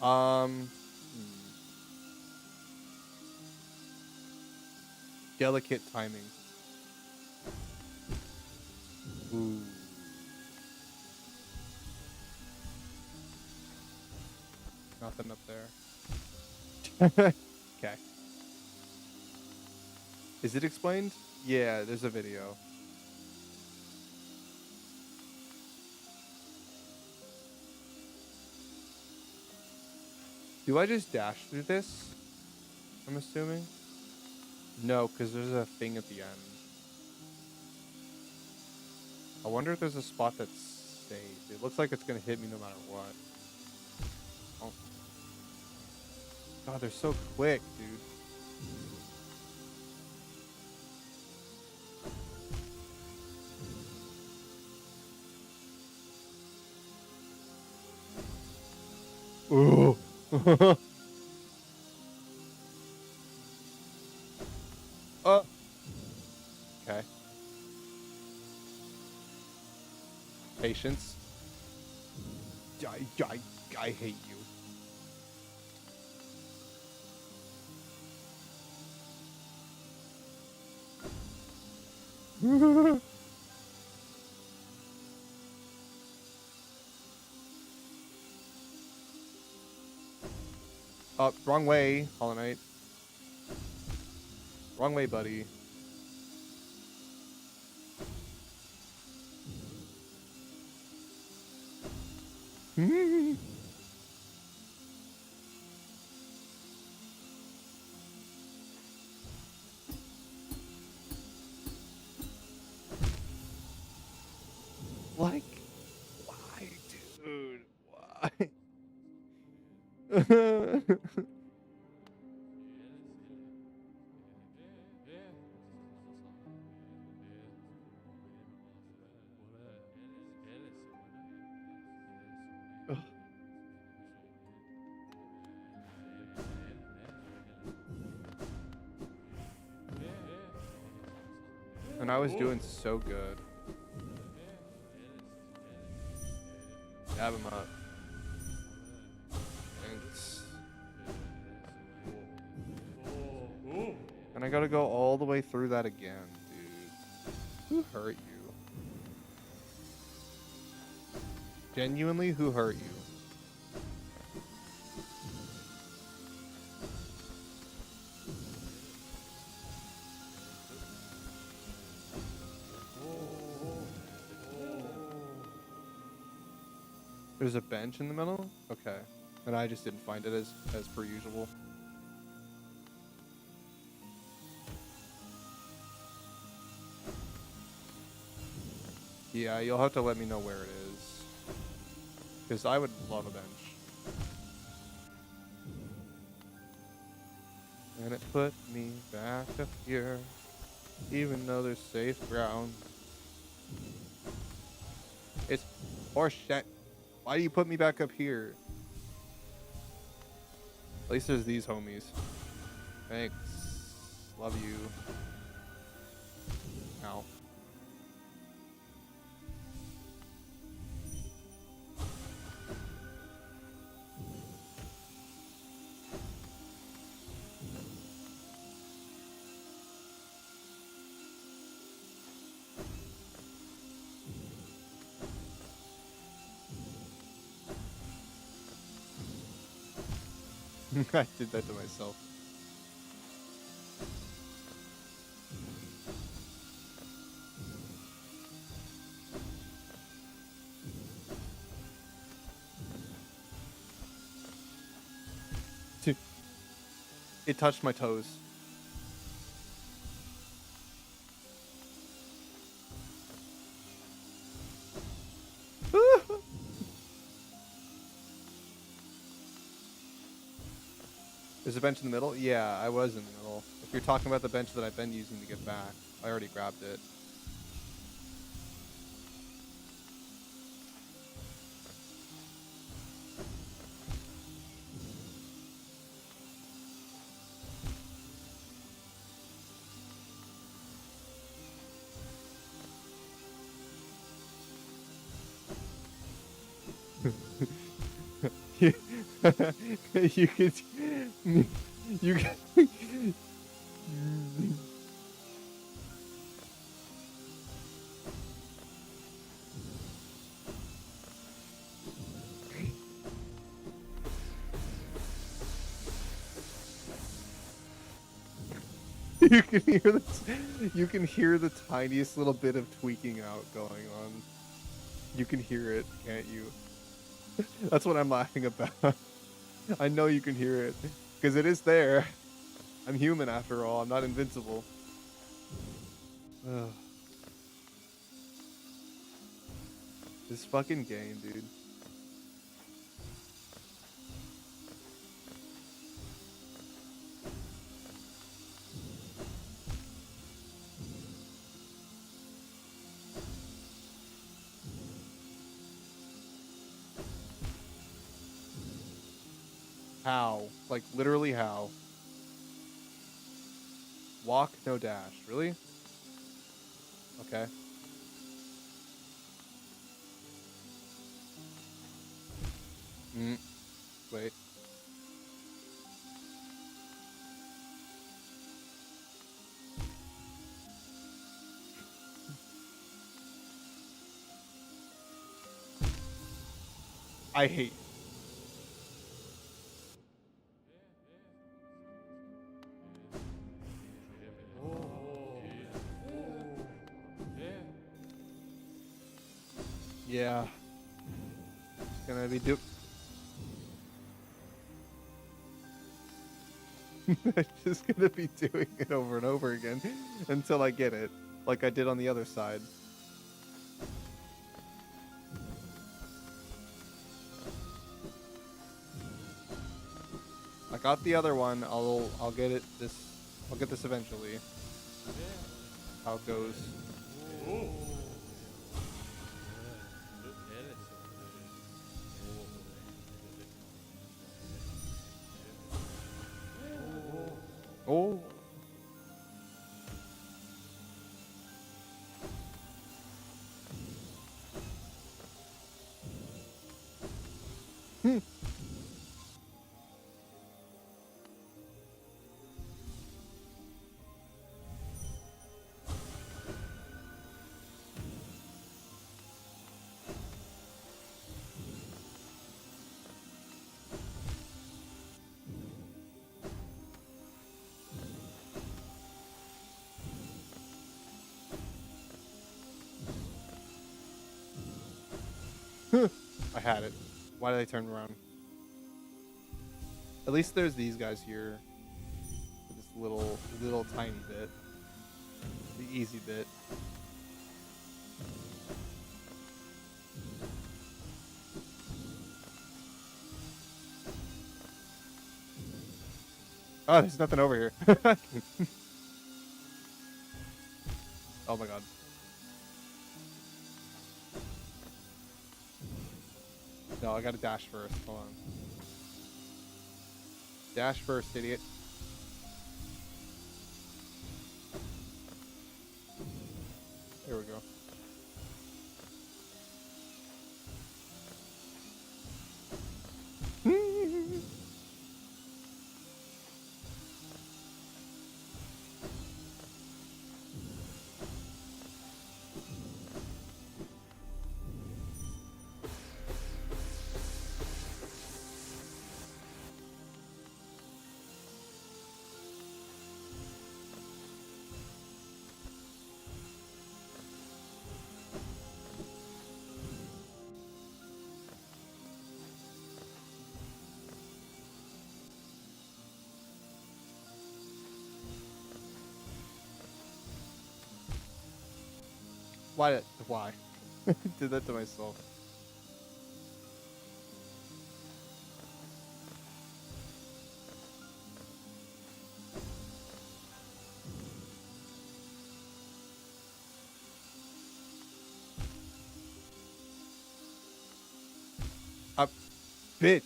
Hmm. Delicate timing. Ooh. Nothing up there. Okay. Is it explained? Yeah, there's a video. Do I just dash through this? I'm assuming. No, because there's a thing at the end. I wonder if there's a spot that's safe. It looks like it's going to hit me no matter what. Oh. God, they're so quick, dude. Ooh. Okay. Patience. I hate you. Wrong way, Hollow Knight. Wrong way, buddy. Like, why, dude? Why? And I was doing so good. Dab him up. Thanks. And I gotta go all the way through that again, dude. Who hurt you? Genuinely, who hurt you? There's a bench in the middle? Okay. And I just didn't find it as per usual. Yeah, you'll have to let me know where it is. Because I would love a bench. And it put me back up here, even though there's safe ground. It's horseshit. Why do you put me back up here? At least there's these homies. Thanks. Love you. Ow. I did that to myself. Dude, it touched my toes. There's a bench in the middle? Yeah, I was in the middle. If you're talking about the bench that I've been using to get back, I already grabbed it. You could, you can. You can hear the you can hear the tiniest little bit of tweaking out going on. You can hear it, can't you? That's what I'm laughing about. I know you can hear it because it is there. I'm human after all. I'm not invincible. Ugh. This fucking game, dude. How? Like, literally how? Walk, no dash. Really? Okay. Wait. I hate. Yeah. It's gonna be I'm just gonna be doing it over and over again until I get it, like I did on the other side. I got the other one. I'll get it this. I'll get this eventually. How it goes. Oh. I had it. Why did I turn around? At least there's these guys here. This little tiny bit. The easy bit. Oh, there's nothing over here. Oh my god. No, I gotta dash first. Hold on. Dash first, idiot. There we go. Why? Why? Did that to myself. A bitch.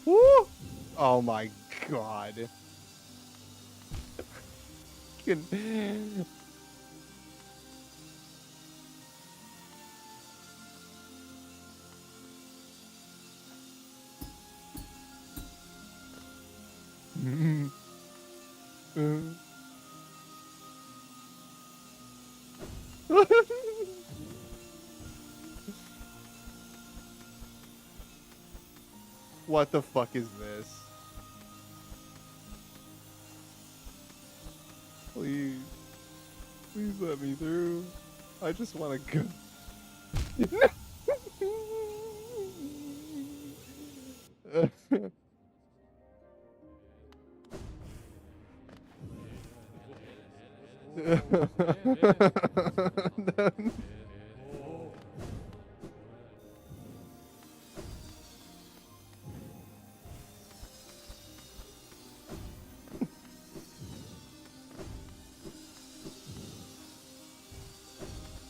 Woo! Oh my god. Fucking- What the fuck is this? Please. Please let me through. I just want to go.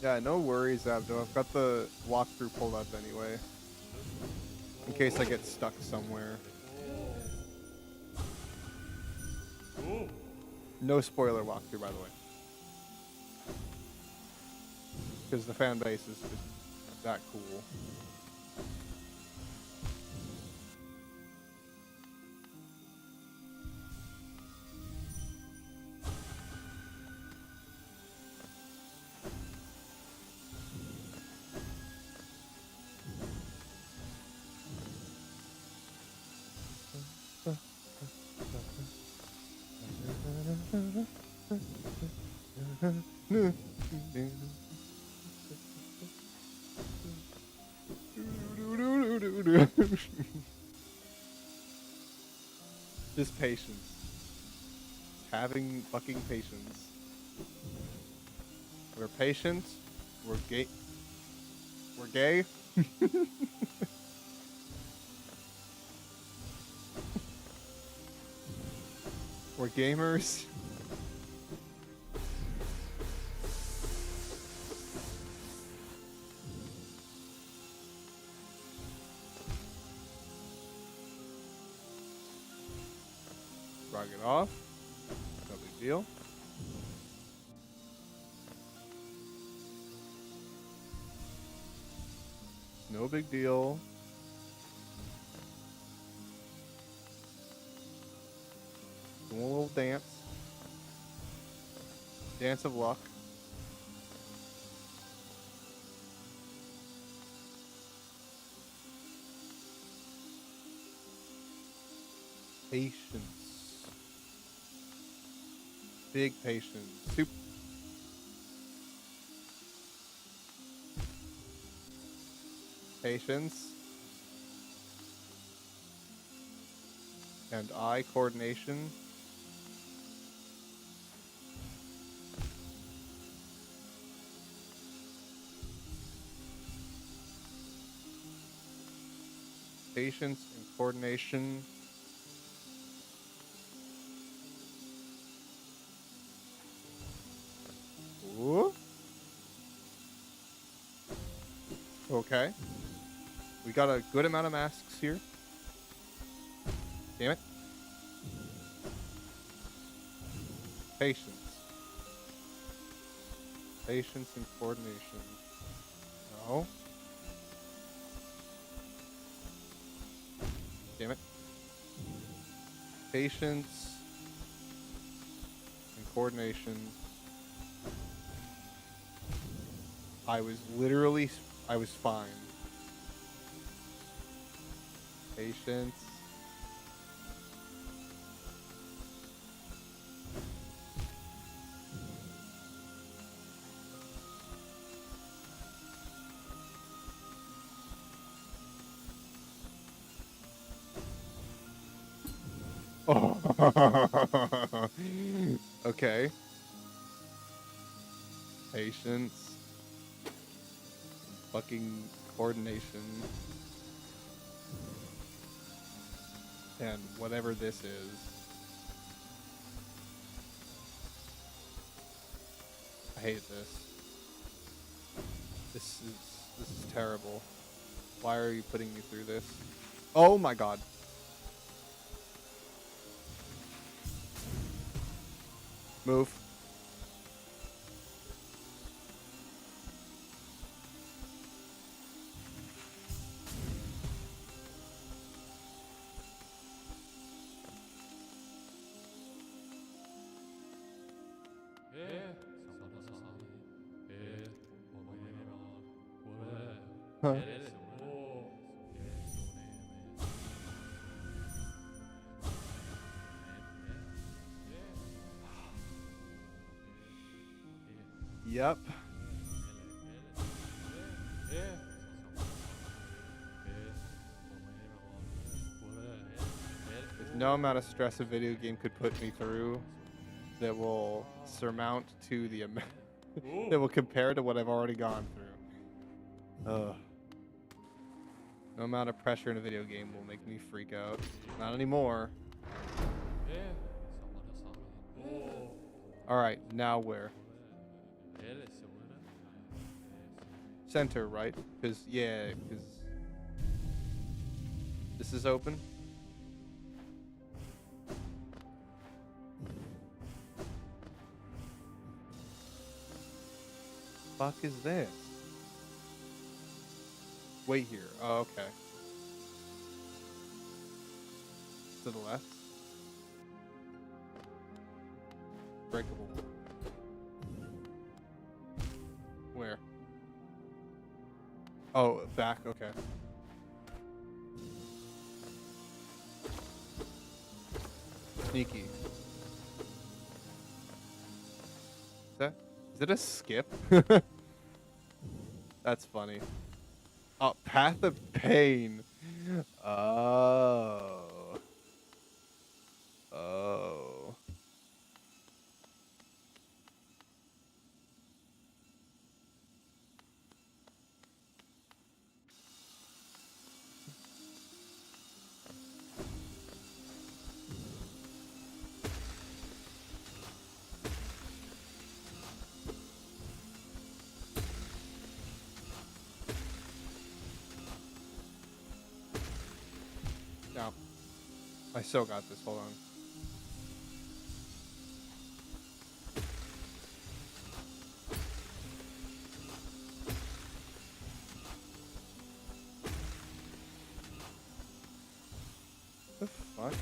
Yeah, no worries, Abdo. I've got the walkthrough pulled up anyway. In case I get stuck somewhere. No spoiler walkthrough, by the way. Because the fan base is just that cool. Just patience. Having fucking patience. We're patient. We're gay. We're gay. We're gamers. Shrug it off. No big deal. No big deal. doing a little dance. Dance of luck. Patience. Big patience. Super. Patience. And eye coordination. Patience and coordination. Ooh. Okay. We got a good amount of masks here. Damn it. Patience. Patience and coordination. No. Damn it. Patience and coordination. I was fine. Patience. Oh. Okay. Patience. Fucking coordination. And whatever this is. I hate this. This is terrible. Why are you putting me through this? Oh my god. Move. Huh. Yep. There's no amount of stress a video game could put me through that will surmount to the amount that will compare to what I've already gone through. Ugh. No amount of pressure in a video game will make me freak out. Not anymore. Alright, now where? Center, right? Because this is open. Fuck is this? Wait here. Oh, okay. To the left. Breakable. Where? Oh, back. Okay. Sneaky. Is it a skip? That's funny. Oh, Path of Pain. Oh. Oh. No. I still got this. Hold on. The fuck?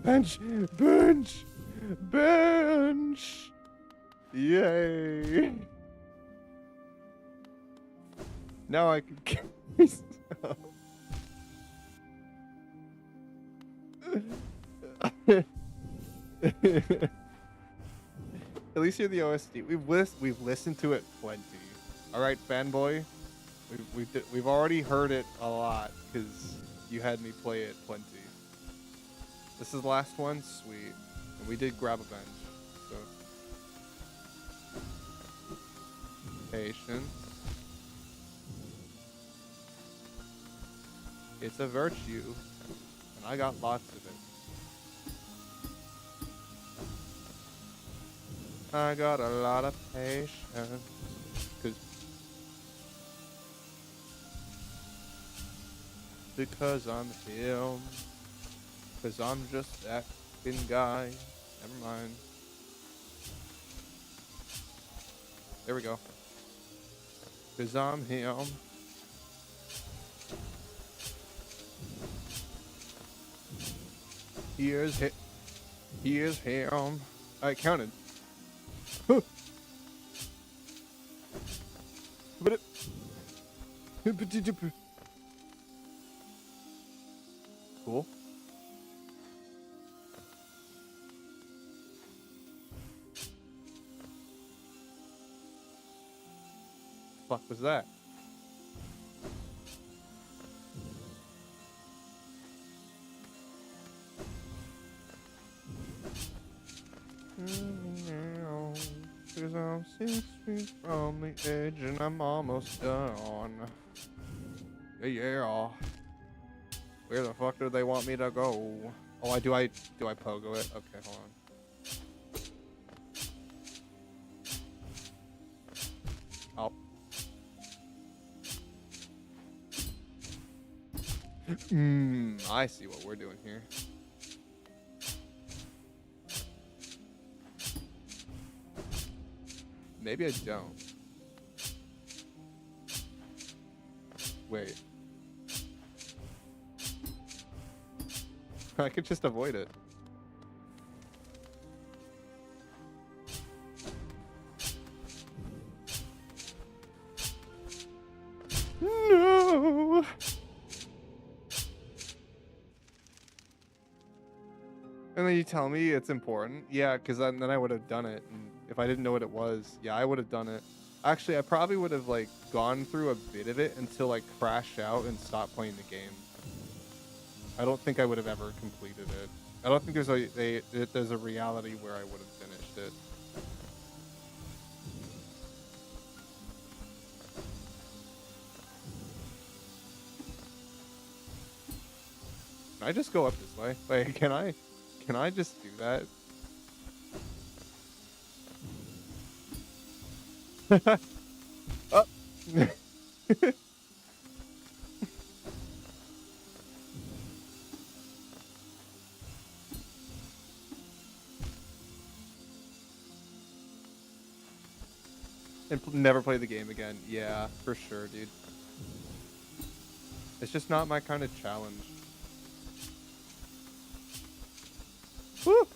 Bench! Bench! Bench! Yay! Now I can kill myself. At least you're the OST. We've listened to it plenty. All right, fanboy. We've already heard it a lot because you had me play it plenty. This is the last one, sweet. And we did grab a bench, so patience. It's a virtue, and I got lots of it. I got a lot of patience, because I'm him, because I'm just that fucking guy. Never mind. There we go. Because I'm him. Here's him. I counted. Huh. But it. Cool. Fuck was that? Cause I'm 6 feet from the edge and I'm almost done. Yeah. Where the fuck do they want me to go? Oh, do I pogo it? Okay, hold on. Oh. I see what we're doing here. Maybe I don't. Wait. I could just avoid it. No! And then you tell me it's important? Yeah, because then I would have done it. And if I didn't know what it was, yeah, I would have done it. Actually, I probably would have, like, gone through a bit of it until I crashed out and stopped playing the game. I don't think I would have ever completed it. I don't think there's a reality where I would have finished it. Can I just go up this way? Like, can I just do that? Oh. And never play the game again. Yeah, for sure, dude. It's just not my kind of challenge. Woo!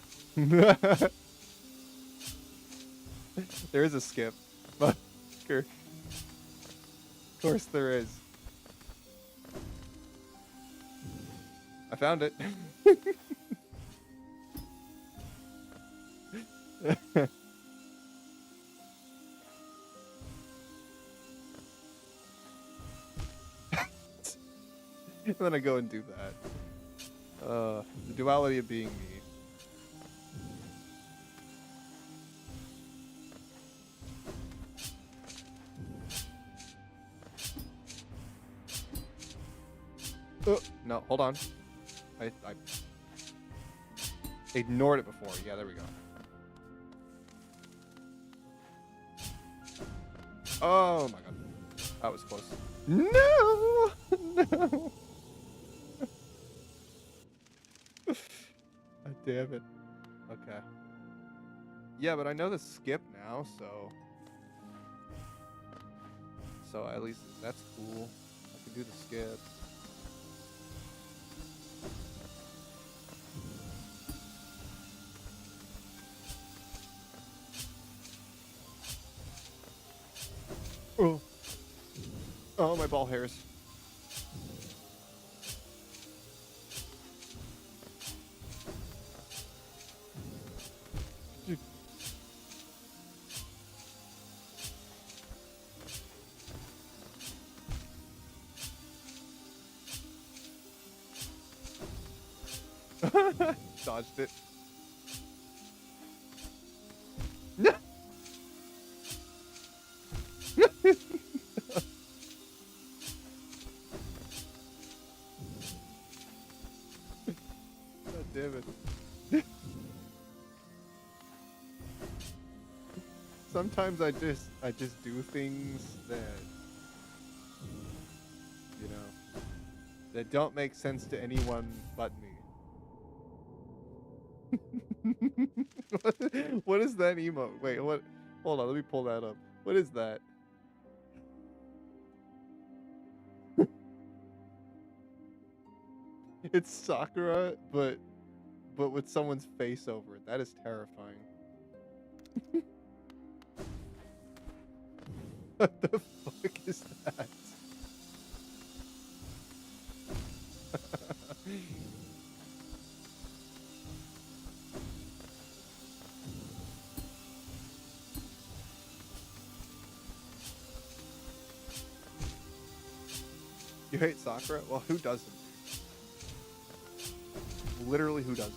There is a skip. But of course there is. I found it. And then I go and do that. The duality of being me. No, hold on. I ignored it before. Yeah, there we go. Oh my god. That was close. No! No! God damn it. Okay. Yeah, but I know the skip now, so... So at least that's cool. I can do the skip. Oh, oh, my ball hairs. Dodged it. God damn it. Sometimes I just do things that, you know, that don't make sense to anyone but me. What is that emote? Wait, what? Hold on, let me pull that up. What is that? It's Sakura, but with someone's face over it. That is terrifying. What the fuck is that? You hate Sakura? Well, who doesn't? Literally, who doesn't?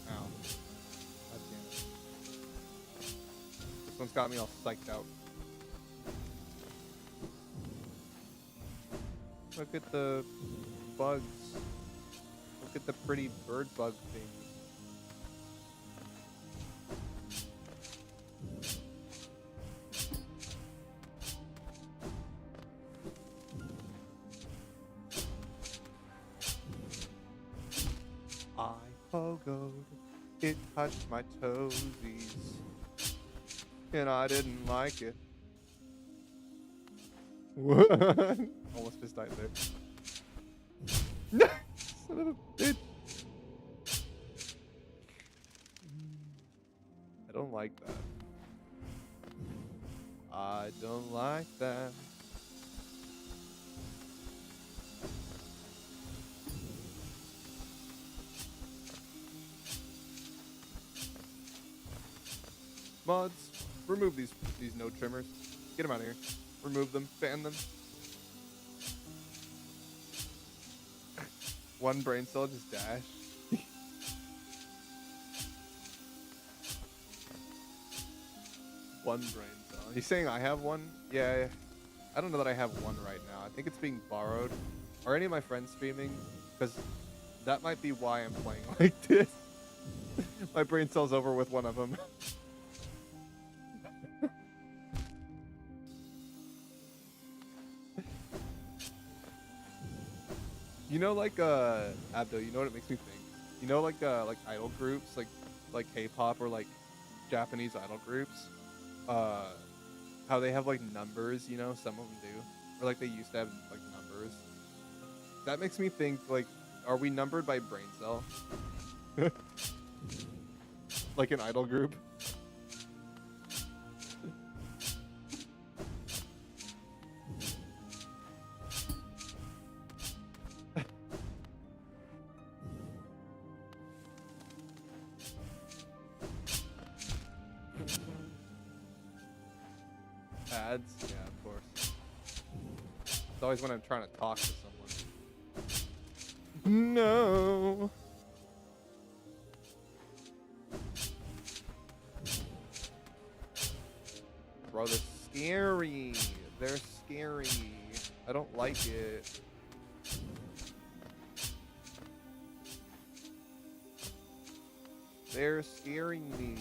Ow. God damn it. This one's got me all psyched out. Look at the bugs. Look at the pretty bird bug things. I pogoed, it touched my toesies, and I didn't like it. What? Almost just died there. Son of a bitch. I don't like that. I don't like that. Mods, remove these node trimmers. Get them out of here. Remove them. Ban them. One brain cell just dash. One brain cell. You saying I have one? Yeah. I don't know that I have one right now. I think it's being borrowed. Are any of my friends streaming? Because that might be why I'm playing like this. My brain cell's over with one of them. You know, like Abdo, you know what it makes me think? You know, like idol groups, like K-pop or like Japanese idol groups, how they have like numbers, you know, some of them do, or like they used to have like numbers. That makes me think, like, are we numbered by brain cell? Like an idol group? Ads? Yeah, of course. It's always when I'm trying to talk to someone. No. Bro, they're scary. They're scary. I don't like it. They're scaring me.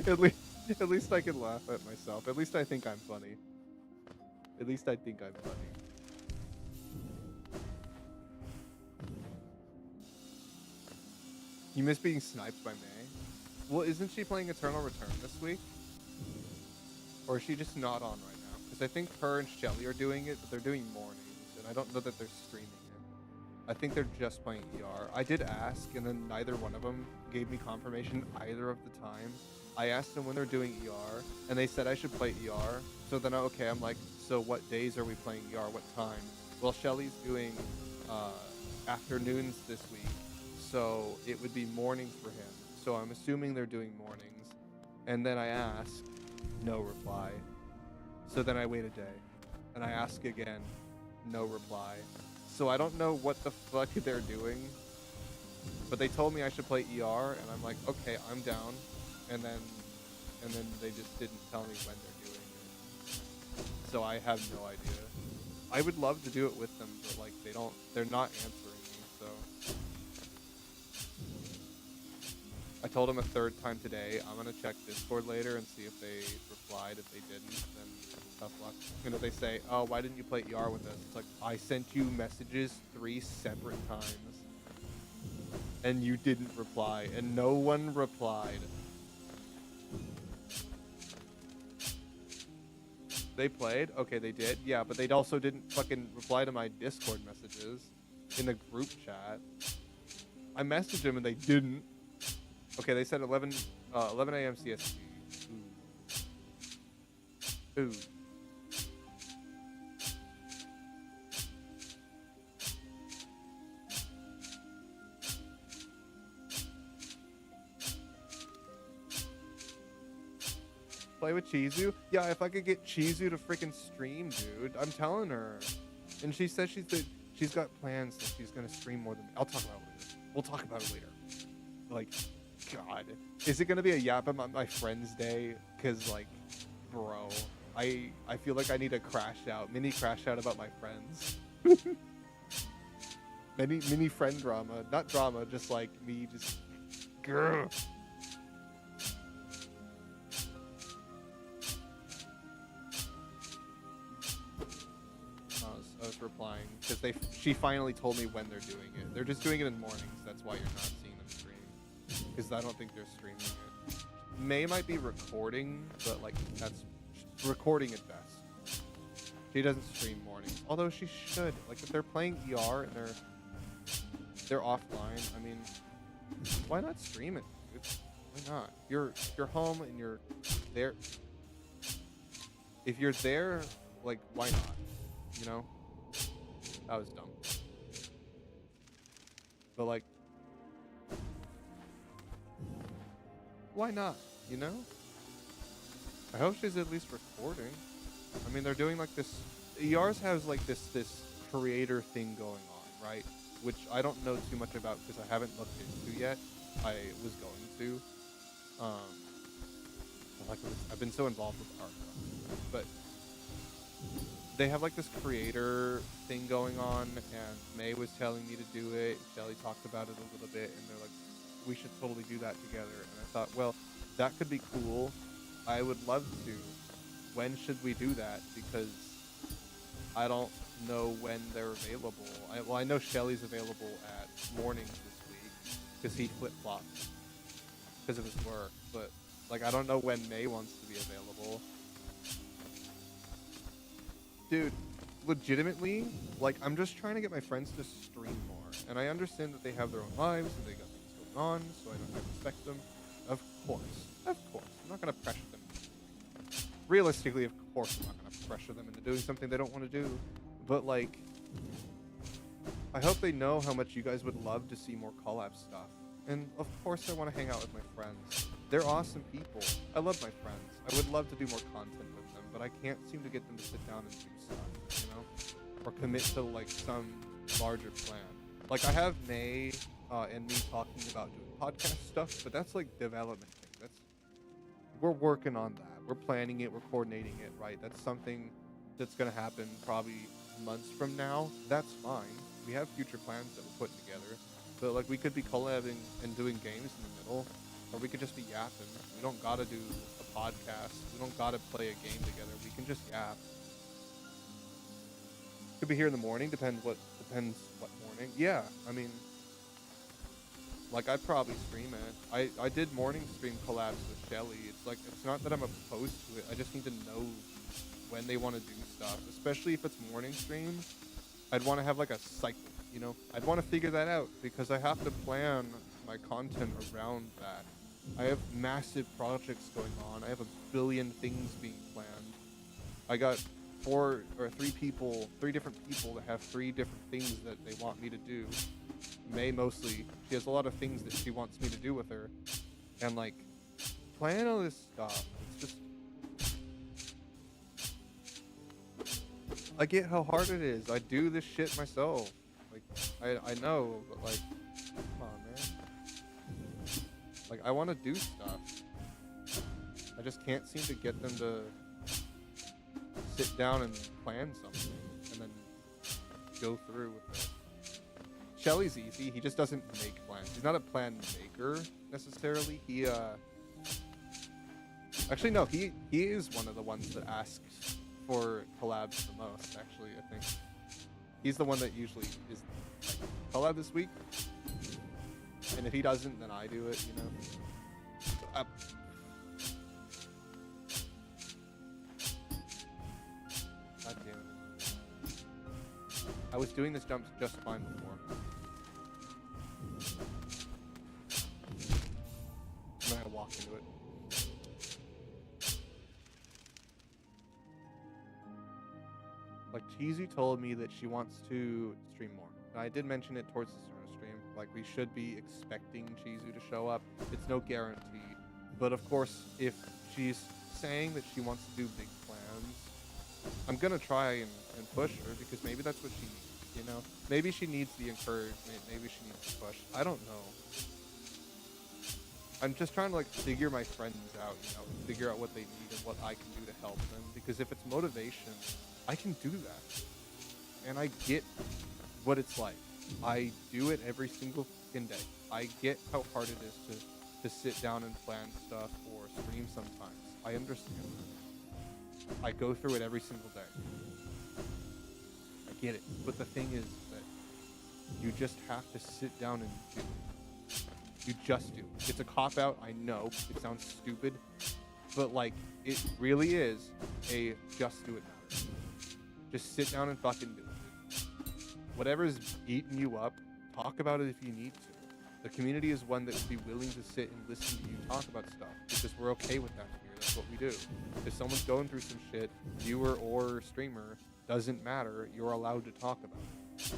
At least, at least I can laugh at myself. At least I think I'm funny. At least I think I'm funny. You miss being sniped by May? Well, isn't she playing Eternal Return this week? Or is she just not on right now? Because I think her and Shelly are doing it, but they're doing mornings, and I don't know that they're streaming it. I think they're just playing ER. I did ask, and then neither one of them gave me confirmation either of the times. I asked them when they're doing ER, and they said I should play ER. So then, okay, I'm like, so what days are we playing ER? What time? Well, Shelly's doing afternoons this week, so it would be mornings for him. So I'm assuming they're doing mornings. And then I asked, no reply. So then I wait a day, and I ask again, no reply. So I don't know what the fuck they're doing, but they told me I should play ER, and I'm like, okay, I'm down. And then they just didn't tell me when they're doing it. So I have no idea. I would love to do it with them, but like they're not answering me, so. I told them a third time today. I'm gonna check Discord later and see if they replied. If they didn't, then tough luck. You know, they say, oh, why didn't you play ER with us? It's like, I sent you messages 3 separate times, and you didn't reply, and no one replied. They played? Okay, they did. Yeah, but they also didn't fucking reply to my Discord messages in the group chat. I messaged them and they didn't. Okay, they said 11 a.m. CST. Ooh. Ooh. Play with Chizu? Yeah, if I could get Chizu to freaking stream, dude. I'm telling her. And she says she's got plans that she's gonna stream more than me. I'll talk about it later. We'll talk about it later. Like, God. Is it gonna be a yap about my friend's day? Cause like, bro, I feel like I need a crash out. Mini crash out about my friends. mini friend drama. Not drama, just like me just grr. I was replying because she finally told me when they're doing it. They're just doing it in mornings. That's why you're not seeing them stream. Because I don't think they're streaming it. May might be recording, but like that's recording at best. She doesn't stream mornings, although she should. Like if they're playing ER and they're offline, I mean, why not stream it, dude? Why not? You're home and you're there. If you're there, like why not? You know? That was dumb. But like, why not? You know? I hope she's at least recording. I mean, they're doing like this. ERs has like this creator thing going on, right? Which I don't know too much about because I haven't looked into yet. I was going to. I've been so involved with art, but they have like this creator thing going on, and May was telling me to do it. Shelly talked about it a little bit, and they're like, we should totally do that together. And I thought, well, that could be cool. I would love to. When should we do that? Because I don't know when they're available. I know Shelly's available at mornings this week because he flip-flops because of his work. But like, I don't know when May wants to be available. Dude, legitimately, like, I'm just trying to get my friends to stream more. And I understand that they have their own lives and they got things going on, so I don't have to expect them. Of course. I'm not going to pressure them. Realistically, of course, I'm not going to pressure them into doing something they don't want to do. But, like, I hope they know how much you guys would love to see more collab stuff. And, of course, I want to hang out with my friends. They're awesome people. I love my friends. I would love to do more content with them, but I can't seem to get them to sit down and do stuff, you know? Or commit to, like, some larger plan. Like, I have May and me talking about doing podcast stuff, but that's, like, development thing. We're working on that. We're planning it. We're coordinating it, right? That's something that's going to happen probably months from now. That's fine. We have future plans that we're putting together. But like we could be collabing and doing games in the middle, or we could just be yapping. We don't gotta do a podcast. We don't gotta play a game together. We can just yap. Could be here in the morning. Depends what morning. Yeah, I mean, like I'd probably stream it. I did morning stream collabs with Shelly. It's like it's not that I'm opposed to it. I just need to know when they want to do stuff, especially if it's morning streams. I'd want to have like a cycle, you know? I'd want to figure that out because I have to plan my content around that. I have massive projects going on. I have a billion things being planned. I got three different people that have 3 different things that they want me to do. May mostly, she has a lot of things that she wants me to do with her. And like, plan all this stuff. It's just, I get how hard it is. I do this shit myself. Like, I know, but like, come on, man. Like, I want to do stuff. I just can't seem to get them to sit down and plan something and then go through with it. Shelly's easy. He just doesn't make plans. He's not a plan maker necessarily. He actually no, he is one of the ones that asks for collabs the most. Actually, I think he's the one that usually is like, collab this week. And if he doesn't, then I do it. You know. God damn it. I was doing this jump just fine before. I'm gonna walk into it. Like, Cheesy told me that she wants to stream more. And I did mention it towards the start of stream. Like, we should be expecting Cheesy to show up. It's no guarantee. But of course, if she's saying that she wants to do big plans, I'm gonna try and push her because maybe that's what she needs, you know? Maybe she needs the encouragement, maybe she needs to push. I don't know. I'm just trying to like figure my friends out, you know, figure out what they need and what I can do to help them. Because if it's motivation, I can do that. And I get what it's like. I do it every single fucking day. I get how hard it is to sit down and plan stuff or stream sometimes. I understand that. I go through it every single day. I get it. But the thing is that you just have to sit down and do it. You just do. It's a cop-out, I know. It sounds stupid. But, like, it really is a just do it now. Just sit down and fucking do it. Whatever's eating you up, talk about it if you need to. The community is one that would be willing to sit and listen to you talk about stuff. Because we're okay with that here. That's what we do. If someone's going through some shit, viewer or streamer, doesn't matter. You're allowed to talk about it.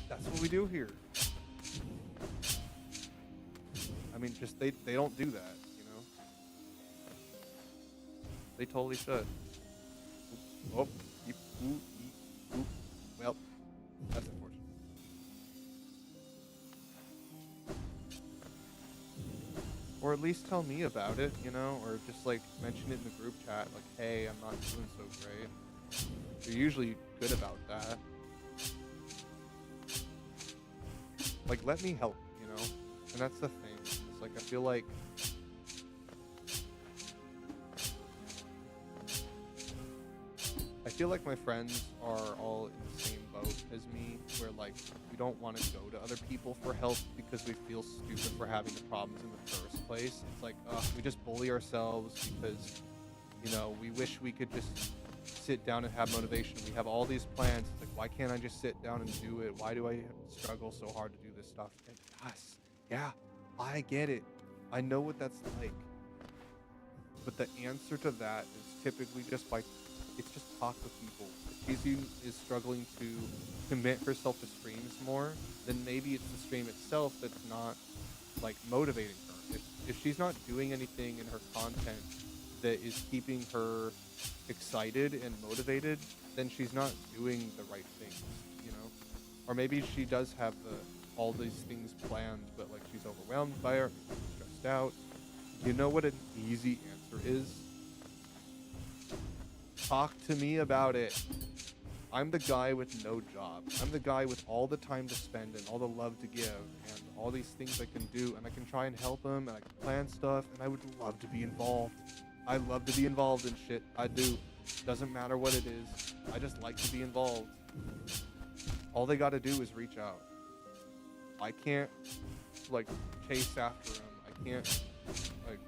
That's what we do here. I mean, just they don't do that, you know? They totally should. Oh, well, that's unfortunate. Or at least tell me about it, you know? Or just, like, mention it in the group chat, like, hey, I'm not doing so great. They're usually good about that. Like, let me help, you know? And that's the thing. It's like, I feel like my friends are all in the same boat as me, where like we don't want to go to other people for help because we feel stupid for having the problems in the first place. It's like, we just bully ourselves because, you know, we wish we could just sit down and have motivation. We have all these plans. It's like, why can't I just sit down and do it? Why do I struggle so hard to do this stuff? And yes, yeah, I get it. I know what that's like. But the answer to that is typically just it's just talk with people. If Cheesy is struggling to commit herself to streams more, then maybe it's the stream itself that's not, like, motivating her. If she's not doing anything in her content that is keeping her excited and motivated, then she's not doing the right things, you know? Or maybe she does have all these things planned, but, like, she's overwhelmed by her, stressed out. You know what an easy answer is? Talk to me about it. I'm the guy with no job. I'm the guy with all the time to spend and all the love to give and all these things I can do, and I can try and help them and I can plan stuff, and I would love to be involved. I love to be involved in shit. I do. Doesn't matter what it is. I just like to be involved. All they gotta do is reach out. I can't like chase after them. I can't like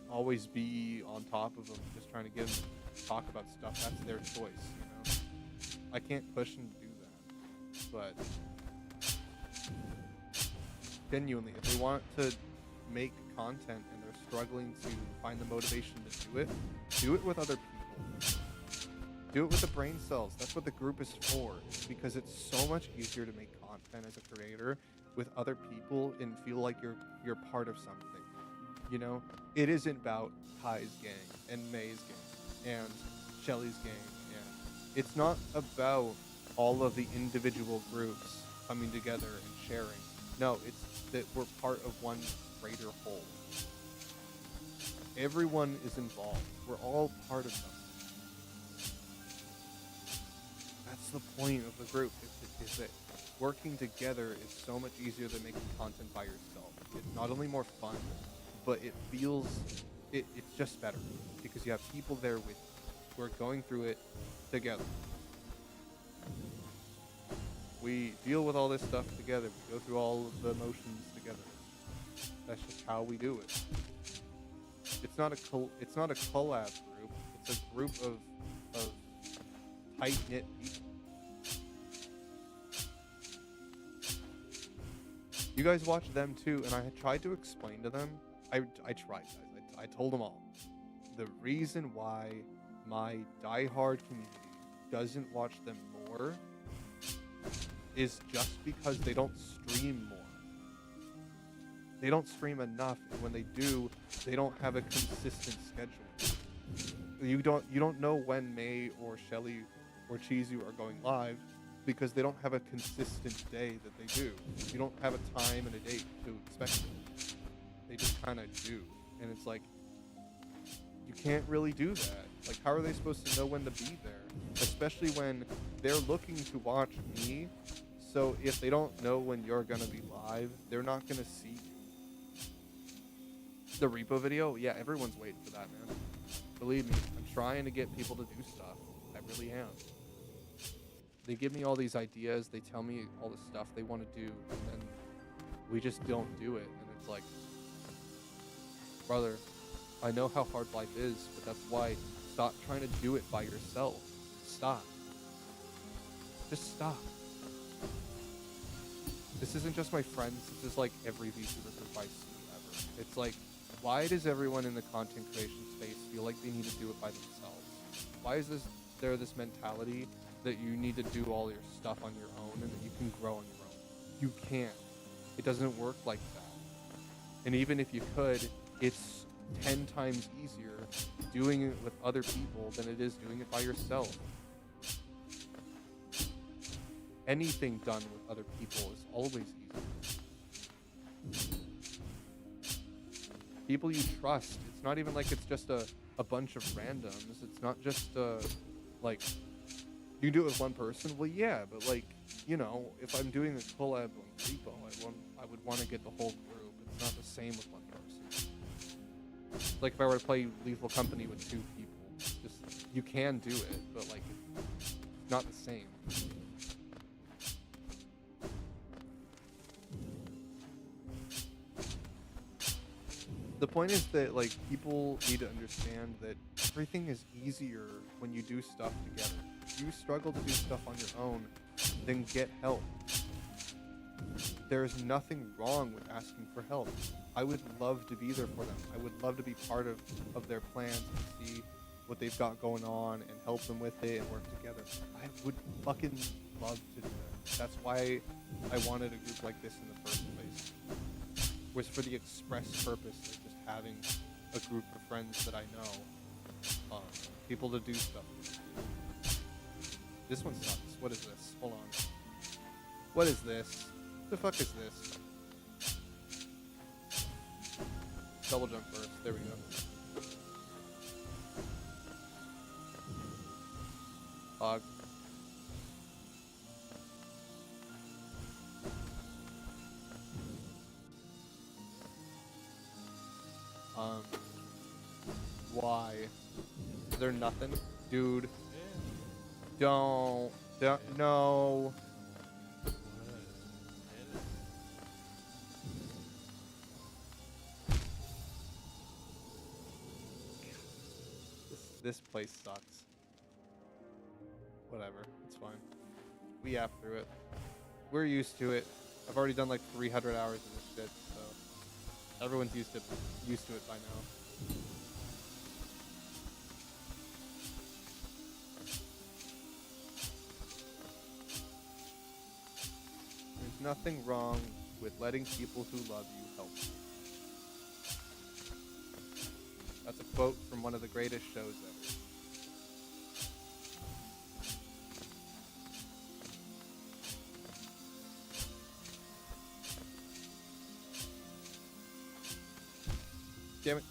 always be on top of them, just trying to get them to talk about stuff. That's their choice, you know. I can't push them to do that. But genuinely, if they want to make content and they're struggling to find the motivation to do it with other people. Do it with the brain cells. That's what the group is for. Because it's so much easier to make content as a creator with other people and feel like you're part of something. You know, it isn't about Kai's gang and May's gang and Shelly's gang, and it's not about all of the individual groups coming together and sharing. No, it's that we're part of one greater whole. Everyone is involved. We're all part of something. That's the point of the group, is that working together is so much easier than making content by yourself. It's not only more fun, but it feels, it's just better because you have people there with you who are going through it together. We deal with all this stuff together. We go through all of the emotions together. That's just how we do it. It's not a collab group. It's a group of tight-knit people. You guys watch them too, and I tried to explain to them. I tried, guys. I told them all. The reason why my diehard community doesn't watch them more is just because they don't stream more. They don't stream enough, and when they do, they don't have a consistent schedule. You don't know when May or Shelly or Chizu are going live because they don't have a consistent day that they do. You don't have a time and a date to expect it. They just kind of do, and it's like you can't really do that. Like, how are they supposed to know when to be there? Especially when they're looking to watch me. So if they don't know when you're gonna be live, they're not gonna see you. The repo video, yeah, everyone's waiting for that, man. Believe me, I'm trying to get people to do stuff. I really am. They give me all these ideas, they tell me all the stuff they want to do, and then we just don't do it. And it's like, brother, I know how hard life is, but that's why stop trying to do it by yourself. Stop. Just stop. This isn't just my friends, this is like every VTuber group I see ever. It's like, why does everyone in the content creation space feel like they need to do it by themselves? Why is there this mentality that you need to do all your stuff on your own and that you can grow on your own? You can't. It doesn't work like that. And even if you could, it's 10 times easier doing it with other people than it is doing it by yourself. Anything done with other people is always easier. People you trust. It's not even like it's just a bunch of randoms. It's not just like you can do it with one person. Well, yeah, but like, you know, if I'm doing a collab on Repo, I would want to get the whole group. It's not the same with one person. Like if I were to play Lethal Company with 2 people, just you can do it, but like it's not the same. The point is that like people need to understand that everything is easier when you do stuff together. If you struggle to do stuff on your own, then get help. There's nothing wrong with asking for help. I would love to be there for them. I would love to be part of their plans and see what they've got going on and help them with it and work together. I would fucking love to do that. That's why I wanted a group like this in the first place. Was for the express purpose of just having a group of friends that I know, people to do stuff with. This one sucks. What is this? Hold on. What is this? The fuck is this? Double jump first. There we go. Hog. Why? Is there nothing? Dude, don't, no. This place sucks. Whatever, it's fine. We yap through it. We're used to it. I've already done like 300 hours of this shit, so everyone's used to it by now. There's nothing wrong with letting people who love you help you. That's a quote from one of the greatest shows ever. Damn it.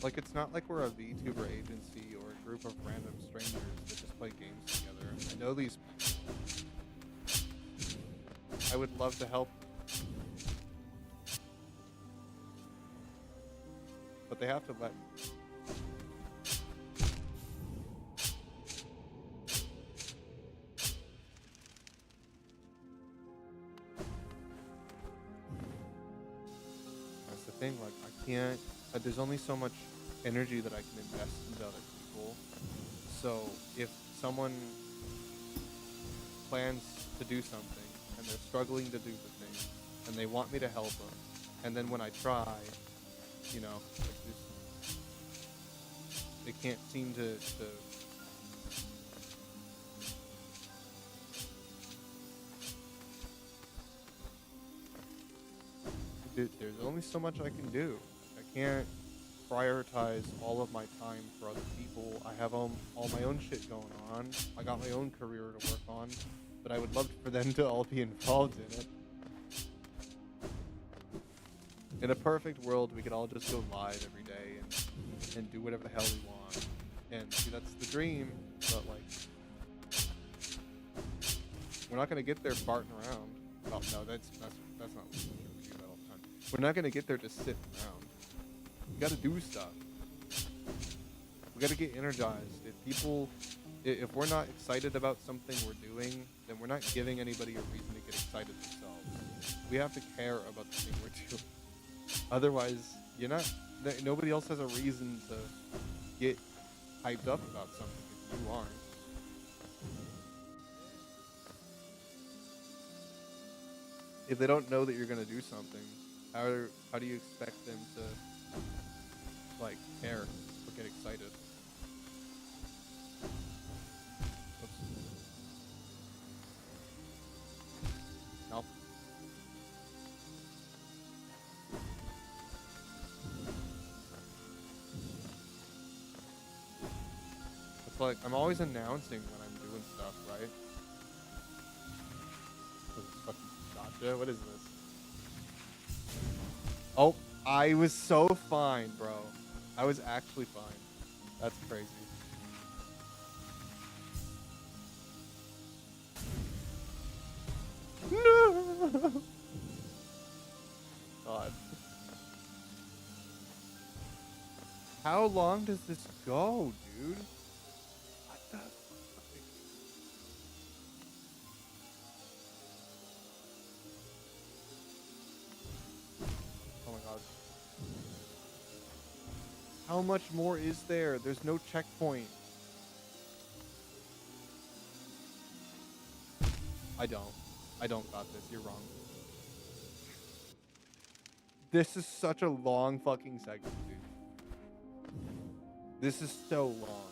Like, it's not like we're a VTuber agency or a group of random strangers that just play games together. I know these people. I would love to help. But they have to let me. That's the thing, like, I can't. There's only so much energy that I can invest into other people. So if someone plans to do something and they're struggling to do the thing and they want me to help them, and then when I try, you know, like just, they can't seem to dude, there's only so much I can do. I can't prioritize all of my time for other people. I have all my own shit going on. I got my own career to work on, but I would love for them to all be involved in it. In a perfect world, we could all just go live every day and do whatever the hell we want. And see, that's the dream, but like, we're not gonna get there farting around. Oh no, that's not what we do that all the time. We're not gonna get there just sitting around. We gotta do stuff. We gotta get energized. If we're not excited about something we're doing, then we're not giving anybody a reason to get excited themselves. We have to care about the thing we're doing. Otherwise, nobody else has a reason to get hyped up about something if you aren't. If they don't know that you're gonna do something, how do you expect them to like care or get excited? Oops. Nope. It's like I'm always announcing when I'm doing stuff, right? What is this fucking gotcha? What is this? Oh, I was so fine, bro. I was actually fine. That's crazy. No! God. How long does this go, dude? What the fuck? Oh my god. How much more is there? There's no checkpoint. I don't got this. You're wrong. This is such a long fucking segment, dude. This is so long.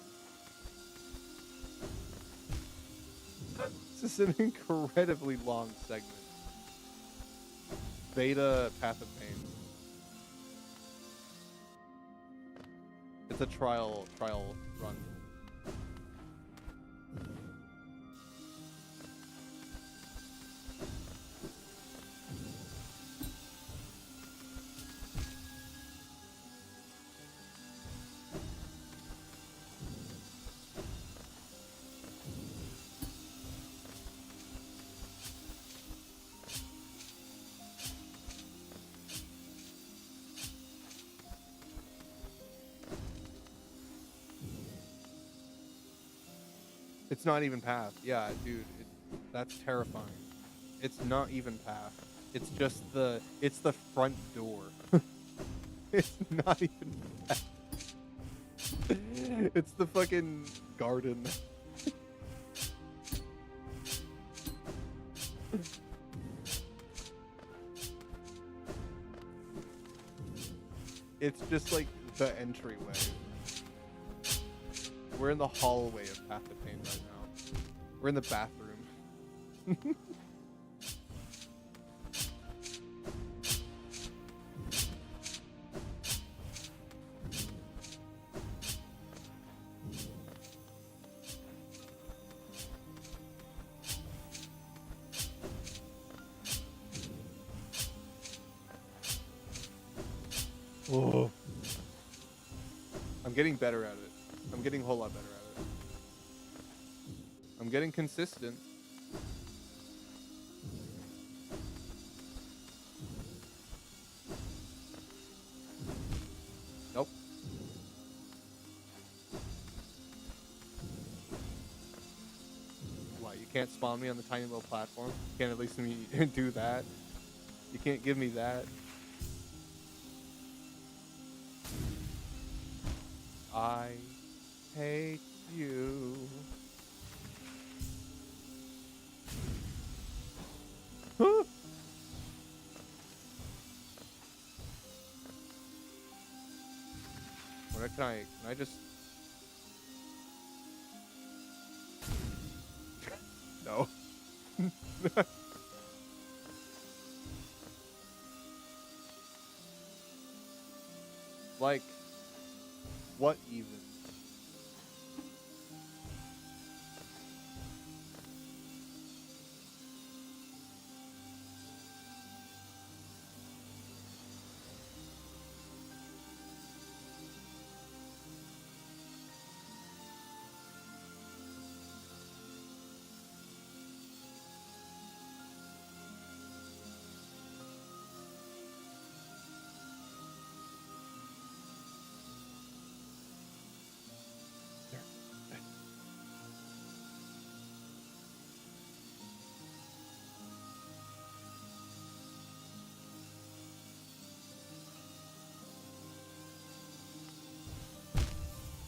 This is an incredibly long segment. Beta Path of Pain. It's a trial run. It's not even Path. Yeah, dude, that's terrifying. It's not even Path. It's just it's the front door. It's not even Path. It's the fucking garden. It's just like the entryway. We're in the hallway of Path of Pain right now. We're in the bathroom. Oh. I'm getting better at it. I'm getting a whole lot better at it. I'm getting consistent. Nope. What, you can't spawn me on the tiny little platform? You can't at least me do that? You can't give me that? I hate you. Huh? Or can I just... No. Like, what even?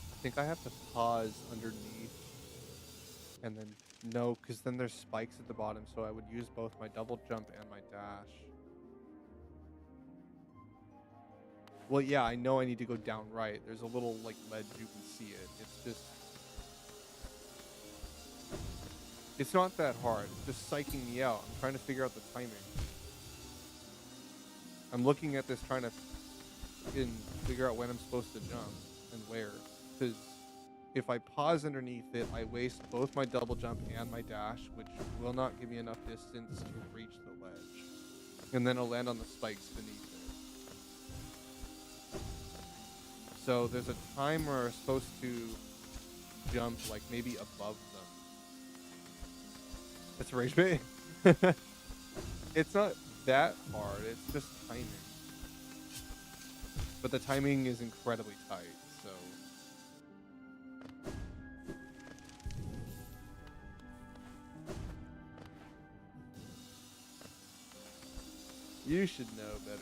I think I have to pause underneath and then no, because then there's spikes at the bottom, so I would use both my double jump and my dash. Well, yeah, I know I need to go down right. There's a little like ledge, you can see it. It's just, it's not that hard. It's just psyching me out. I'm trying to figure out the timing. I'm looking at this trying to figure out when I'm supposed to jump and where. Because if I pause underneath it, I waste both my double jump and my dash, which will not give me enough distance to reach the ledge. And then I'll land on the spikes beneath it. So there's a time where I'm supposed to jump like maybe above them. It's rage bait. It's not that hard, it's just timing. But the timing is incredibly tight, so... You should know better.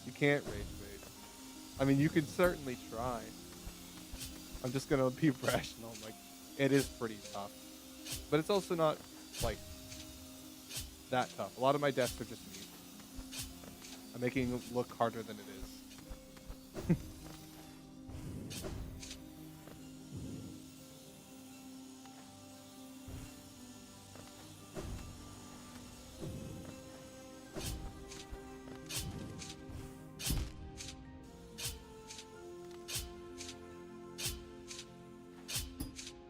You can't rage bait. I mean, you could certainly try. I'm just gonna be rational. Like, it is pretty tough. But it's also not, like, that tough. A lot of my deaths are just me. I'm making it look harder than it is.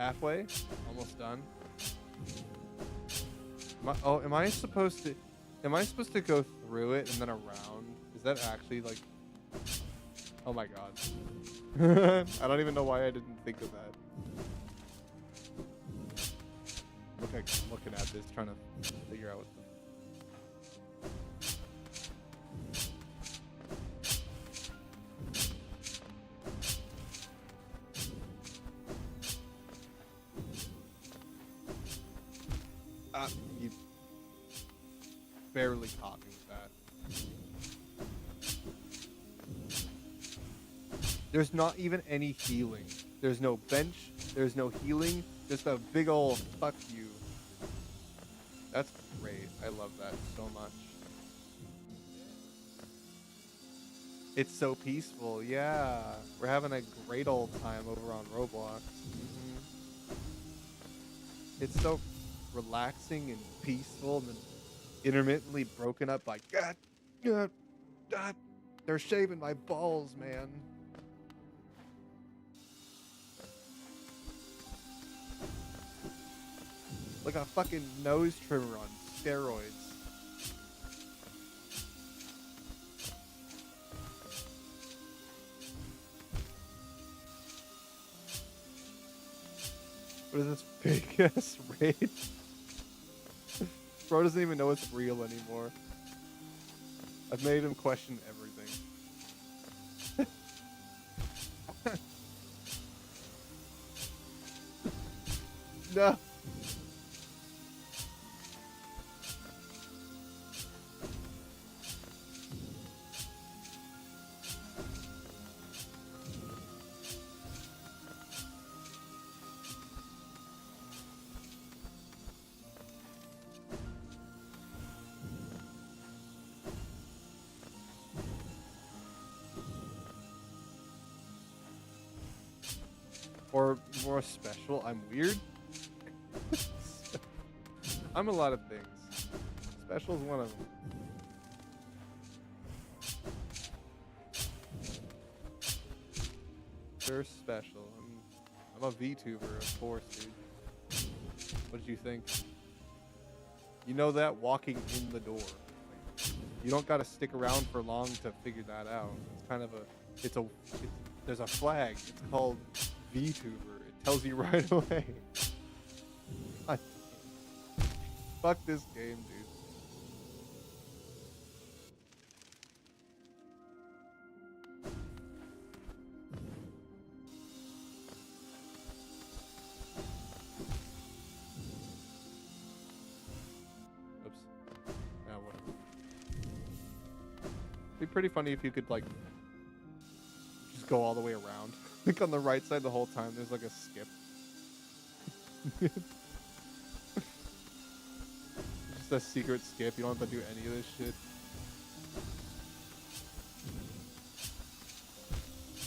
halfway. Almost done. Am I supposed to? Am I supposed to go through it and then around? Is that actually like? Oh my god. I don't even know why I didn't think of that. Looking at this, trying to figure out what the... You barely caught me with that. There's not even any healing. There's no bench. There's no healing. Just a big ol' fuck you. That's great. I love that so much. It's so peaceful. Yeah. We're having a great old time over on Roblox. It's so relaxing and peaceful, and then intermittently broken up by God, they're shaving my balls, man. Like a fucking nose trimmer on steroids. What is this big ass raid? Bro doesn't even know it's real anymore. I've made him question everything. No. Or more special, I'm weird. I'm a lot of things. Special's one of them. They're special. I'm a VTuber, of course, dude. What did you think? You know that walking in the door. Like, you don't gotta stick around for long to figure that out. It's kind of there's a flag. It's called VTuber. It tells you right away. God. Fuck this game, dude. Oops. Now what? It'd be pretty funny if you could like just go all the way around. Like on the right side the whole time, there's like a skip. Just a secret skip. You don't have to do any of this shit.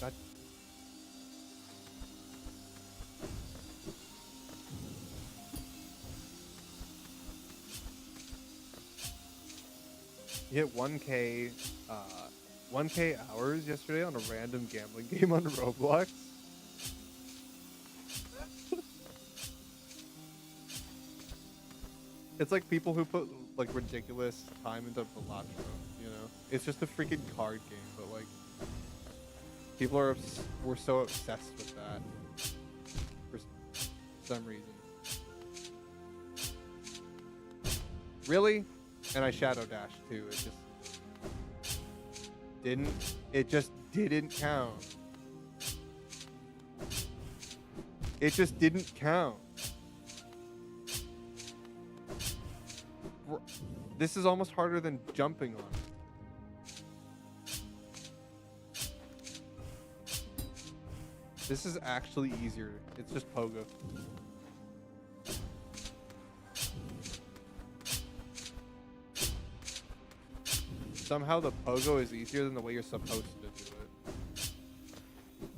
God. You hit 1K 1K hours yesterday on a random gambling game on Roblox. It's like people who put like ridiculous time into Balatro, you know? It's just a freaking card game, but like people were so obsessed with that for some reason. Really? And I shadow dashed too. It just didn't count. It just didn't count. This is almost harder than jumping on it. This is actually easier. It's just pogo. Somehow the pogo is easier than the way you're supposed to do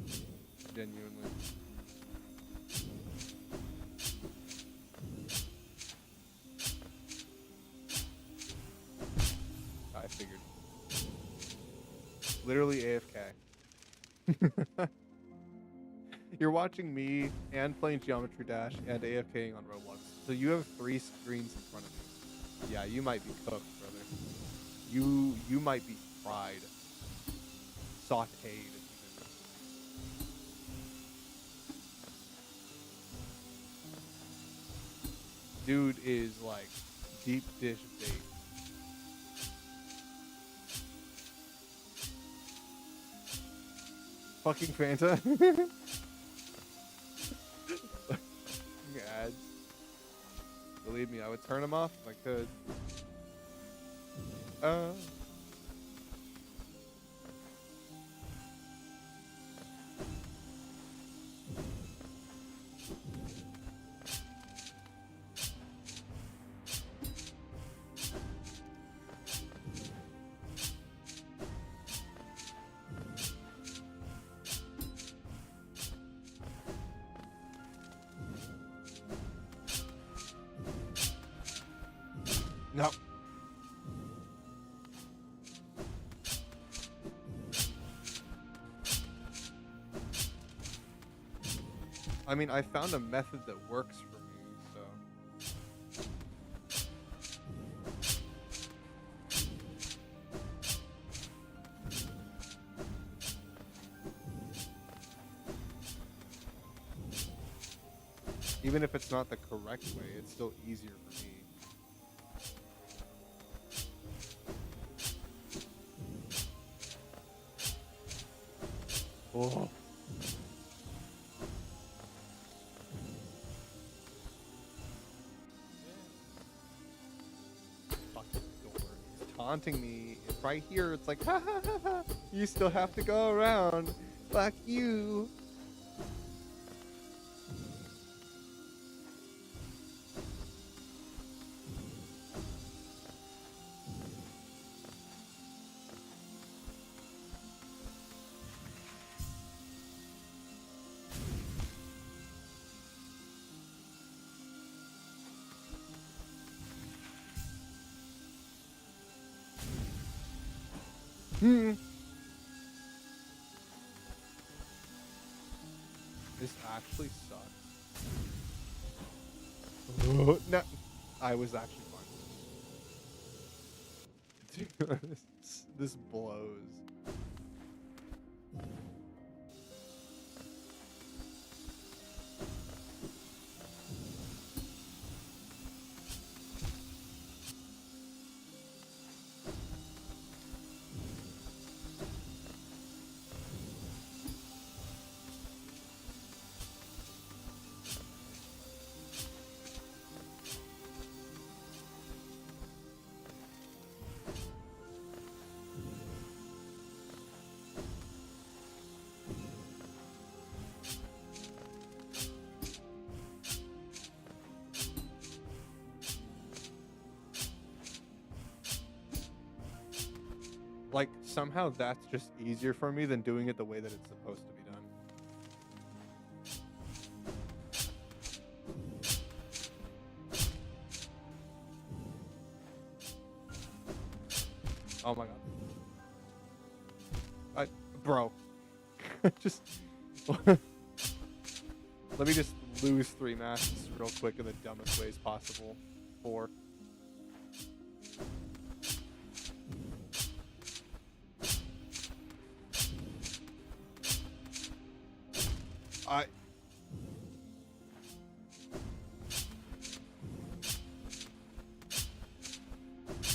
it. Genuinely. I figured. Literally AFK. You're watching me and playing Geometry Dash and AFKing on Roblox. So you have 3 screens in front of you. Yeah, you might be cooked, brother. You might be fried. Sauteed. Even. Dude is like deep dish bait. Fucking Fanta. Ads. Believe me, I would turn them off if I could. No. I mean, I found a method that works for me, so. Even if it's not the correct way, it's still easier for me. Oh. Fucking door. He's taunting me. It's right here. It's like, ha ha ha ha. You still have to go around. Fuck you. This actually sucks. Oh, no, I was actually fine. Dude, this blows. Like, somehow that's just easier for me than doing it the way that it's supposed to be done. Oh my god. Bro. Just... Let me just lose 3 masks real quick in the dumbest ways possible. 4.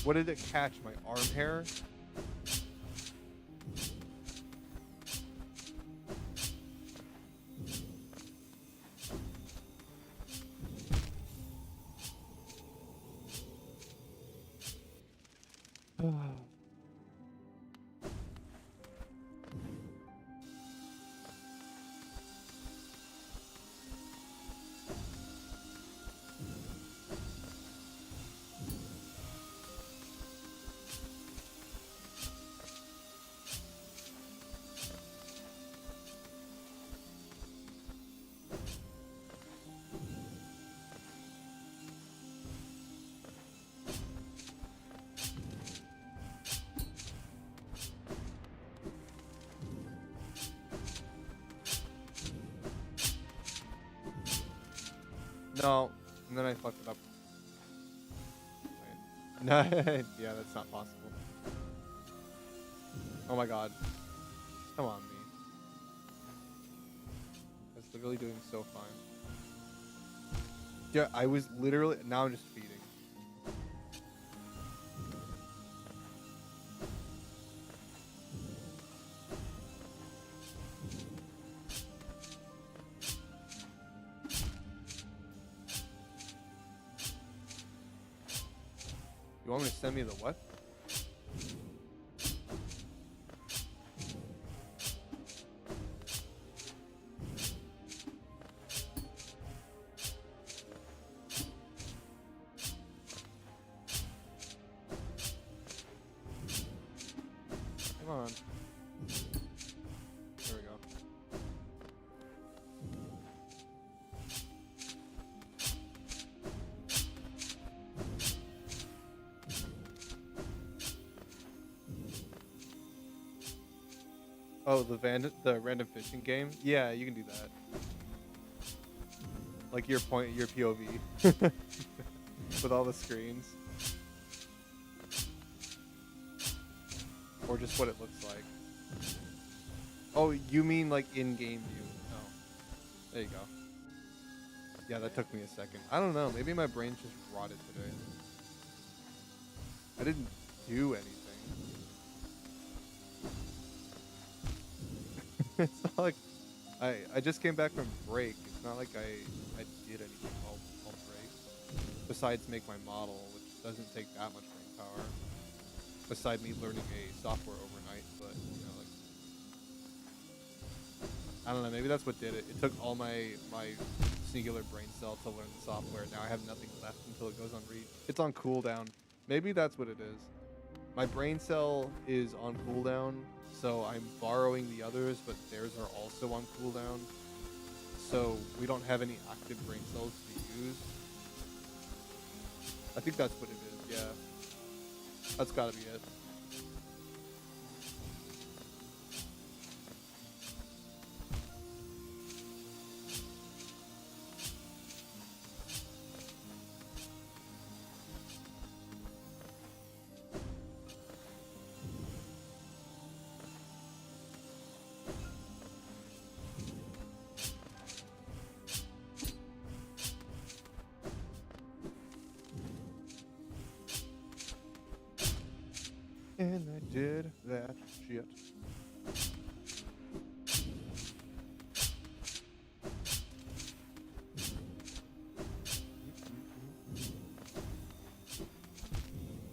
What did it catch? My arm hair? No, and then I fucked it up. Wait. No, yeah, that's not possible. Oh my god. Come on, me. That's literally doing so fine. Yeah, I was literally... Now I'm just feeding. You want me to send me the what? Come on. There we go. Oh, the random fishing game? Yeah, you can do that. Like your POV. With all the screens. Or just what it looks like. Oh, you mean like in-game view? Oh. There you go. Yeah, that took me a second. I don't know, maybe my brain's just rotted today. I didn't do anything. It's not like I just came back from break. It's not like I did anything all break. Besides make my model, which doesn't take that much brain power. Beside me learning a software overnight, but you know, like I don't know, maybe that's what did it. It took all my singular brain cell to learn the software. Now I have nothing left until it goes on read. It's on cooldown. Maybe that's what it is. My brain cell is on cooldown. So I'm borrowing the others, but theirs are also on cooldown. So we don't have any active brain cells to use. I think that's what it is, yeah. That's gotta be it. And I did that shit.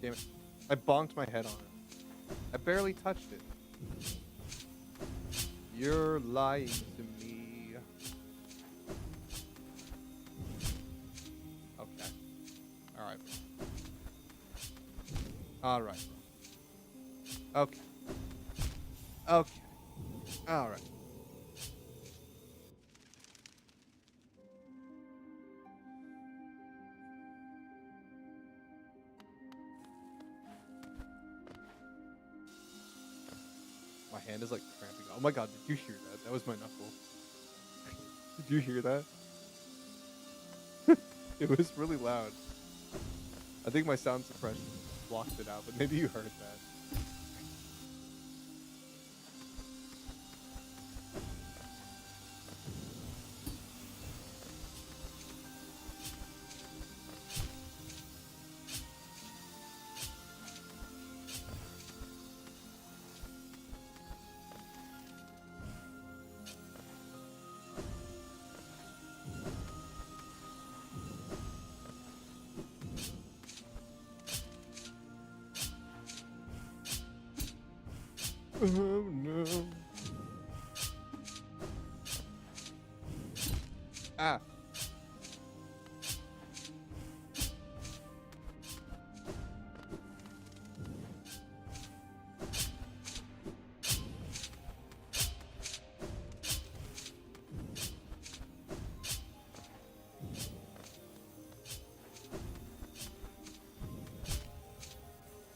Damn it. I bonked my head on it. I barely touched it. You're lying to me. Okay. Alright. Alright. Okay. Okay. Alright. My hand is like cramping. Oh my god, did you hear that? That was my knuckle. Did you hear that? It was really loud. I think my sound suppression blocked it out, but maybe you heard that. Oh no. Ah.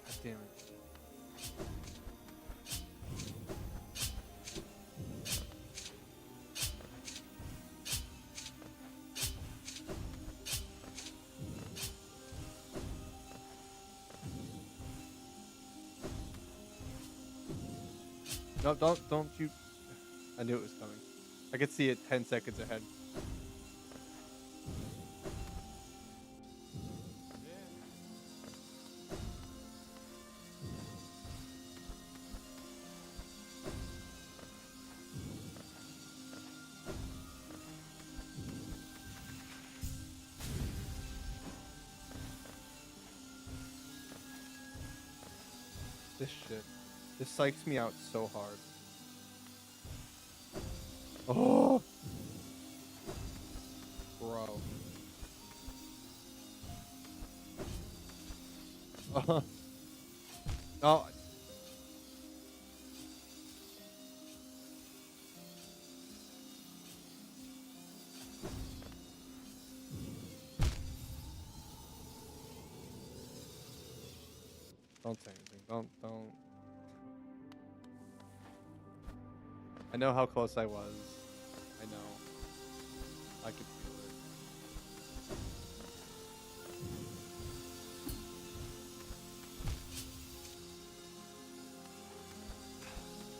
God damn it. No, don't you. I knew it was coming. I could see it 10 seconds ahead. This shit. This psychs me out so hard. Oh! Bro. No. Don't say anything. Don't. I know how close I was. I know. I could feel it.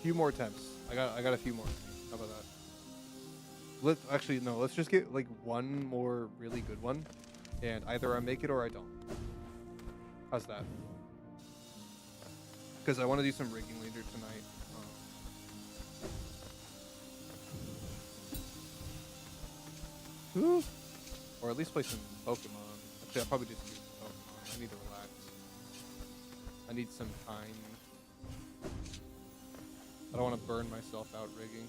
Few more attempts. I got a few more. How about that? Actually no, let's just get like one more really good one. And either I make it or I don't. How's that? Because I want to do some rigging later tonight. Or at least play some Pokemon. Actually, I'll probably do some Pokemon. I need to relax. I need some time. I don't want to burn myself out rigging.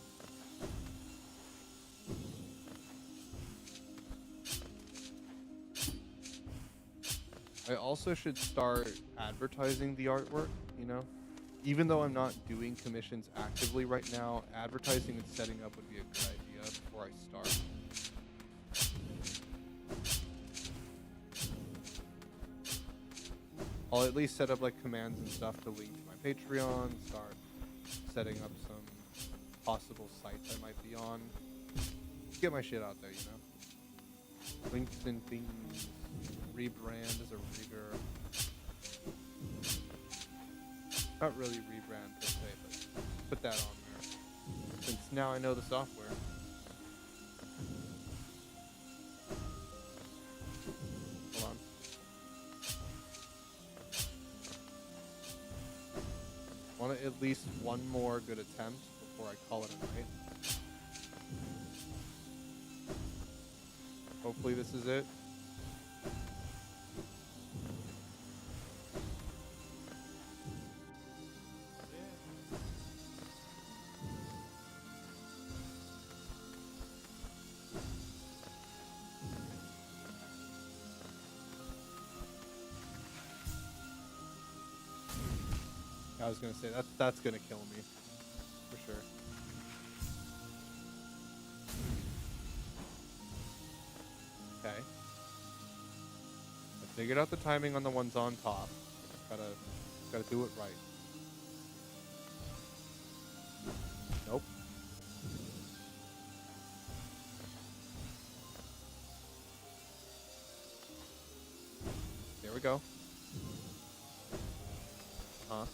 I also should start advertising the artwork, you know? Even though I'm not doing commissions actively right now, advertising and setting up would be a good idea before I start. I'll at least set up like commands and stuff to link to my Patreon, start setting up some possible sites I might be on. Just get my shit out there, you know? Links and things. Rebrand as a rigger. Not really rebrand per se, but put that on there. Since now I know the software. Hold on. Want at least one more good attempt before I call it a night. Hopefully this is it. I was gonna say that's gonna kill me, for sure. Okay. I figured out the timing on the ones on top. Gotta do it right. Nope. There we go. Huh?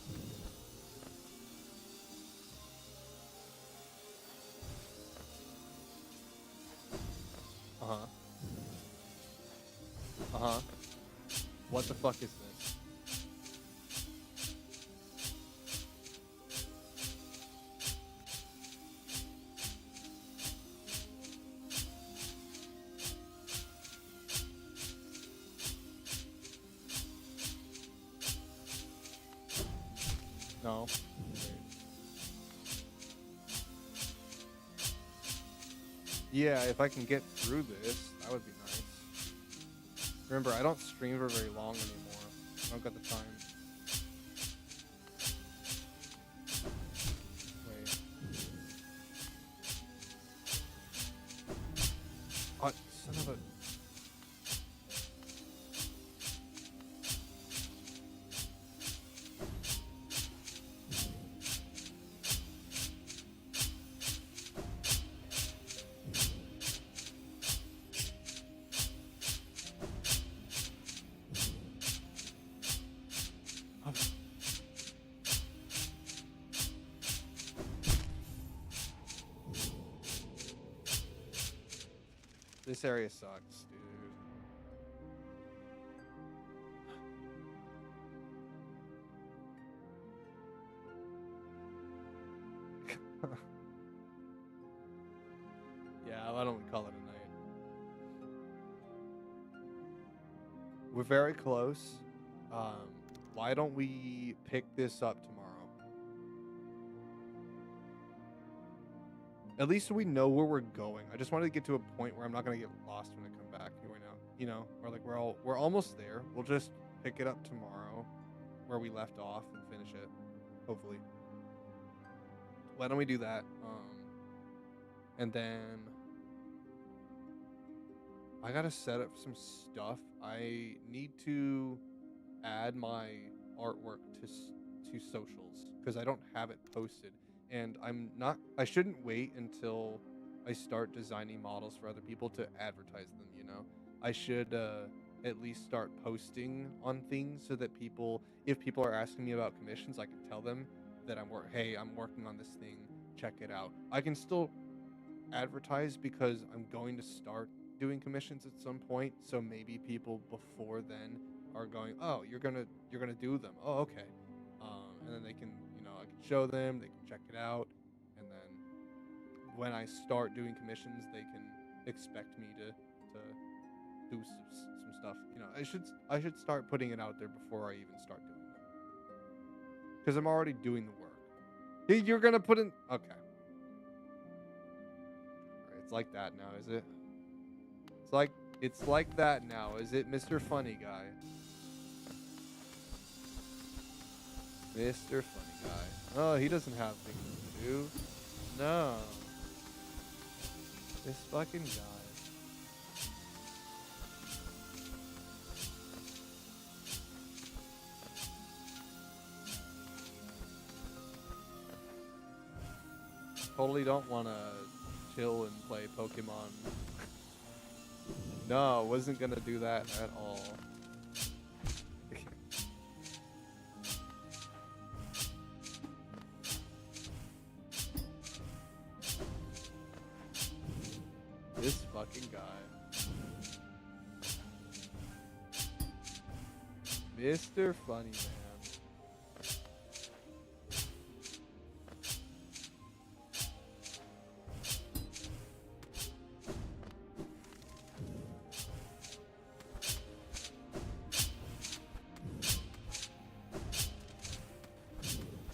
Uh-huh. Uh-huh. What the fuck is this? No. Yeah, if I can get through this, that would be nice. Remember, I don't stream for very long anymore. I don't got the time. Wait. Oh, son of a... This area sucks, dude. Yeah, why don't we call it a night? We're very close. Why don't we pick this up tomorrow? At least we know where we're going. I just wanted to get to a point where I'm not gonna get lost when I come back here right now. You know, or like we're almost there. We'll just pick it up tomorrow, where we left off, and finish it. Hopefully. Why don't we do that? And then I gotta set up some stuff. I need to add my artwork to socials because I don't have it posted, and I shouldn't wait until I start designing models for other people to advertise them. You know, I should at least start posting on things so that if people are asking me about commissions, I can tell them that I'm working on this thing. Check it out. I can still advertise because I'm going to start doing commissions at some point, so maybe people before then are going, oh, you're gonna do them, oh, okay, and then they can, I can show them, they can check it out, and then when I start doing commissions, they can expect me to do some stuff. I should start putting it out there before I even start doing them, because I'm already doing the work. Hey, you're gonna put in, okay. It's like that now, is it? It's like that now, is it, Mr. Funny Guy? Mr. Funny Guy. Oh, he doesn't have things to do. No. This fucking guy. Totally don't want to chill and play Pokemon. No, wasn't gonna do that at all. This fucking guy. Mr. Funny Man.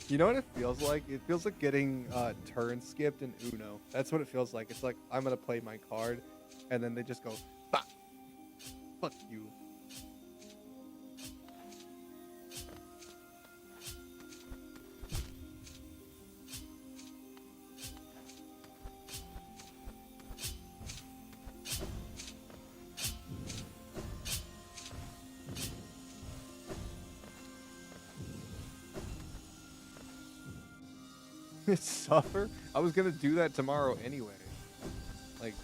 You know what it feels like? It feels like getting turn skipped in Uno. That's what it feels like. It's like, I'm going to play my card, and then they just go, bah! Fuck you. Suffer? I was gonna do that tomorrow anyway. Like,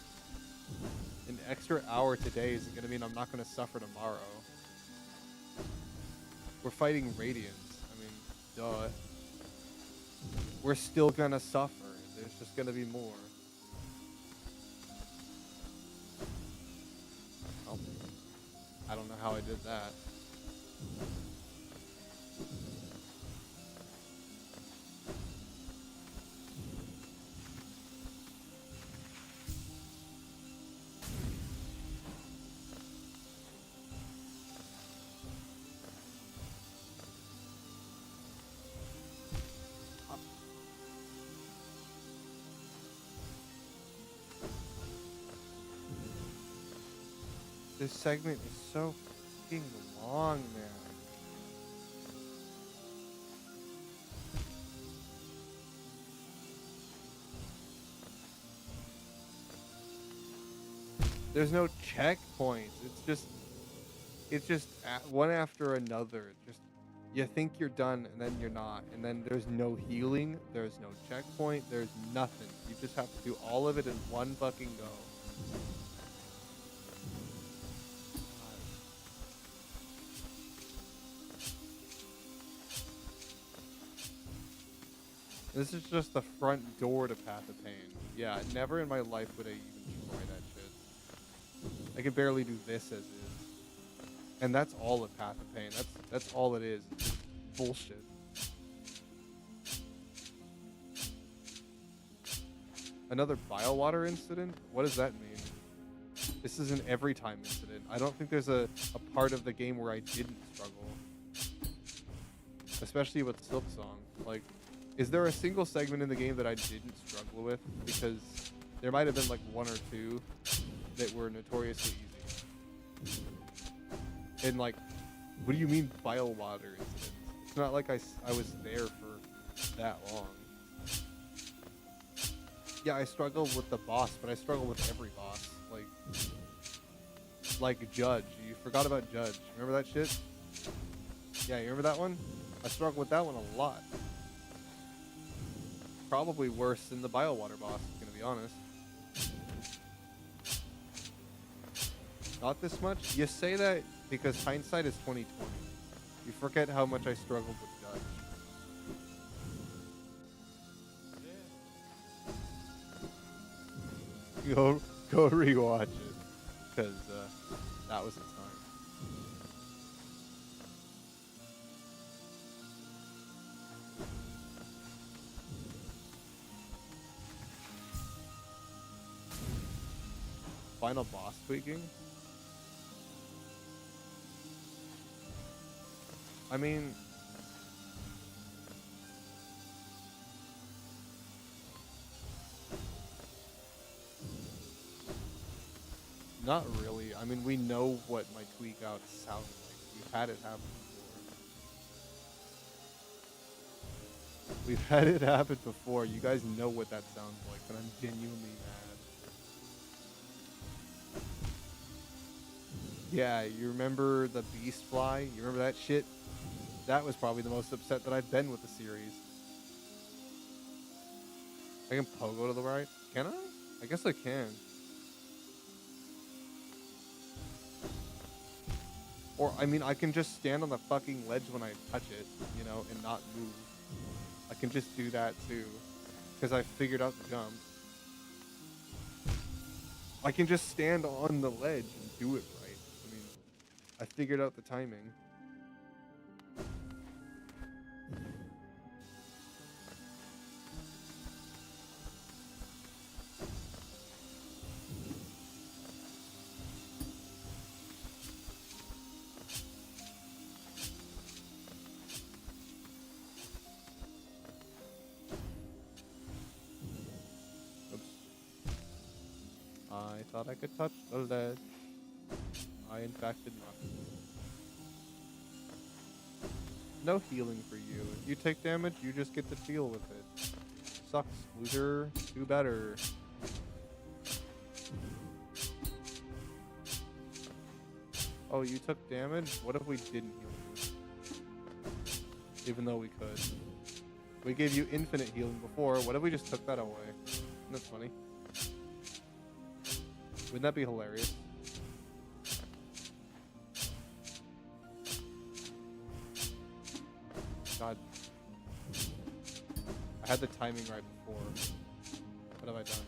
an extra hour today isn't gonna mean I'm not gonna suffer tomorrow. We're fighting Radiants. I mean, duh. We're still gonna suffer. There's just gonna be more. Oh, I don't know how I did that. This segment is so fucking long, man. There's no checkpoints. It's just one after another. Just, you think you're done and then you're not. And then there's no healing. There's no checkpoint. There's nothing. You just have to do all of it in one fucking go. This is just the front door to Path of Pain. Yeah, never in my life would I even try that shit. I can barely do this as is. And that's all a Path of Pain. That's all it is. It's just bullshit. Another bile water incident? What does that mean? This is an every time incident. I don't think there's a part of the game where I didn't struggle. Especially with Silk Song. Like, is there a single segment in the game that I didn't struggle with? Because there might have been like one or two that were notoriously easy. And like, what do you mean bile water incidents? It's not like I was there for that long. Yeah, I struggled with the boss, but I struggle with every boss. Like Judge. You forgot about Judge. Remember that shit? Yeah, you remember that one? I struggled with that one a lot. Probably worse than the bile water boss, gonna be honest. Not this much? You say that because hindsight is 20/20. You forget how much I struggled with Judge. Go rewatch it, because that was the time. Final boss tweaking? I mean, not really. I mean, we know what my tweak out sounds like. We've had it happen before. We've had it happen before. You guys know what that sounds like, and I'm genuinely mad. Yeah, you remember the beast fly? You remember that shit? That was probably the most upset that I've been with the series. I can pogo to the right? Can I? I guess I can. Or, I mean, I can just stand on the fucking ledge when I touch it, you know, and not move. I can just do that too. Because I figured out the jump. I can just stand on the ledge and do it right. I mean, I figured out the timing. I thought I could touch the ledge. I in fact did not. No healing for you. If you take damage, you just get to deal with it. Sucks, loser. Do better. Oh, you took damage? What if we didn't heal you? Even though we could. We gave you infinite healing before. What if we just took that away? That's funny. Wouldn't that be hilarious? God. I had the timing right before. What have I done?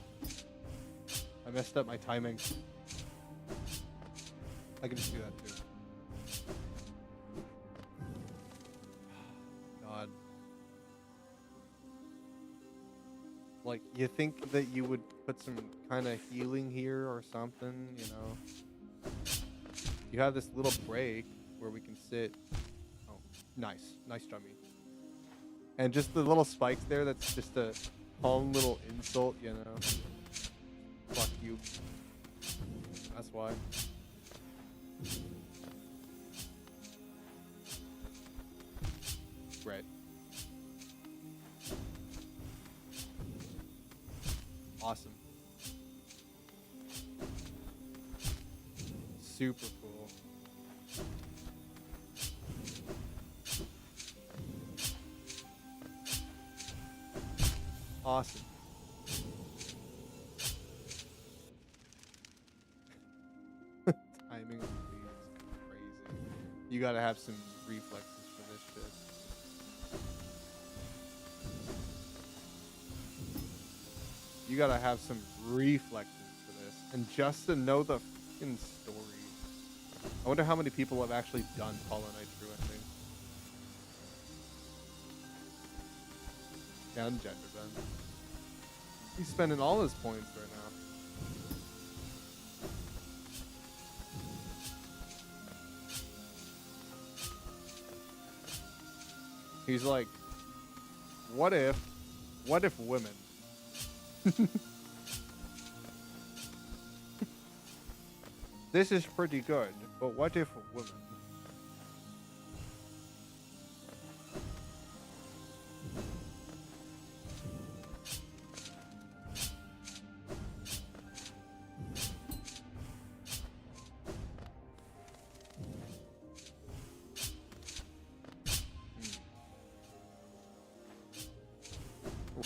I messed up my timing. I can just do that too. God. Like, you think that you would put some kind of healing here or something, you know? You have this little break where we can sit. Oh, nice. Nice Jummy. And just the little spikes there, that's just a calm little insult, you know? Fuck you. That's why. Right. Awesome. Super cool. Awesome. Timing on these is crazy. You gotta have some reflexes for this shit. You gotta have some reflexes for this. And just to know the fucking story. I wonder how many people have actually done Hollow Knight True Ending. Down gender bend. He's spending all his points right now. He's like, what if women? This is pretty good, but what if women?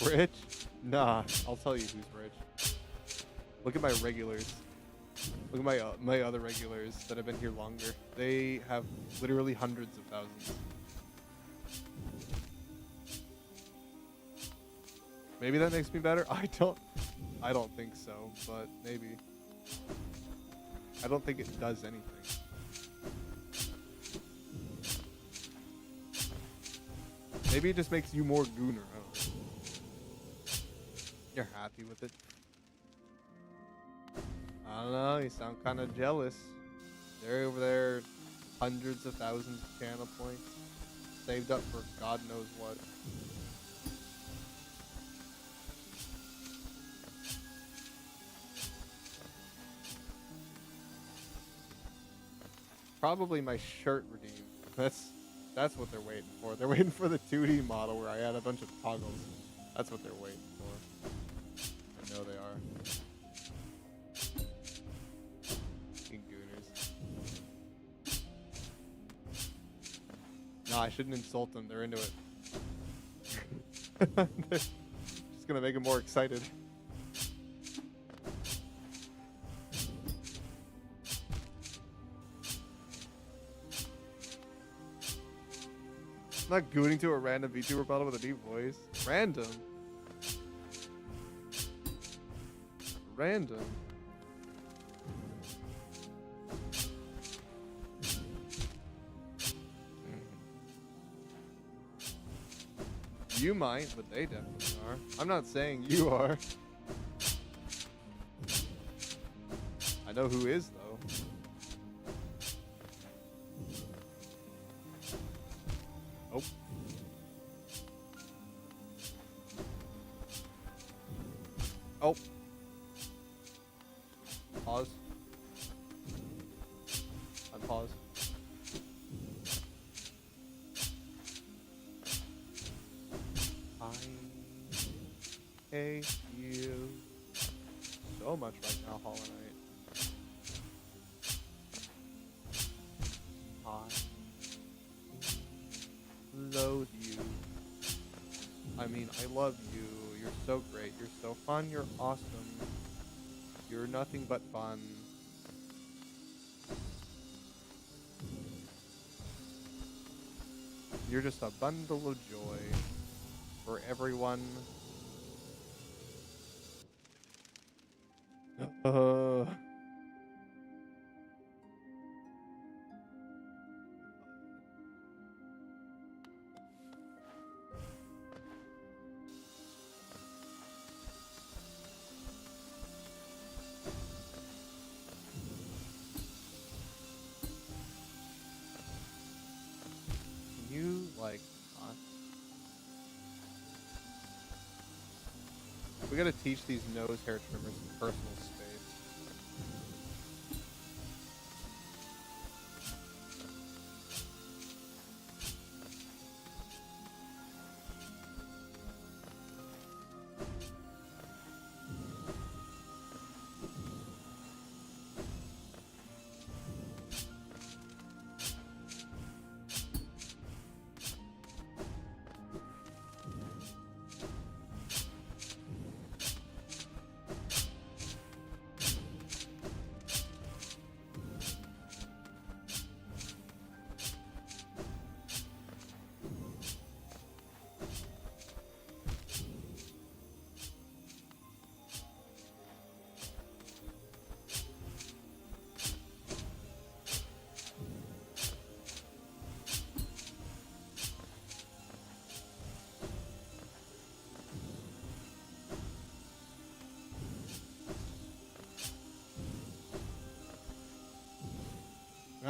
Rich? Nah, I'll tell you who's rich. Look at my regulars. Look at my other regulars that have been here longer. They have literally hundreds of thousands. Maybe that makes me better. I don't think so, but maybe. I don't think it does anything. Maybe it just makes you more gooner. I don't know. You're happy with it. I don't know, you sound kind of jealous. They're over there, hundreds of thousands of channel points, saved up for God knows what. Probably my shirt redeemed. That's what they're waiting for. They're waiting for the 2D model where I add a bunch of toggles. That's what they're waiting for. I know they are. No, I shouldn't insult them. They're into it. Just gonna make them more excited. I'm not gooning to a random VTuber battle with a deep voice. Random. Random. You might, but they definitely are. I'm not saying you are. I know who is, though. Oh. Oh. Pause. Unpause. I hate you so much right now, Hollow Knight. I loathe you. I mean, I love you. You're so great. You're so fun. You're awesome. You're nothing but fun. You're just a bundle of joy for everyone. Can you, like, not? We gotta teach these nose hair trimmers some personal space.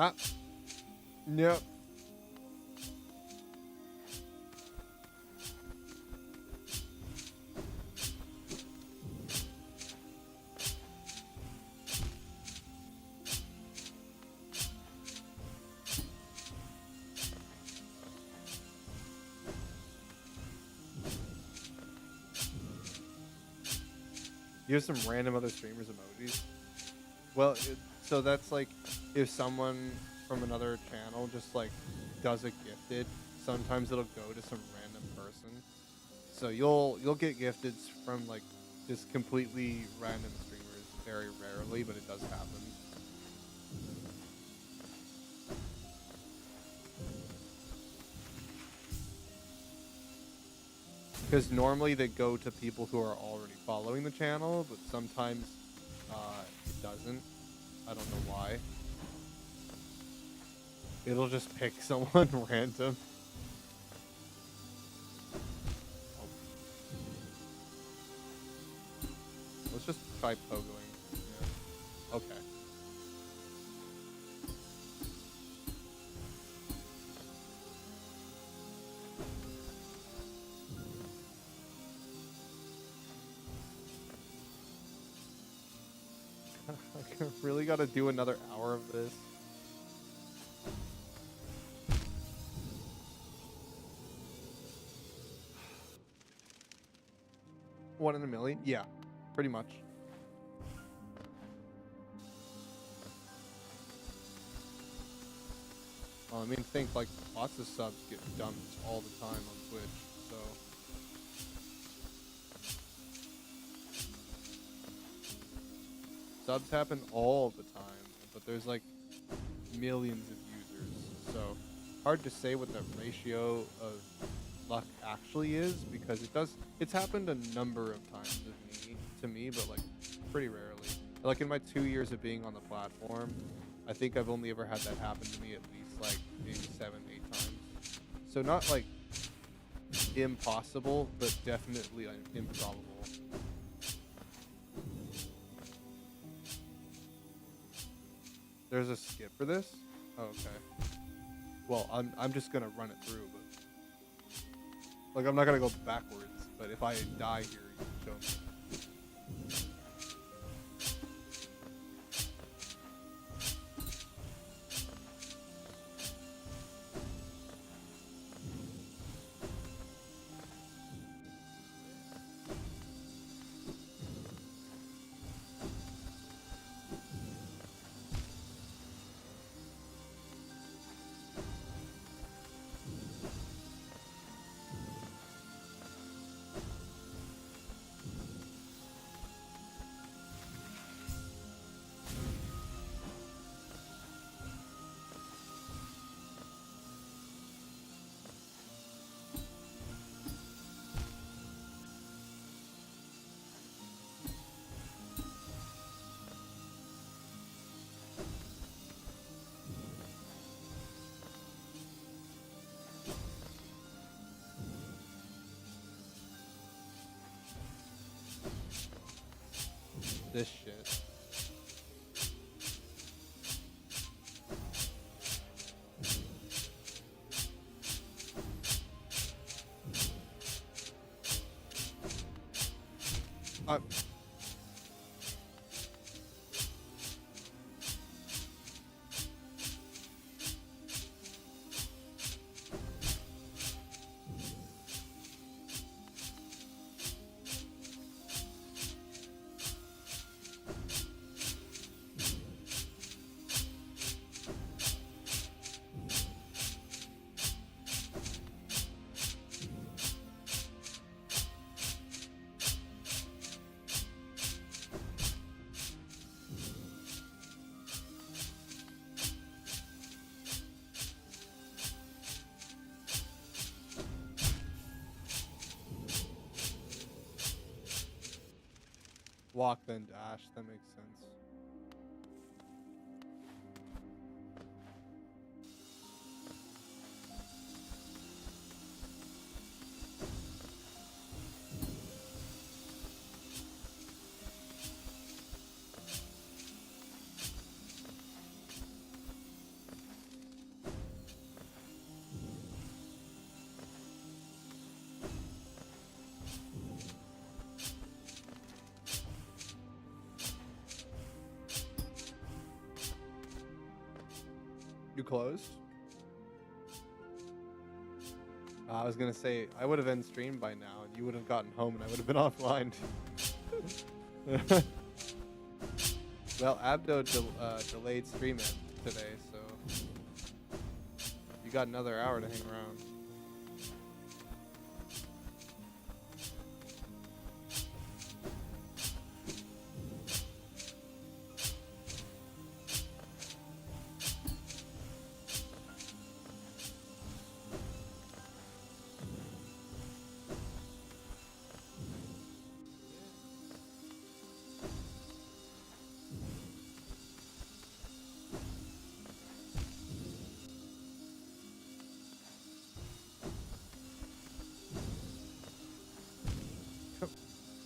Ah. Yep. You have some random other streamers emojis. Well, so that's like if someone from another channel just like does a gifted, sometimes it'll go to some random person. So you'll get gifted from like just completely random streamers very rarely, but it does happen. Because normally they go to people who are already following the channel, but sometimes it doesn't. I don't know why. It'll just pick someone random. Oh. Let's just try pogoing. Yeah. Okay. I really gotta do another hour of this. One in a million? Yeah, pretty much. Well, I mean, think like lots of subs get dumped all the time on Twitch, so. Subs happen all the time, but there's like millions of users, so hard to say what the ratio of luck actually is because it's happened a number of times to me, but like pretty rarely. Like in my 2 years of being on the platform, I think I've only ever had that happen to me at least like maybe 7, 8 times. So not like impossible, but definitely improbable. There's a skip for this? Oh, okay. Well, I'm just gonna run it through, but like I'm not gonna go backwards. But if I die here, you can show me. This shit. Uh, walk then dash. That makes sense. Too close? I was gonna say, I would have end stream by now, and you would have gotten home, and I would have been offline. Well, Abdo delayed stream it today, so you got another hour to hang around.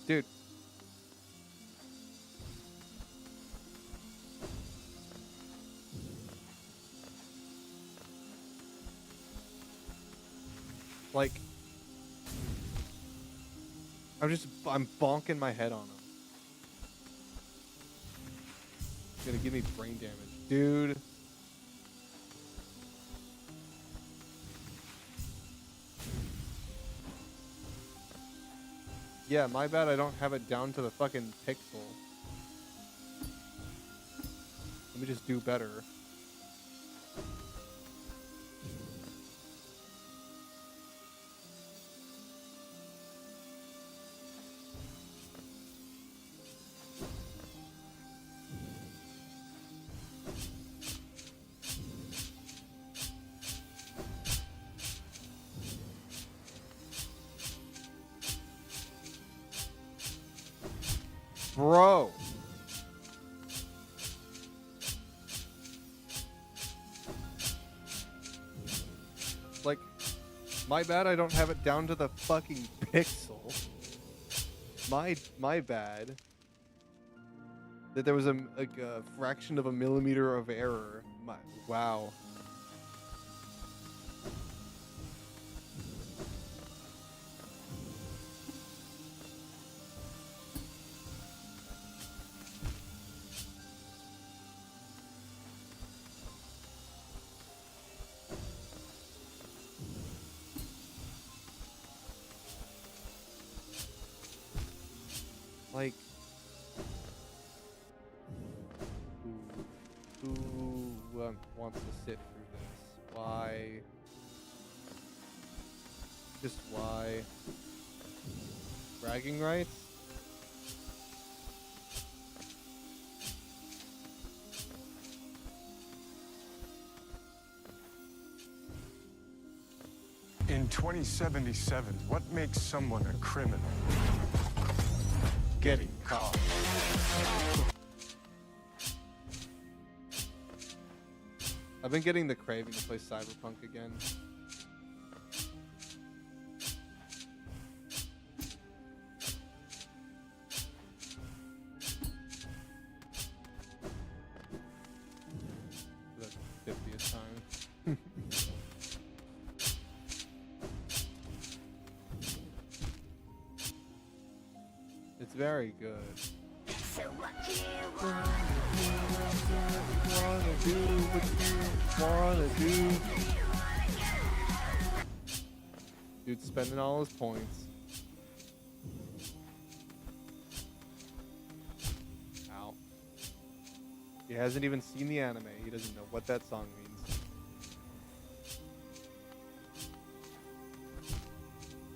Dude. Like, I'm bonking my head on him. He's gonna give me brain damage. Dude. Yeah, my bad I don't have it down to the fucking pixel. Let me just do better. Bro. Like, my bad I don't have it down to the fucking pixel. My bad. That there was a fraction of a millimeter of error. Wow. Like, who wants to sit through this? Why? Just why? Bragging rights? In 2077, what makes someone a criminal? Getting caught. I've been getting the craving to play Cyberpunk again. For the 50th time. It's very good. So what you Wanna do. Dude's spending all his points. Ow. He hasn't even seen the anime. He doesn't know what that song means.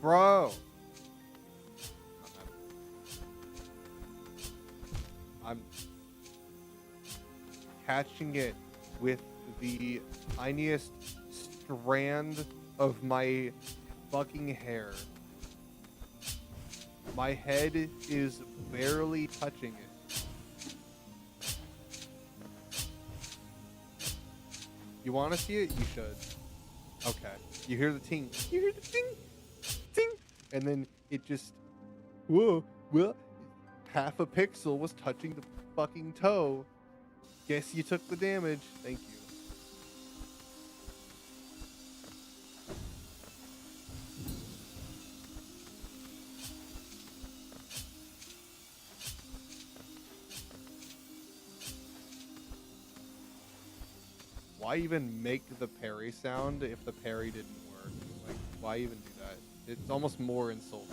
Bro! I'm catching it with the tiniest strand of my fucking hair. My head is barely touching it. You want to see it? You should. Okay. You hear the ting. You hear the ting. Ting. And then it just... Whoa. Well... Half a pixel was touching the fucking toe. Guess you took the damage. Thank you. why even make the parry sound if the parry didn't work? Like, why even do that? It's almost more insulting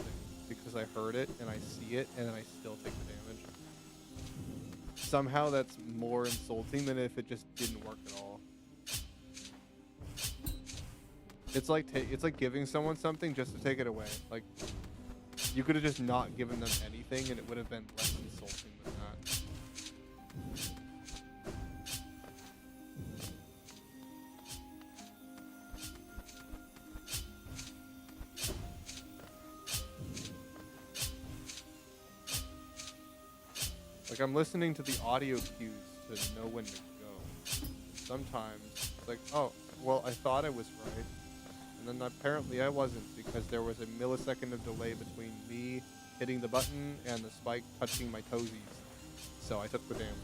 because I heard it and I see it and then I still take the damage. Somehow that's more insulting than if it just didn't work at all. It's like giving someone something just to take it away. Like, you could have just not given them anything and it would have been less insulting than that. Like, I'm listening to the audio cues to know when to go. Sometimes it's like, oh, well, I thought I was right. And then apparently I wasn't, because there was a millisecond of delay between me hitting the button and the spike touching my toesies. So I took the damage.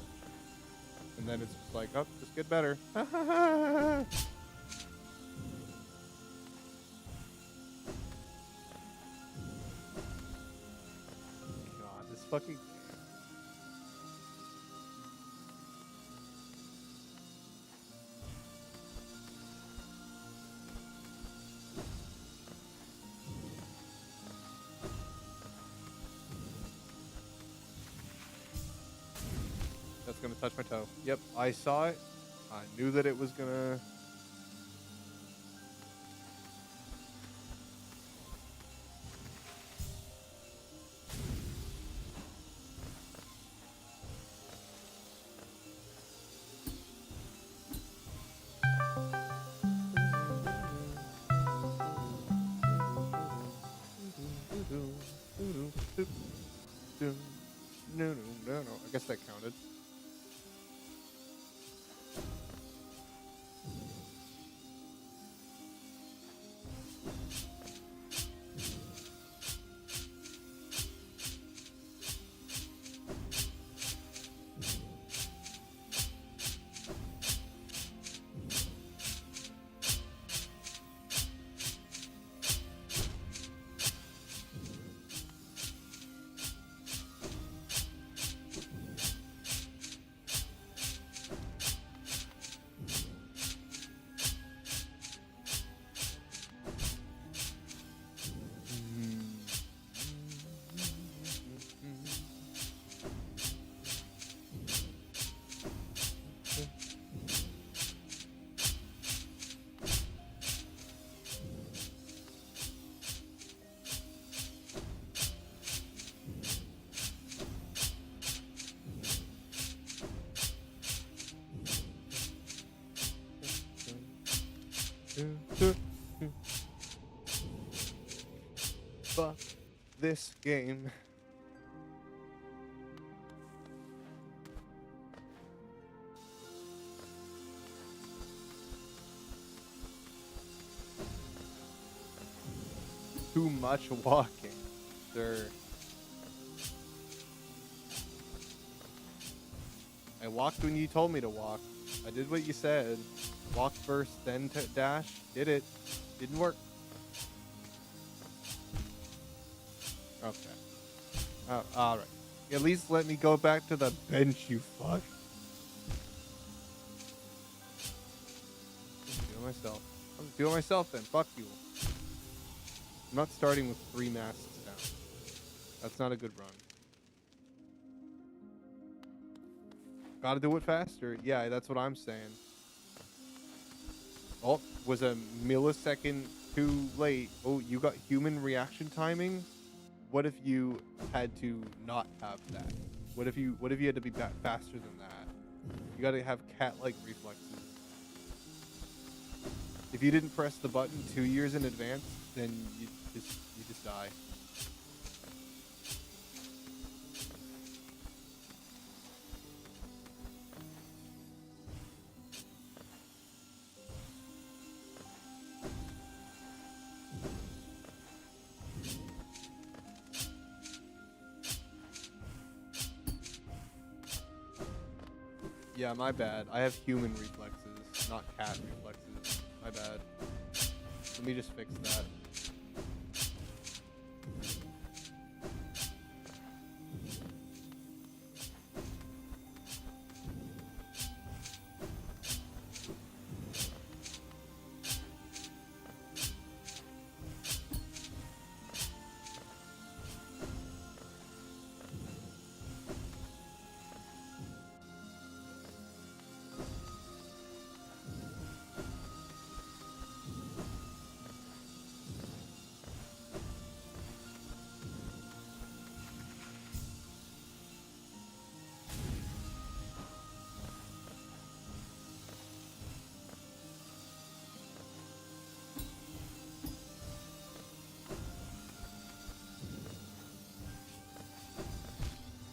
And then it's just like, oh, just get better. God, this fucking... That's gonna touch my toe. Yep, I saw it. I knew that it was gonna... No. I guess that counted. Fuck this game. Too much walking, sir. I walked when you told me to walk. I did what you said. Walk first, then dash. Did it. Didn't work. Okay. Alright. At least let me go back to the bench, you fuck. I'm myself. I'm doing myself then. Fuck you. I'm not starting with 3 masks down. That's not a good run. Gotta do it faster. Yeah, that's what I'm saying. Oh, was a millisecond too late. Oh, you got human reaction timing? What if you had to not have that? What if you had to be faster than that? You gotta have cat-like reflexes. If you didn't press the button 2 years in advance, then you just die. Yeah, my bad. I have human reflexes, not cat reflexes. My bad. Let me just fix that.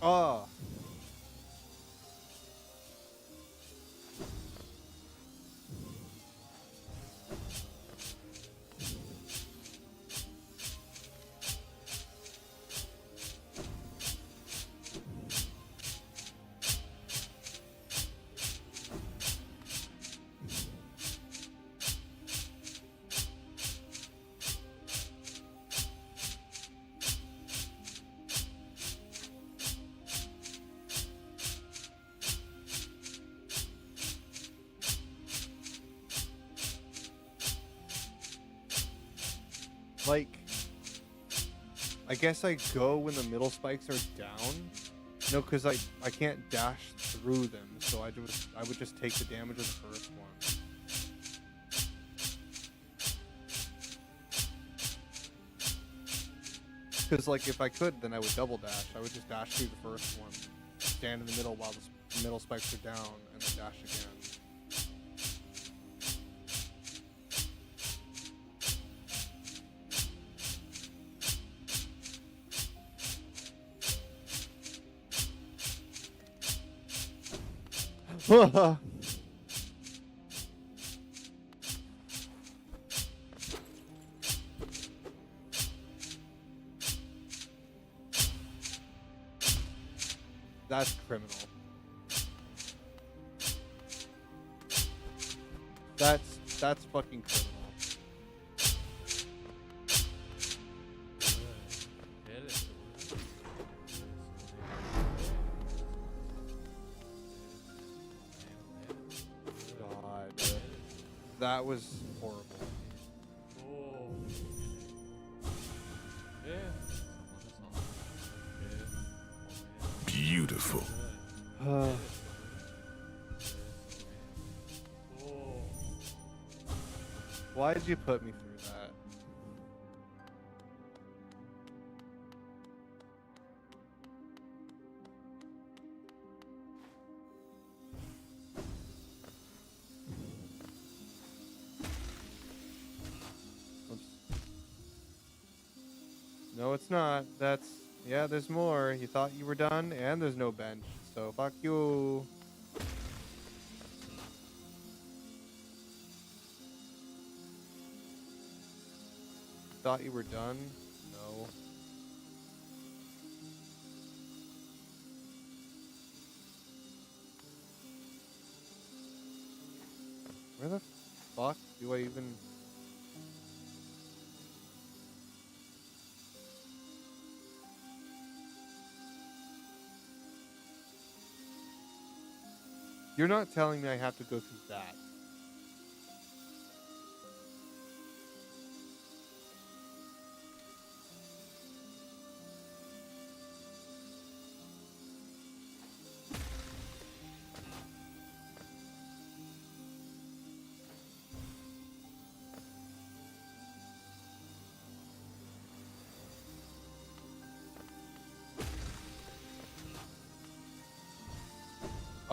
Oh. Like, I guess I go when the middle spikes are down. No, because I can't dash through them, so I would just take the damage of the first one. Because like if I could, then I would double dash. I would just dash through the first one, stand in the middle while the middle spikes are down, and then dash again. That's criminal. That's fucking criminal. God, that was horrible. Beautiful. Why did you put me through that? Oops. No, it's not. Yeah, there's more. You thought you were done, and there's no bench. So fuck you. Thought you were done? No. Where the fuck do I even... You're not telling me I have to go through that.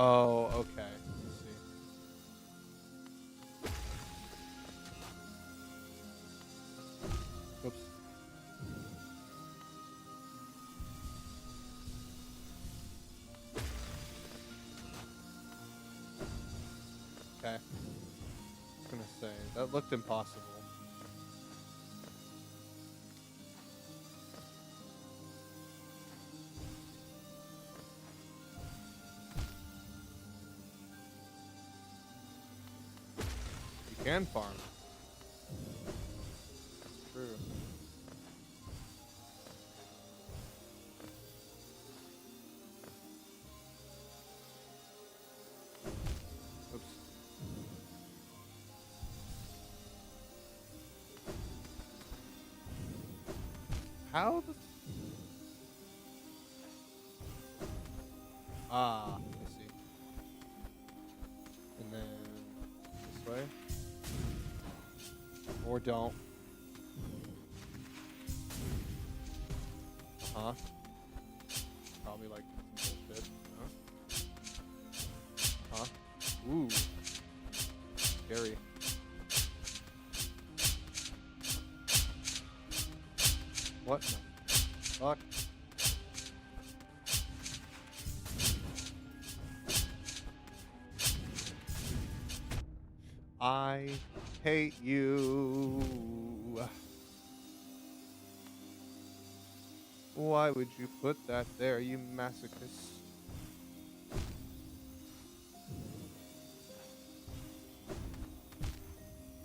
Oh, okay. Let's see. Oops. Okay. I was gonna say, that looked impossible. Can farm. That's true. Oops. How the... Ah, I see. And then this way. Or don't. Uh-huh. Probably like bullshit. Huh? Ooh. Scary. What? Fuck. I hate you. Why would you put that there, you masochist?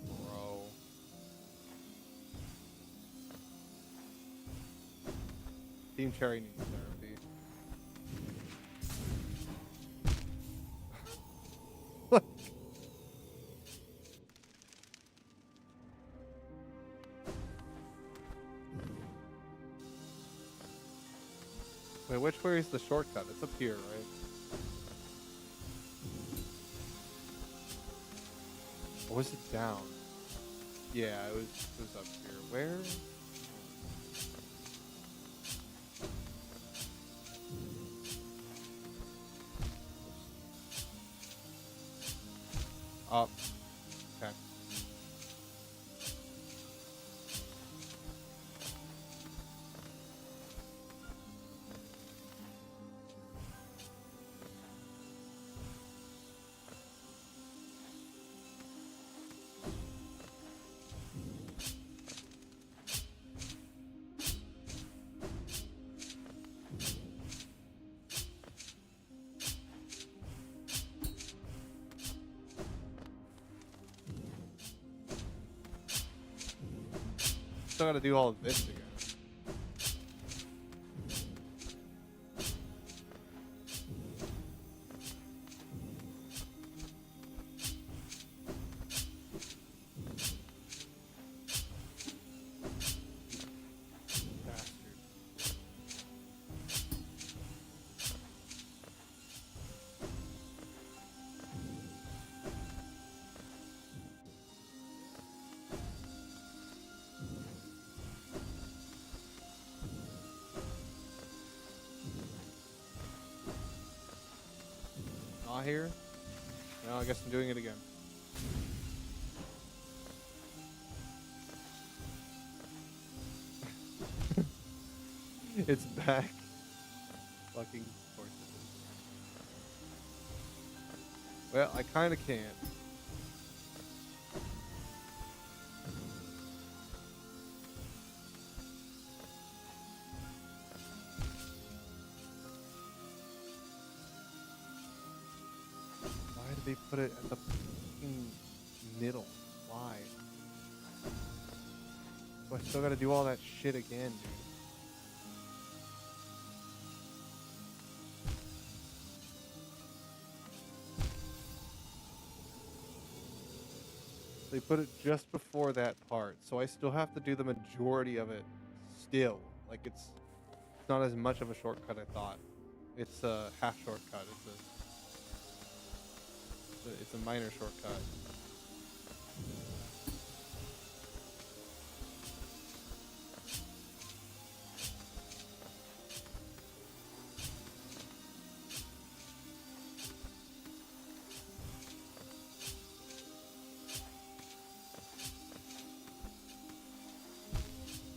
Bro. Team Cherry needs therapy. What? Wait, which way is the shortcut? It's up here, right? Or was it down? Yeah, it was up here. Where? Up. Okay. Still gotta do all of this again. Bastard. Not here? No, I guess I'm doing it again. It's back. Fucking course it is. Well, I kinda can't. Why did they put it at the fucking middle? Why? So I still gotta do all that shit again, dude. They put it just before that part, so I still have to do the majority of it still. Like it's not as much of a shortcut I thought. It's a half shortcut. It's a minor shortcut.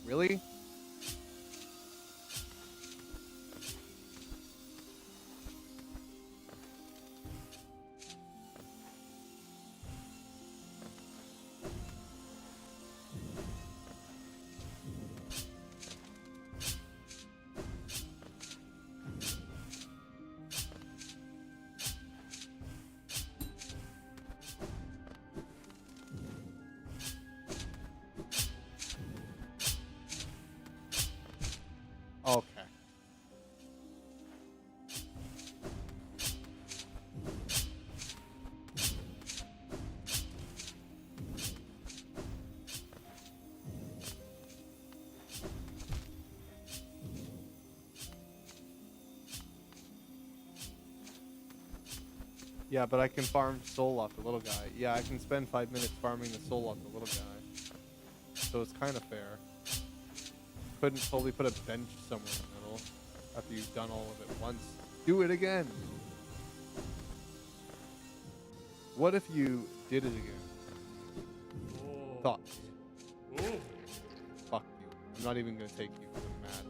Really? Okay. Yeah, but I can farm soul off the little guy. Yeah, I can spend 5 minutes farming the soul off the little guy. So it's kind of fair. Couldn't totally put a bench somewhere in the middle after you've done all of it once. Do it again. What if you did it again? Thoughts? Fuck you. I'm not even gonna take you because I'm mad.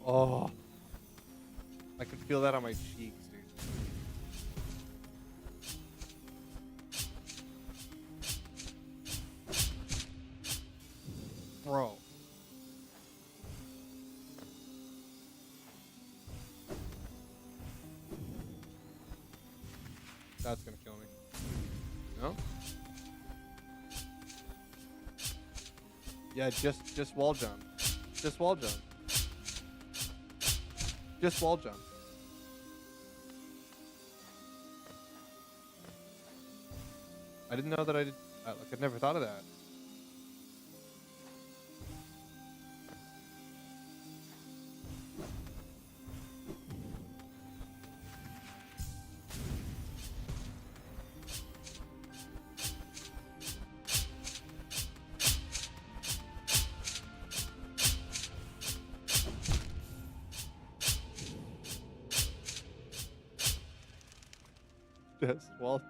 Oh. I can feel that on my cheeks, dude. Bro. That's gonna kill me. No? Yeah, just wall jump. Just wall jump. Just wall jump. I didn't know that I did. Like, I'd never thought of that. Just wall jump.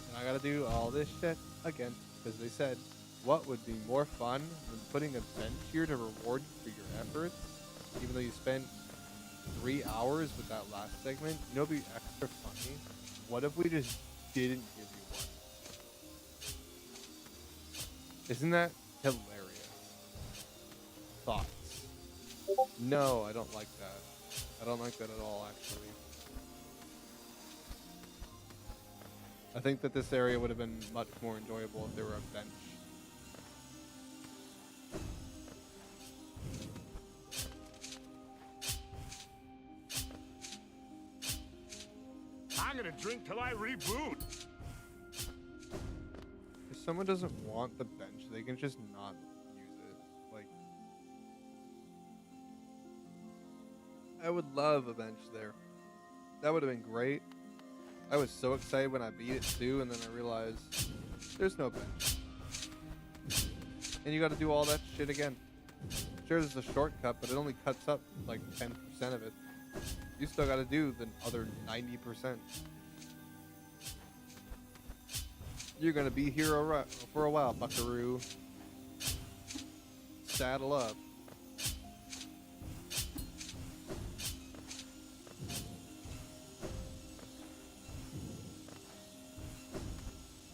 And I gotta do all this shit again because they said, what would be more fun than putting a bench here to reward you for your efforts, even though you spent 3 hours with that last segment? You know, it'd be extra funny. What if we just didn't give you one? Isn't that hilarious? Thoughts? No, I don't like that. I don't like that at all, actually. I think that this area would have been much more enjoyable if there were a bench. I'm gonna drink till I reboot. If someone doesn't want the bench, they can just not use it. Like, I would love a bench there. That would have been great. I was so excited when I beat it too, and then I realized there's no bench. And you gotta do all that shit again. Sure, there's a shortcut, but it only cuts up like 10% of it. You still gotta do the other 90%. You're gonna be here for a while, buckaroo. Saddle up.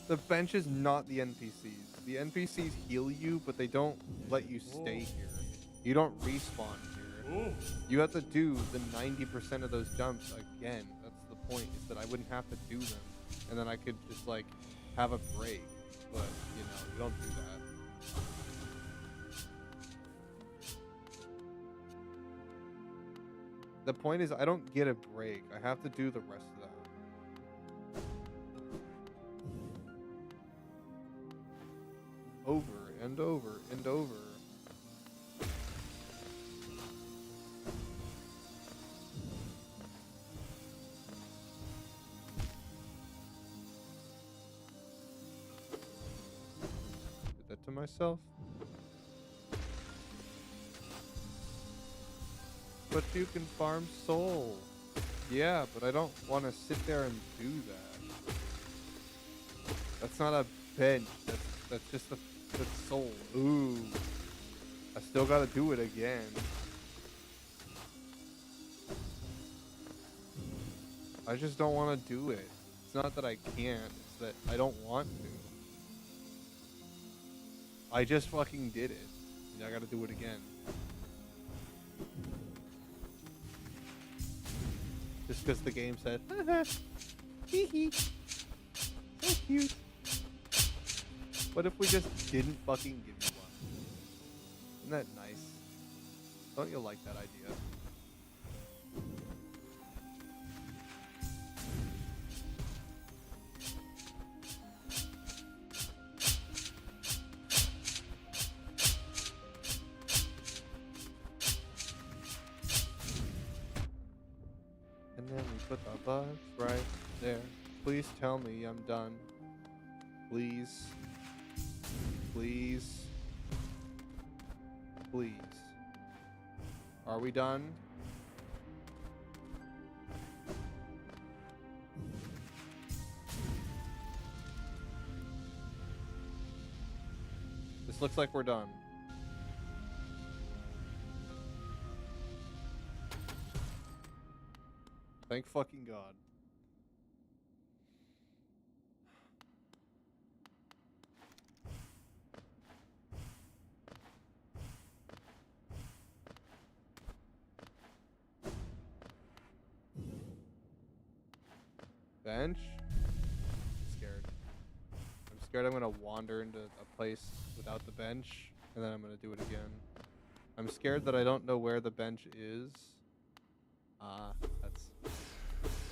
The bench is not the NPCs. The NPCs heal you, but they don't let you stay here. You don't respawn here. You have to do the 90% of those jumps again. That's the point, is that I wouldn't have to do them. And then I could just, like, have a break. But, you know, you don't do that. The point is, I don't get a break. I have to do the rest of that. Over and over and over. Did that to myself. But you can farm soul. Yeah, but I don't want to sit there and do that. That's not a bench. That's just the soul. Ooh. I still gotta do it again. I just don't want to do it. It's not that I can't. It's that I don't want to. I just fucking did it. And I gotta do it again. Just because the game said, haha, hee hee, so cute. What if we just didn't fucking give you one? Isn't that nice? Don't you like that idea? And then we put the bugs right there. Please tell me I'm done. Please. Please. Please. Are we done? This looks like we're done. Thank fucking God. Bench? I'm scared. I'm scared I'm gonna wander into a place without the bench, and then I'm gonna do it again. I'm scared that I don't know where the bench is.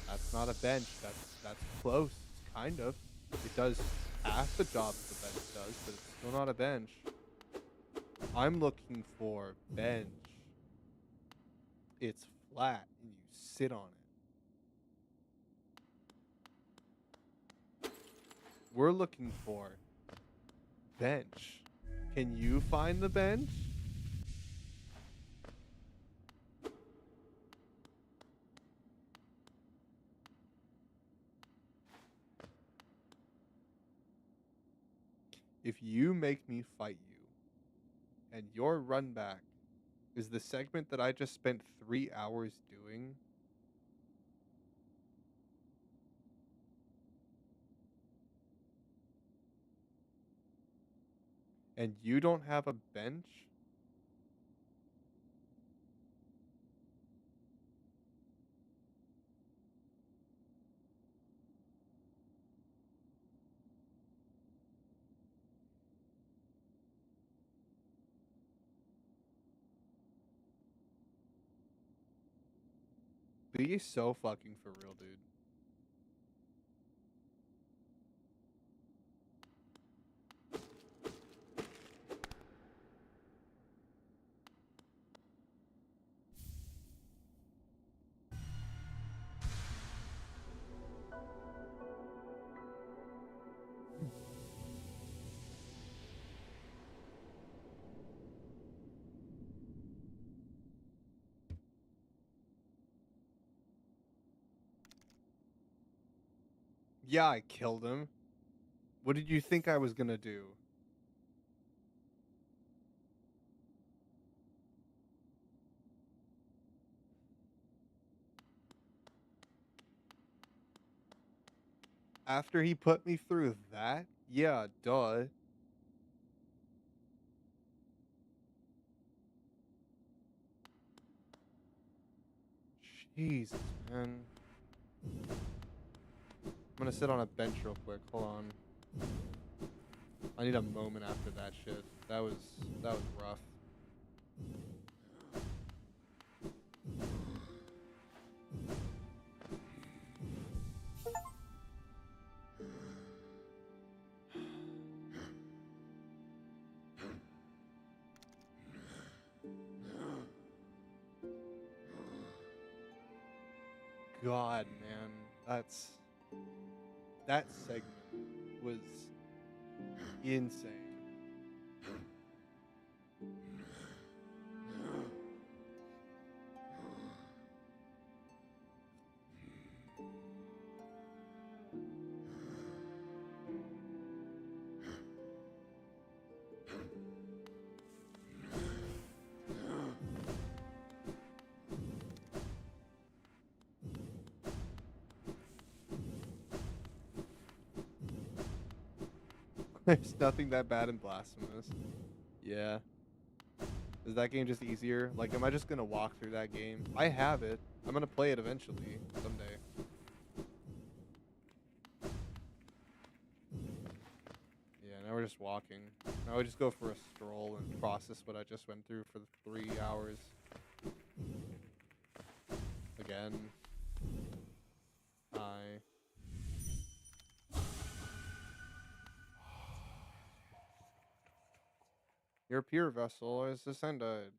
That's not a bench. That's close, kind of. It does half the job the bench does, but it's still not a bench. I'm looking for bench. It's flat and you sit on it. We're looking for bench. Can you find the bench? If you make me fight you, and your run back is the segment that I just spent 3 hours doing, and you don't have a bench, be so fucking for real, dude. Yeah, I killed him. What did you think I was gonna do? After he put me through that? Yeah, duh. Jesus, man. I'm gonna sit on a bench real quick. Hold on. I need a moment after that shit. That was rough. God, man, that segment was insane. There's nothing that bad in Blasphemous. Yeah. Is that game just easier? Like, am I just gonna walk through that game? I have it. I'm gonna play it eventually, someday. Yeah, now we're just walking. Now we just go for a stroll and process what I just went through for the 3 hours. Again. Hi. Your pure vessel is ascended.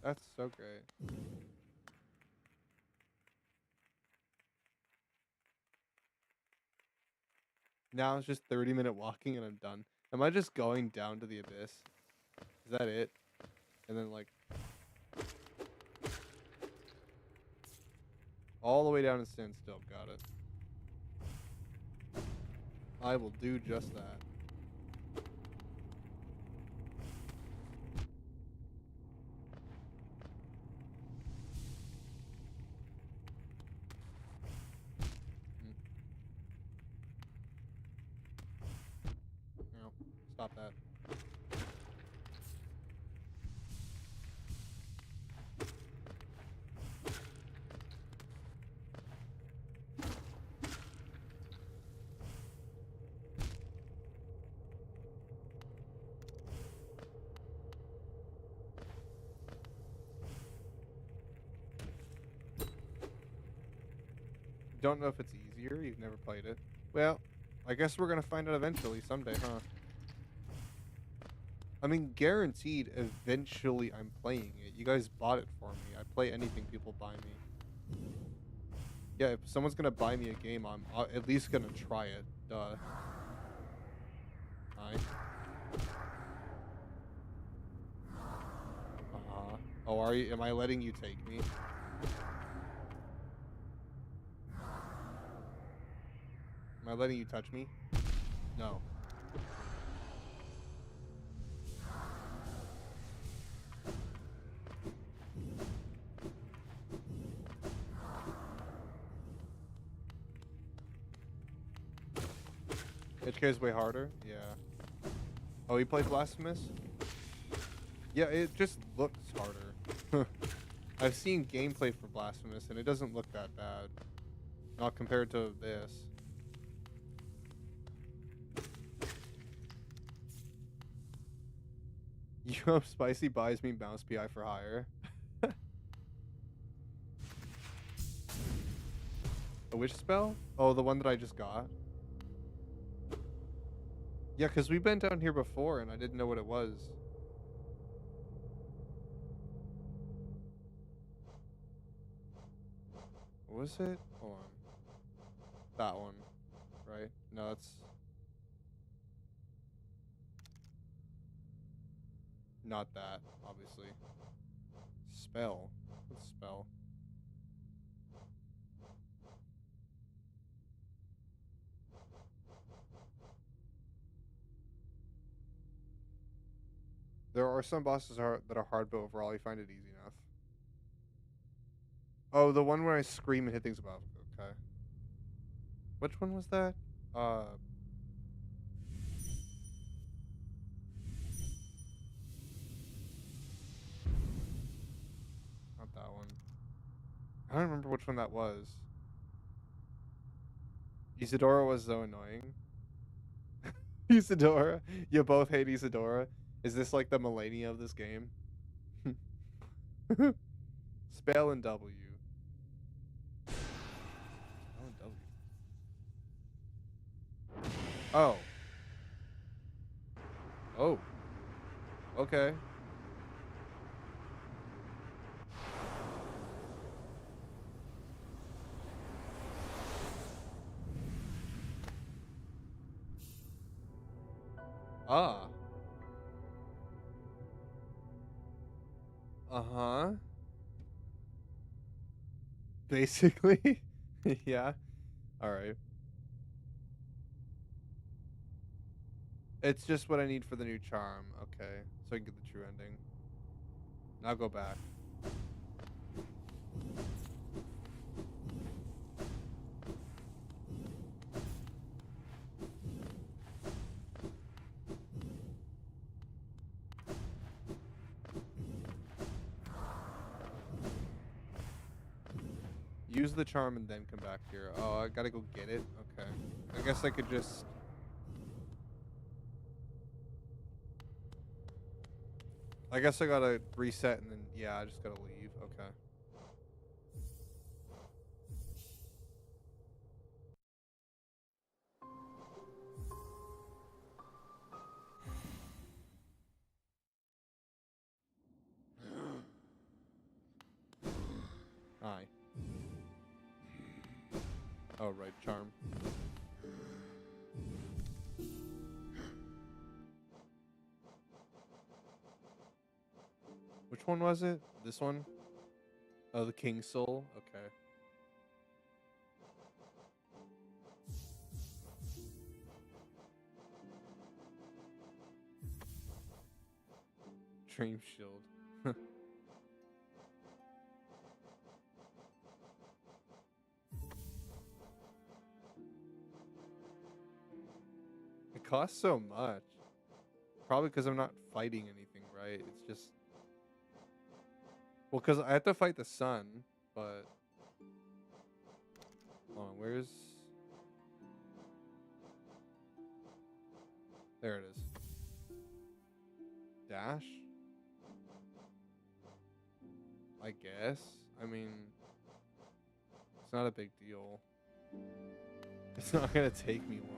That's so great. Now it's just 30-minute walking and I'm done. Am I just going down to the abyss? Is that it? And then like all the way down and stand still. Got it. I will do just that. Don't know if it's easier. You've never played it. Well, I guess we're gonna find out eventually someday, huh? I mean, guaranteed eventually I'm playing it. You guys bought it for me. I play anything people buy me. Yeah, if someone's gonna buy me a game, I'm at least gonna try it. Duh. Hi. Uh-huh. Oh, are you? Am I letting you take me? Am I letting you touch me? No. HK is way harder? Yeah. Oh, he plays Blasphemous? Yeah, it just looks harder. I've seen gameplay for Blasphemous, and it doesn't look that bad. Not compared to this. You hope Spicy buys me Mouse PI for hire. A witch spell? Oh, the one that I just got? Yeah, because we've been down here before, and I didn't know what it was. What was it? Hold on. That one. Right? No, that's... not that, obviously. Spell. What's spell? There are some bosses that are hard, but overall you find it easy enough. Oh, the one where I scream and hit things above. Okay. Which one was that? Not that one. I don't remember which one that was. Isadora was so annoying. Isadora? You both hate Isadora? Is this like the millennia of this game? Spell and W. Spell and W. Oh. Oh. Okay. Ah. Uh-huh. Basically. Yeah. All right. It's just what I need for the new charm. Okay. So I can get the true ending. Now go back. Use the charm and then come back here. Oh, I gotta go get it? Okay. I guess I could just... I guess I gotta reset and then... Yeah, I just gotta leave. Okay. Hi. Oh, right. Charm. Which one was it? This one? Oh, the King's Soul? Okay. Dream Shield. It costs so much. Probably because I'm not fighting anything, right? It's just... Well, because I have to fight the sun, but... Hold on, where's... There it is. Dash? I guess. I mean... It's not a big deal. It's not gonna take me long.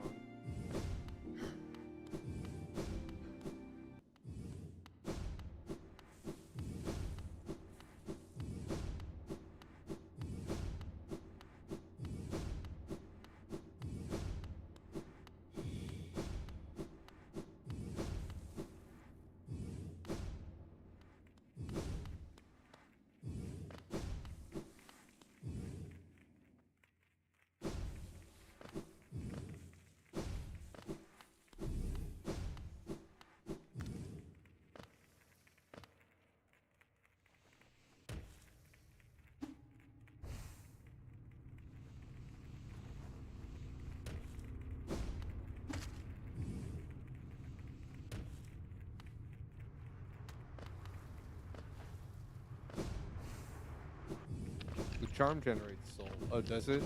The charm generates soul. Oh, does it?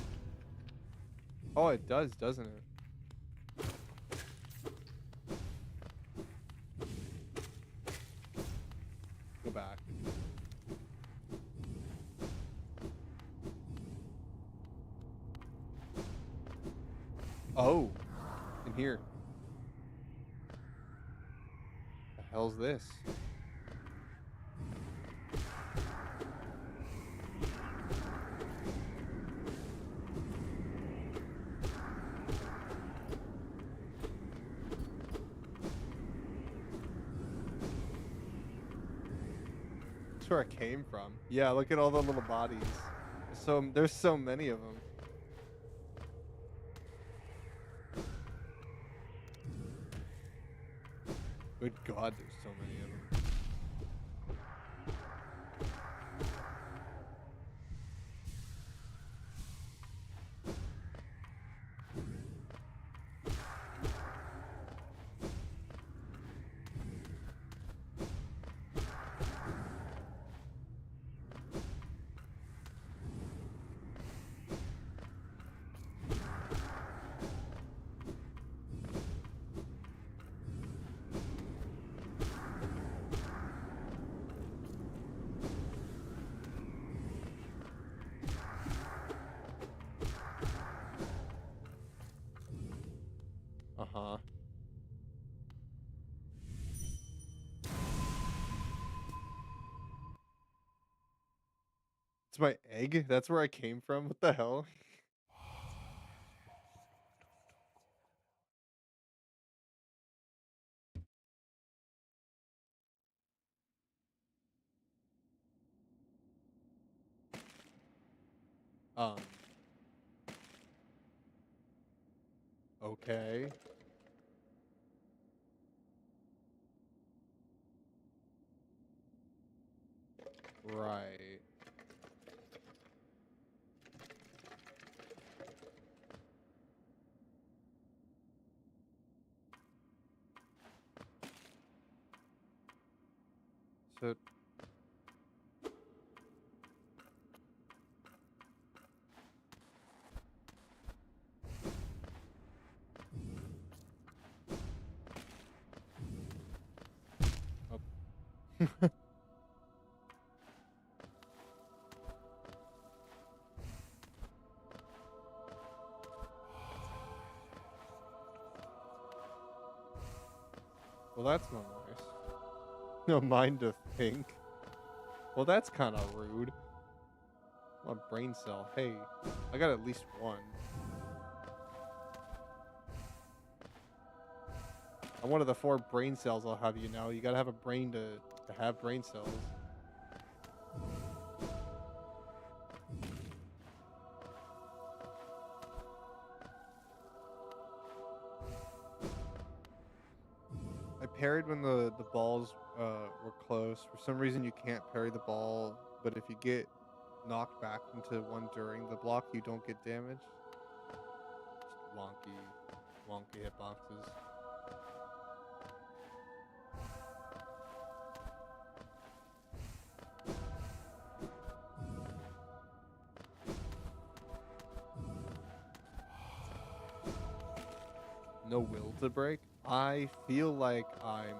Oh, it does, doesn't it? Go back. Oh, in here. The hell's this? That's where I came from. Yeah, look at all the little bodies. There's so many of them. Good God, there's so many of them. Uh-huh. It's my egg? That's where I came from? What the hell? Um. Okay. Right. So oh. Well, that's not nice. No mind to think. Well, that's kind of rude. Come on, brain cell. Hey, I got at least one. I'm one of the 4 brain cells I'll have you know. You gotta have a brain to have brain cells. I parried when the balls were close. For some reason, you can't parry the ball, but if you get knocked back into one during the block, you don't get damaged. Just wonky hitboxes. No will to break. I feel like I'm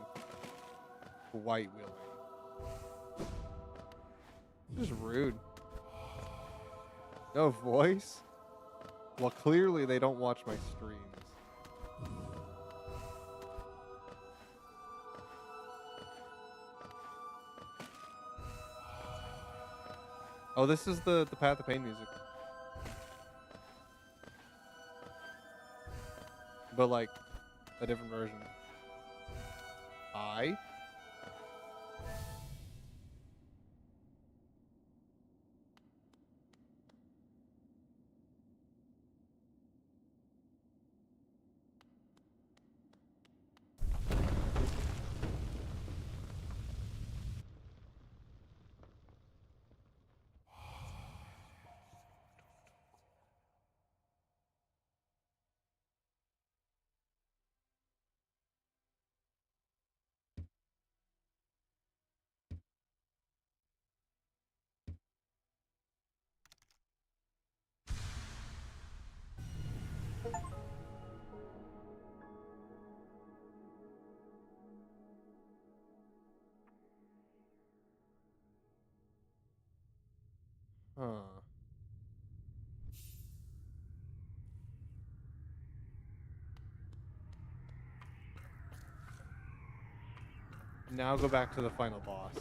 quite willing. Just rude. No voice? Well, clearly they don't watch my streams. Oh, this is the Path of Pain music. But like a different version. I huh. Now go back to the final boss.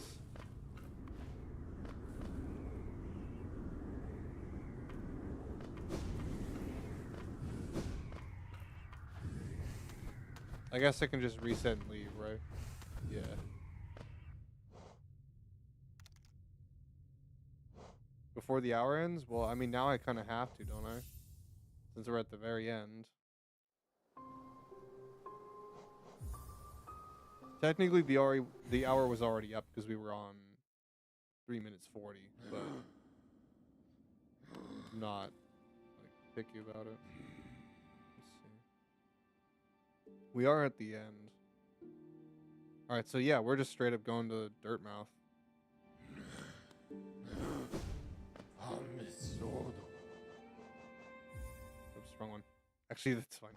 I guess I can just reset and leave, right? Yeah. Before the hour ends? Well, I mean, now I kind of have to, don't I? Since we're at the very end. Technically, the hour was already up because we were on 3 minutes 40, but I'm not like picky about it. Let's see. We are at the end. All right, so yeah, we're just straight up going to Dirtmouth. Oops, wrong one. Actually, that's fine.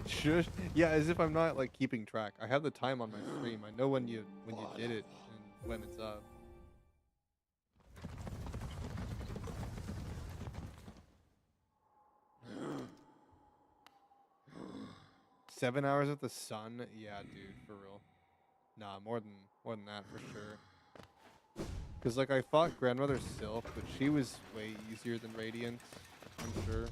Shush. Yeah, as if I'm not like keeping track. I have the time on my stream. I know when you did it and when it's up. Seven hours with the sun? Yeah, dude, for real. Nah, more than that for sure. Cause like I fought Grandmother Sylph, but she was way easier than Radiant, I'm sure.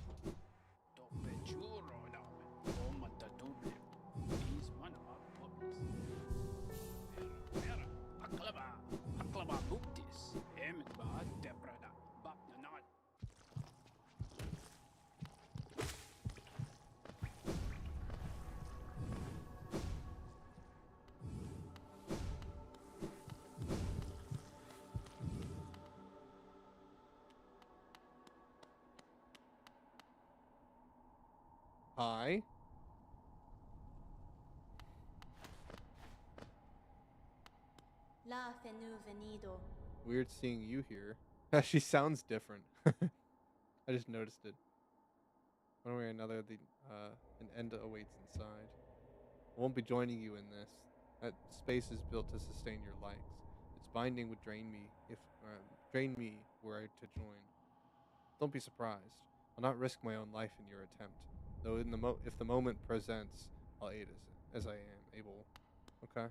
Hi. La fenu venido. Weird seeing you here. She sounds different. I just noticed it. One way or another, an end awaits inside. I won't be joining you in this. That space is built to sustain your likes. Its binding would drain me were I to join. Don't be surprised. I'll not risk my own life in your attempt. Though if the moment presents, I'll aid as I am able. Okay.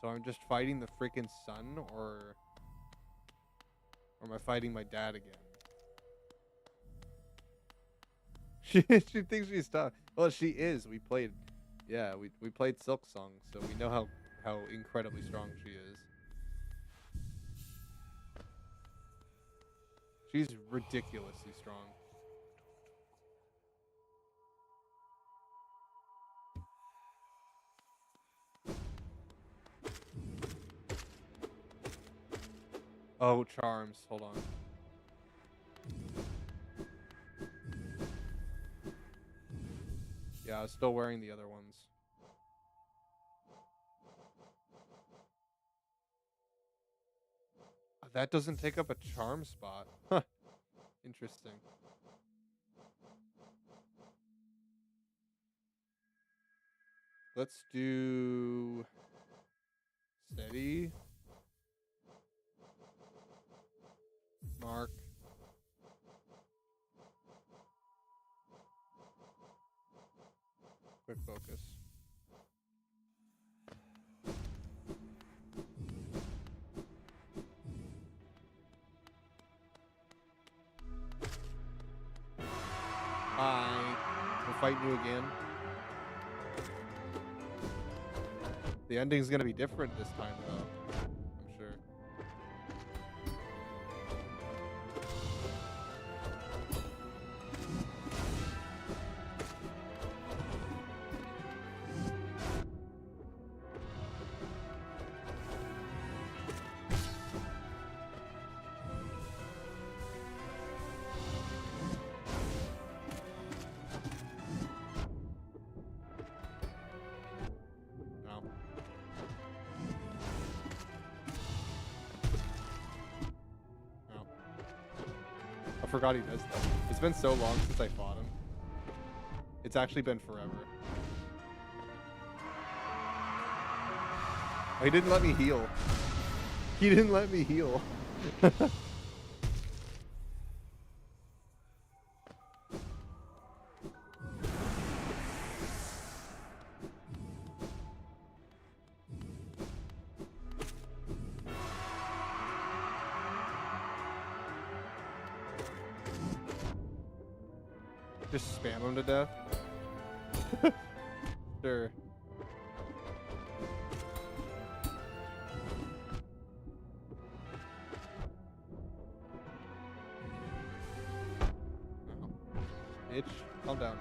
So I'm just fighting the freaking sun, or am I fighting my dad again? She thinks she's tough. Well, she is. We played Silk Song, so we know how incredibly strong she is. She's ridiculously strong. Oh, charms. Hold on. Yeah, I was still wearing the other ones. That doesn't take up a charm spot. Huh. Interesting. Let's do Steady. Mark. Quick focus. Hi. We're fighting you again. The ending's gonna be different this time, though. I'm sure. No. No. I forgot he does that. It's been so long since I fought him. It's actually been forever. Oh, he didn't let me heal. He didn't let me heal. Just spam him to death. Sure. Bitch, calm down.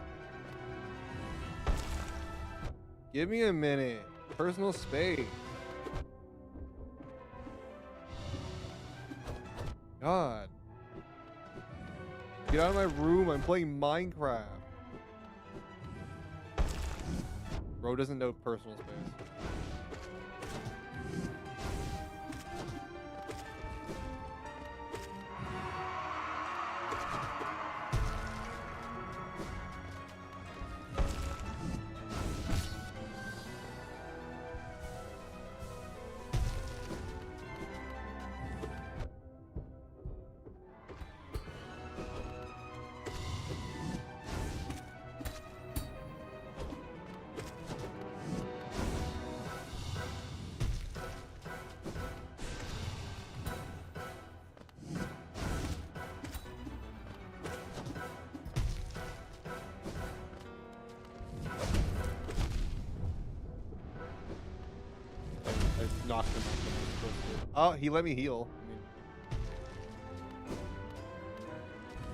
Give me a minute. Personal space. God. Get out of my room. I'm playing Minecraft. Bro doesn't know personal space. I knocked him out. Oh, he let me heal. I mean,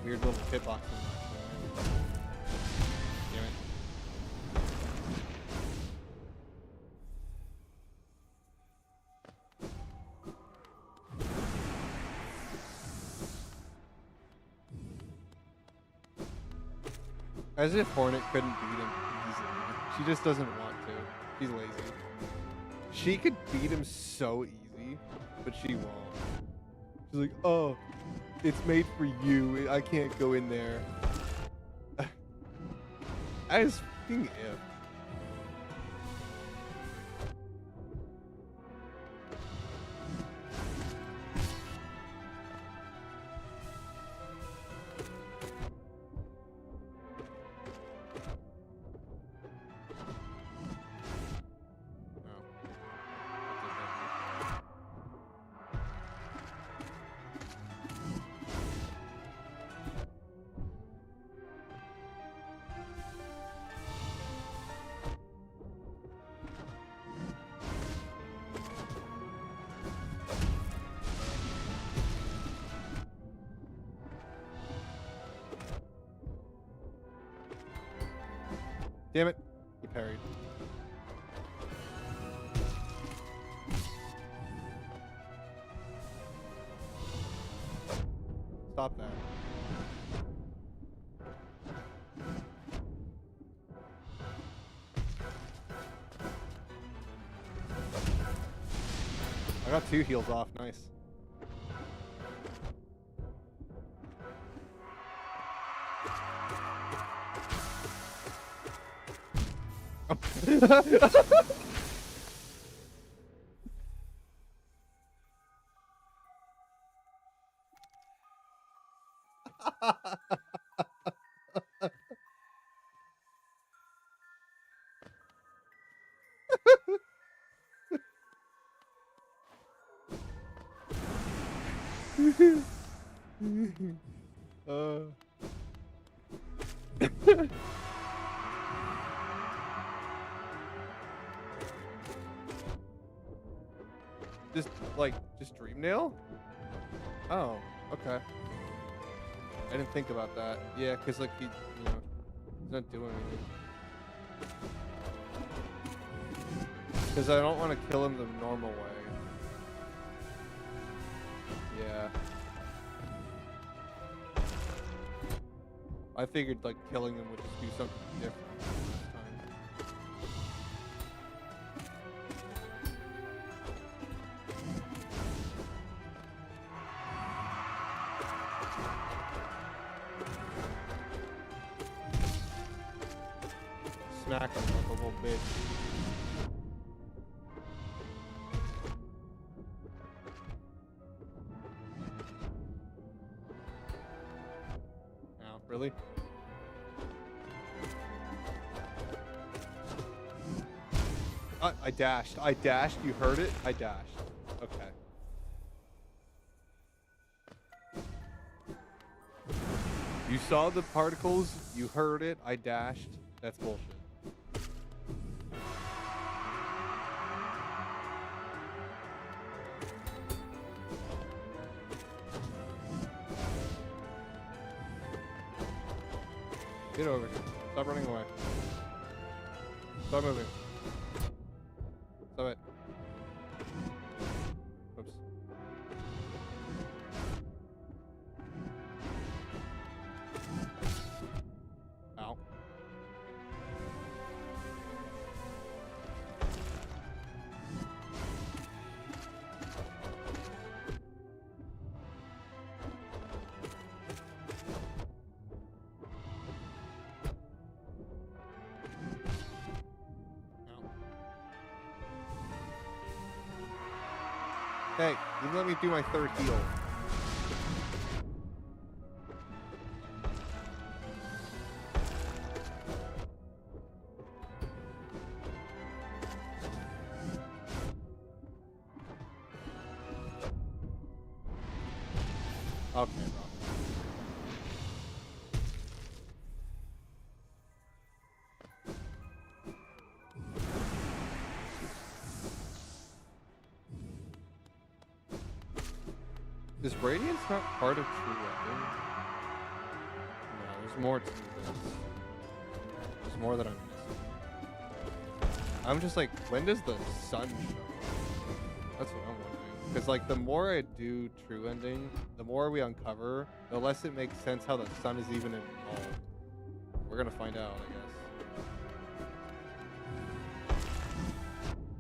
weird little hitboxing. Damn it. As if Hornet couldn't beat him easily. She just doesn't want to. She's lazy. She could beat him so easy, but she won't. She's like, oh, it's made for you. I can't go in there. As fucking if. Damn it. He parried. Stop that. I got 2 heals off. Nice. Just Dream Nail? Oh, okay. I didn't think about that. Yeah, because like he's not doing anything. Because I don't want to kill him the normal way. Yeah. I figured like killing him would just do something different this time. Smack him like a little bitch. Now, really? I dashed. I dashed. You heard it? I dashed. Okay. You saw the particles. You heard it. I dashed. That's bullshit. Get over here. Stop running away. Stop moving. Stop it. Oops. Ow. Hey, you let me do my third heal. Okay, bro. Is Radiance not part of True Ending? No, there's more to this. There's more that I'm missing. I'm just like, when does the sun show? That's what I'm wondering. Because like, the more I do True Ending, the more we uncover, the less it makes sense how the sun is even involved. We're gonna find out, I guess.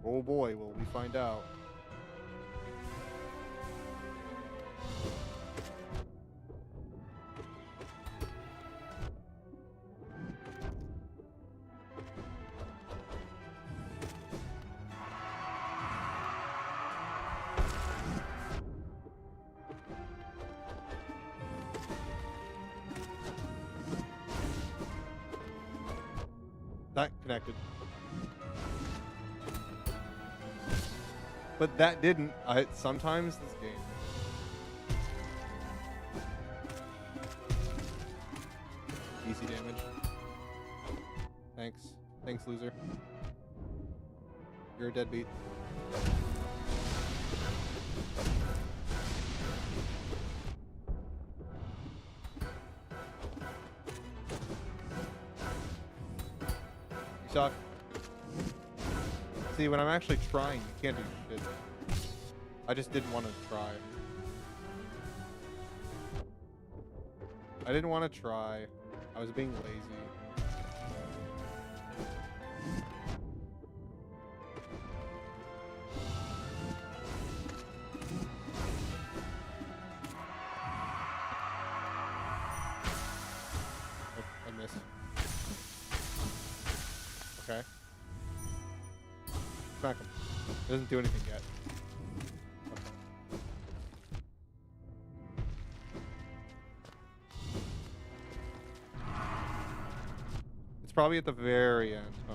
Oh boy, will we find out. Not connected. But that didn't. Sometimes this game. Easy damage. Thanks. Thanks, loser. You're a deadbeat. Suck. See, when I'm actually trying, you can't do shit. I just didn't want to try. I didn't want to try. I was being lazy. Oh, I missed. Okay. Smack him. It doesn't do anything yet. Okay. It's probably at the very end, huh?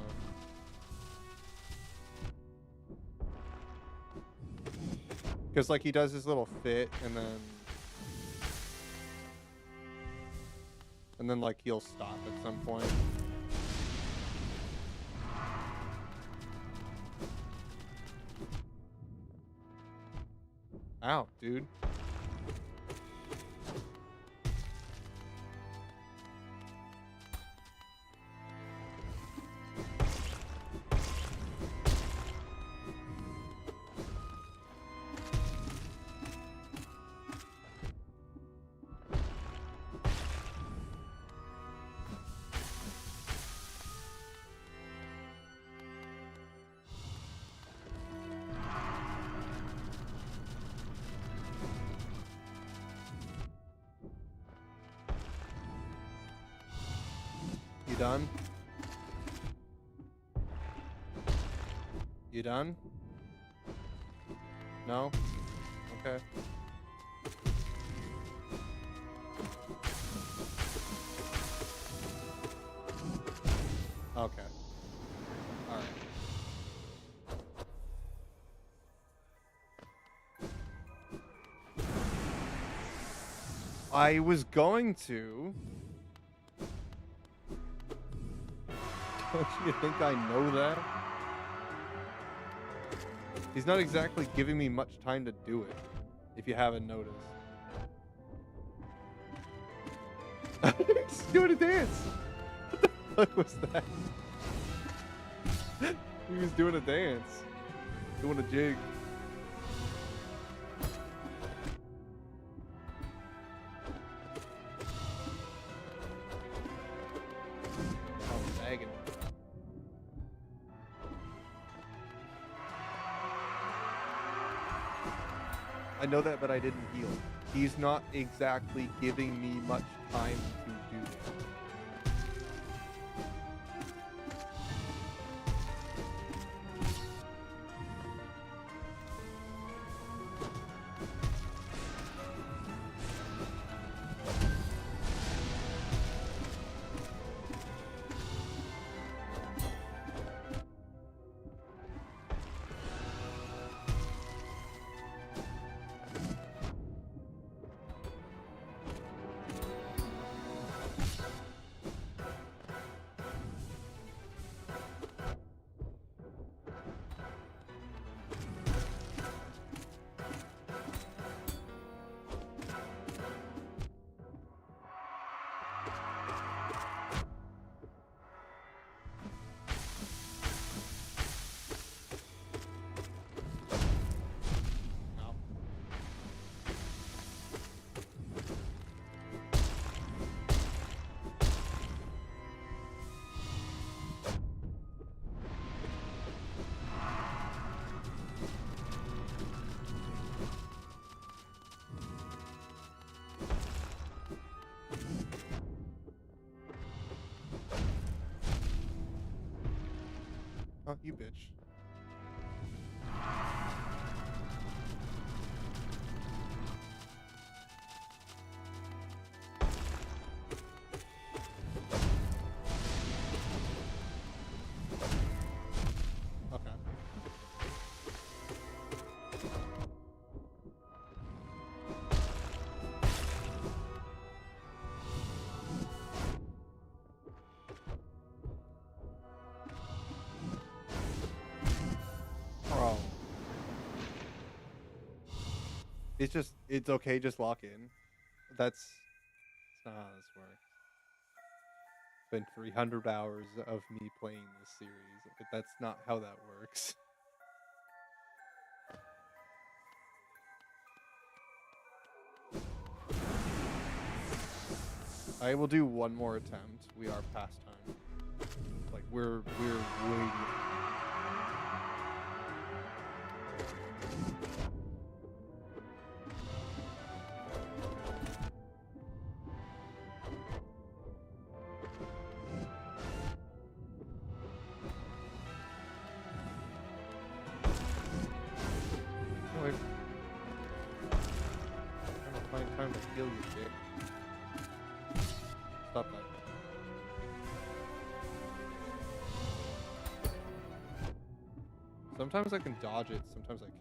Because like he does his little fit and then like he'll stop at some point. Ow, dude. You done? You done? No? Okay. Okay. Alright. I was going to. Don't you think I know that? He's not exactly giving me much time to do it, if you haven't noticed. He's doing a dance! What the fuck was that? He was doing a dance. Doing a jig. I'm bagging. I know that, but I didn't heal. He's not exactly giving me much time to do it. Oh, you bitch. Okay. Bro. It's okay, just lock in. That's not how this works. It's been 300 hours of me playing this series, but that's not how that works. I will do one more attempt. We are past time. Like we're way Oh, I'm trying to find time to heal you, dick. Stop that. Sometimes I can dodge it, sometimes I can't.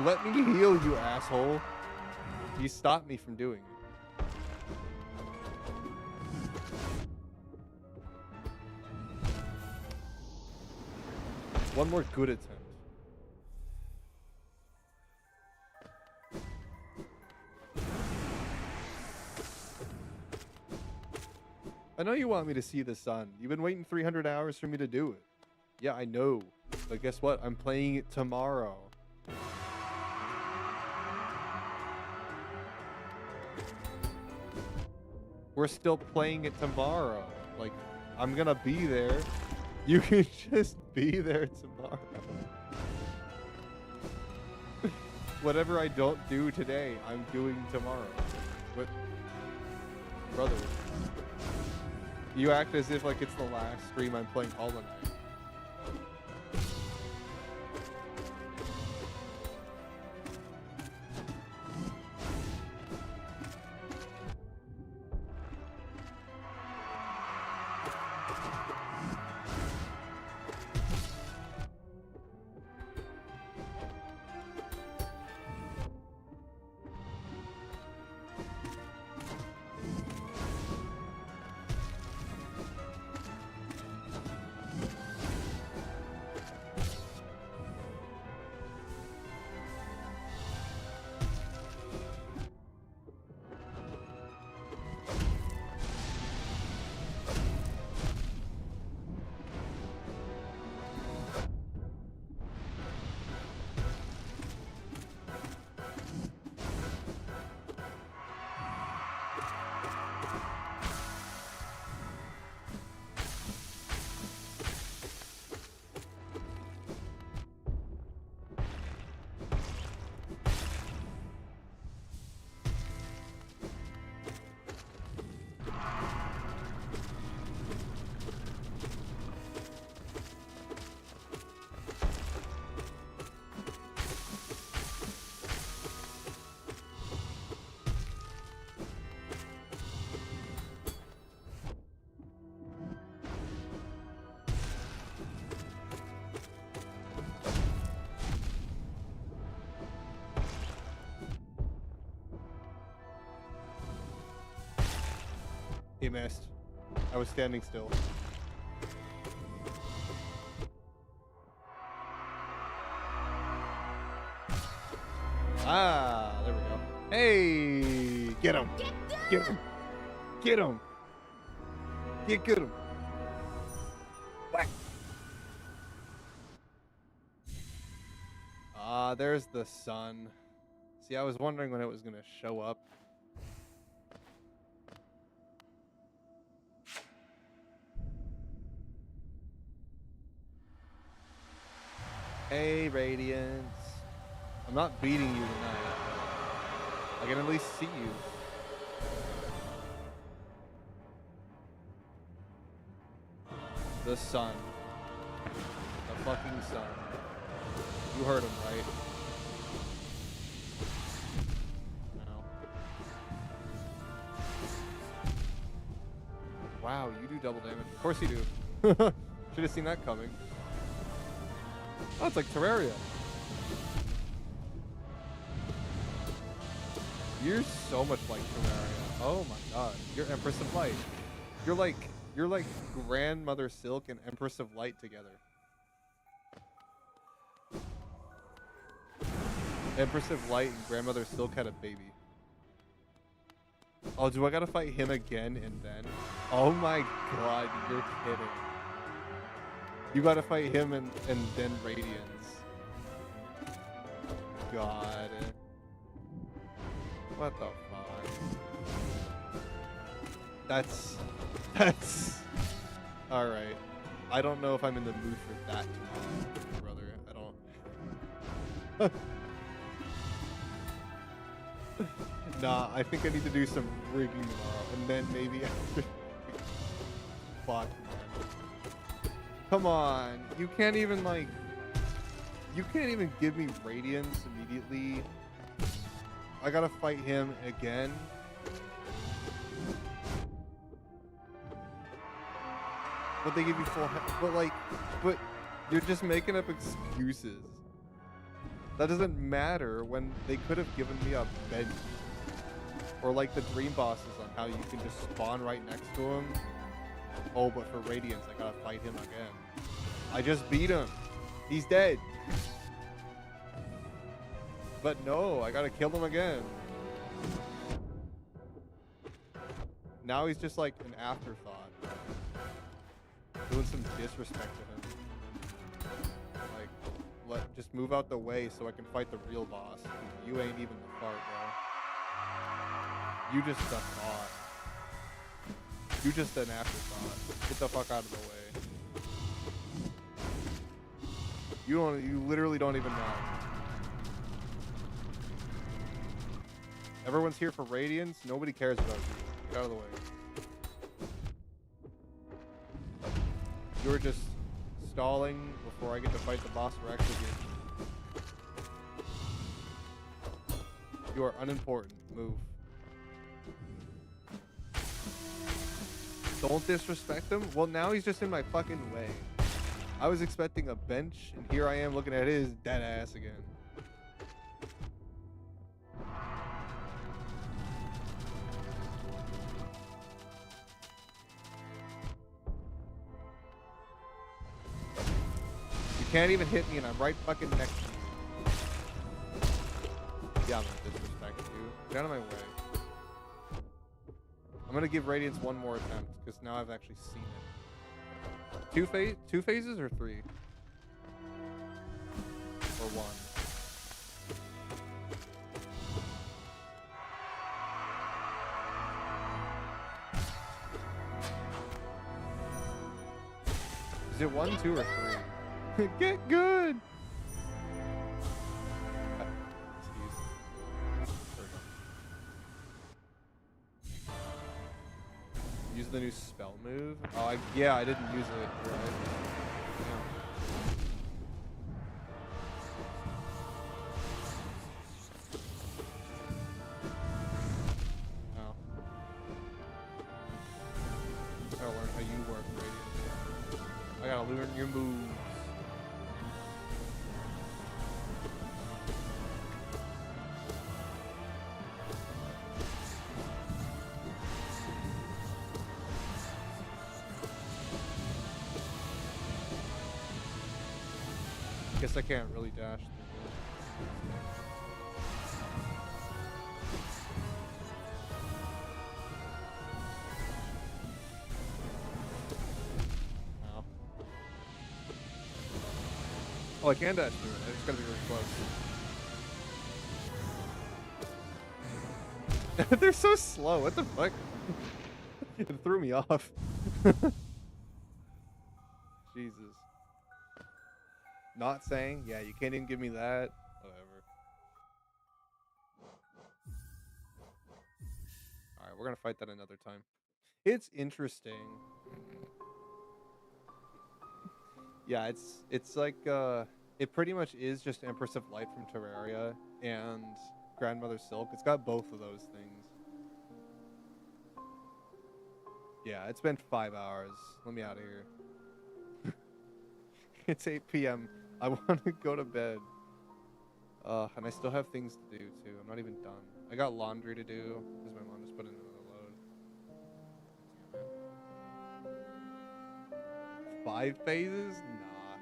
Let me heal, you asshole. You stopped me from doing it. One more good attempt. I know you want me to see the sun. You've been waiting 300 hours for me to do it. Yeah, I know. But guess what? I'm playing it tomorrow. We're still playing it tomorrow. Like, I'm gonna be there. You can just be there tomorrow. Whatever I don't do today, I'm doing tomorrow. But, brother, you act as if like it's the last stream I'm playing Hollow Knight. He missed. I was standing still. Ah, there we go. Hey, get him. Get him. Get him. Get him. Whack. Ah, there's the sun. See, I was wondering when it was going to show up. Hey, Radiance. I'm not beating you tonight, but I can at least see you. The sun. The fucking sun. You heard him, right? No. Wow, you do double damage. Of course you do. Should have seen that coming. Oh, it's like Terraria. You're so much like Terraria. Oh my god. You're Empress of Light. You're like Grandmother Silk and Empress of Light together. Empress of Light and Grandmother Silk had a baby. Oh, do I gotta fight him again and then? Oh my god, you're kidding. You gotta fight him and then Radiance. God. What the fuck? That's... Alright. I don't know if I'm in the mood for that tomorrow, brother. I don't... Nah, I think I need to do some rigging tomorrow, and then maybe after... Fuck, man. Come on, you can't even like... You can't even give me Radiance immediately. I gotta fight him again. But they give you full but you're just making up excuses. That doesn't matter when they could have given me a bench. Or like the dream bosses on how you can just spawn right next to him. Oh, but for Radiance, I gotta fight him again. I just beat him. He's dead. But no, I gotta kill him again. Now he's just like an afterthought. Doing some disrespect to him. Like, just move out the way so I can fight the real boss. You ain't even the fart, bro. You just a thought. You just an afterthought. Get the fuck out of the way. You literally don't even know. Everyone's here for Radiance. Nobody cares about you. Get out of the way. You're just stalling before I get to fight the boss we're actually getting. You are unimportant. Move. Don't disrespect him? Well, now he's just in my fucking way. I was expecting a bench, and here I am looking at his dead ass again. You can't even hit me, and I'm right fucking next to you. Yeah, I'm gonna disrespect you. Get out of my way. I'm gonna give Radiance one more attempt, because now I've actually seen it. Two phases or three? Or one? Is it 1, 2, or 3? Get good! Use the new spell move? Oh, yeah, I didn't use it. Right? Yeah. Oh. I gotta learn how you work, Radiant. I gotta learn your moves. Guess I can't really dash through this. Ow. Oh, I can dash through it. I just gotta be really close. They're so slow. What the fuck? It threw me off. Jesus. Not saying, yeah, you can't even give me that. Whatever. Alright, we're gonna fight that another time. It's interesting. Yeah, it's like it pretty much is just Empress of Light from Terraria and Grandmother Silk. It's got both of those things. Yeah, it's been 5 hours. Let me out of here. It's 8 p.m. I want to go to bed. And I still have things to do too. I'm not even done. I got laundry to do because my mom just put in another load. 5 phases? Nah.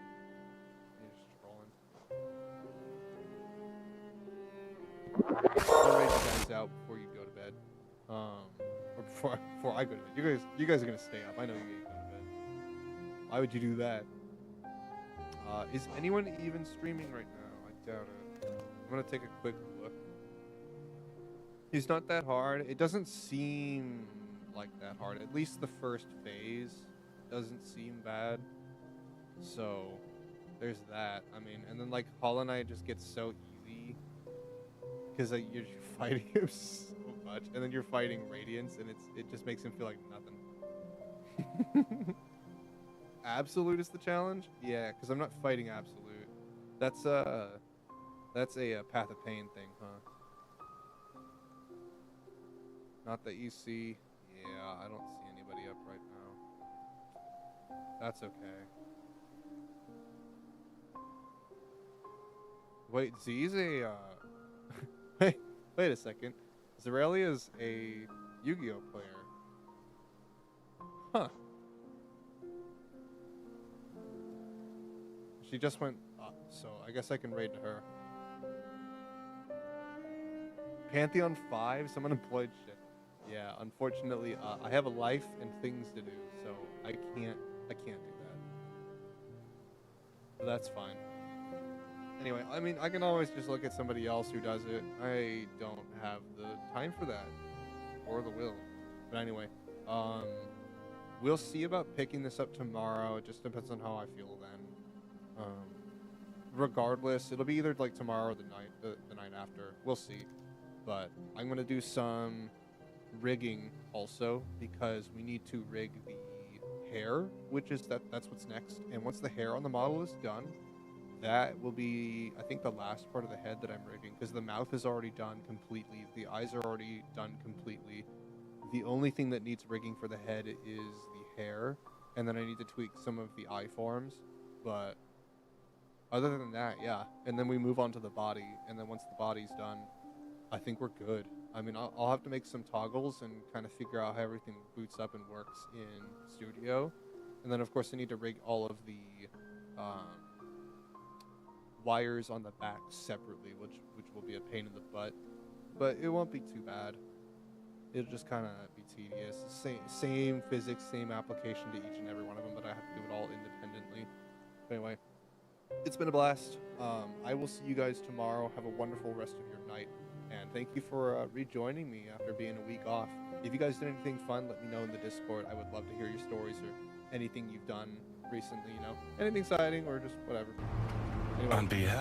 You're just trolling. I'll raise you guys out before you go to bed. Or before I go to bed. You guys are gonna stay up. I know you ain't going to bed. Why would you do that? Is anyone even streaming right now? I doubt it. I'm gonna take a quick look. It's not that hard. It doesn't seem like that hard. At least the first phase doesn't seem bad. So there's that. I mean, and then like Hollow Knight just gets so easy because like, you're fighting him so much, and then you're fighting Radiance, and it just makes him feel like nothing. Absolute is the challenge? Yeah, because I'm not fighting Absolute. That's a Path of Pain thing, huh? Not that you see. Yeah, I don't see anybody up right now. That's okay. Wait, Z's a wait a second. Zeralia's a Yu-Gi-Oh player. Huh. She just went up. so I guess I can raid her. Pantheon 5, some unemployed shit. Yeah, unfortunately, I have a life and things to do, so I can't do that. But that's fine. Anyway, I mean, I can always just look at somebody else who does it. I don't have the time for that, or the will. But anyway, we'll see about picking this up tomorrow. It just depends on how I feel then. Regardless, it'll be either like tomorrow or the night after. We'll see. But I'm gonna do some rigging also because we need to rig the hair, which is that's what's next. And once the hair on the model is done, that will be, I think, the last part of the head that I'm rigging, because the mouth is already done completely. The eyes are already done completely. The only thing that needs rigging for the head is the hair, and then I need to tweak some of the eye forms. But other than that, yeah. And then we move on to the body, and then once the body's done, I think we're good. I mean, I'll have to make some toggles and kind of figure out how everything boots up and works in studio. And then, of course, I need to rig all of the wires on the back separately, which will be a pain in the butt. But it won't be too bad. It'll just kind of be tedious. Same physics, same application to each and every one of them, but I have to do it all independently. Anyway, it's been a blast. I will see you guys tomorrow. Have a wonderful rest of your night. And thank you for rejoining me after being a week off. If you guys did anything fun, let me know in the Discord. I would love to hear your stories or anything you've done recently, you know. Anything exciting or just whatever. Anyway. On behalf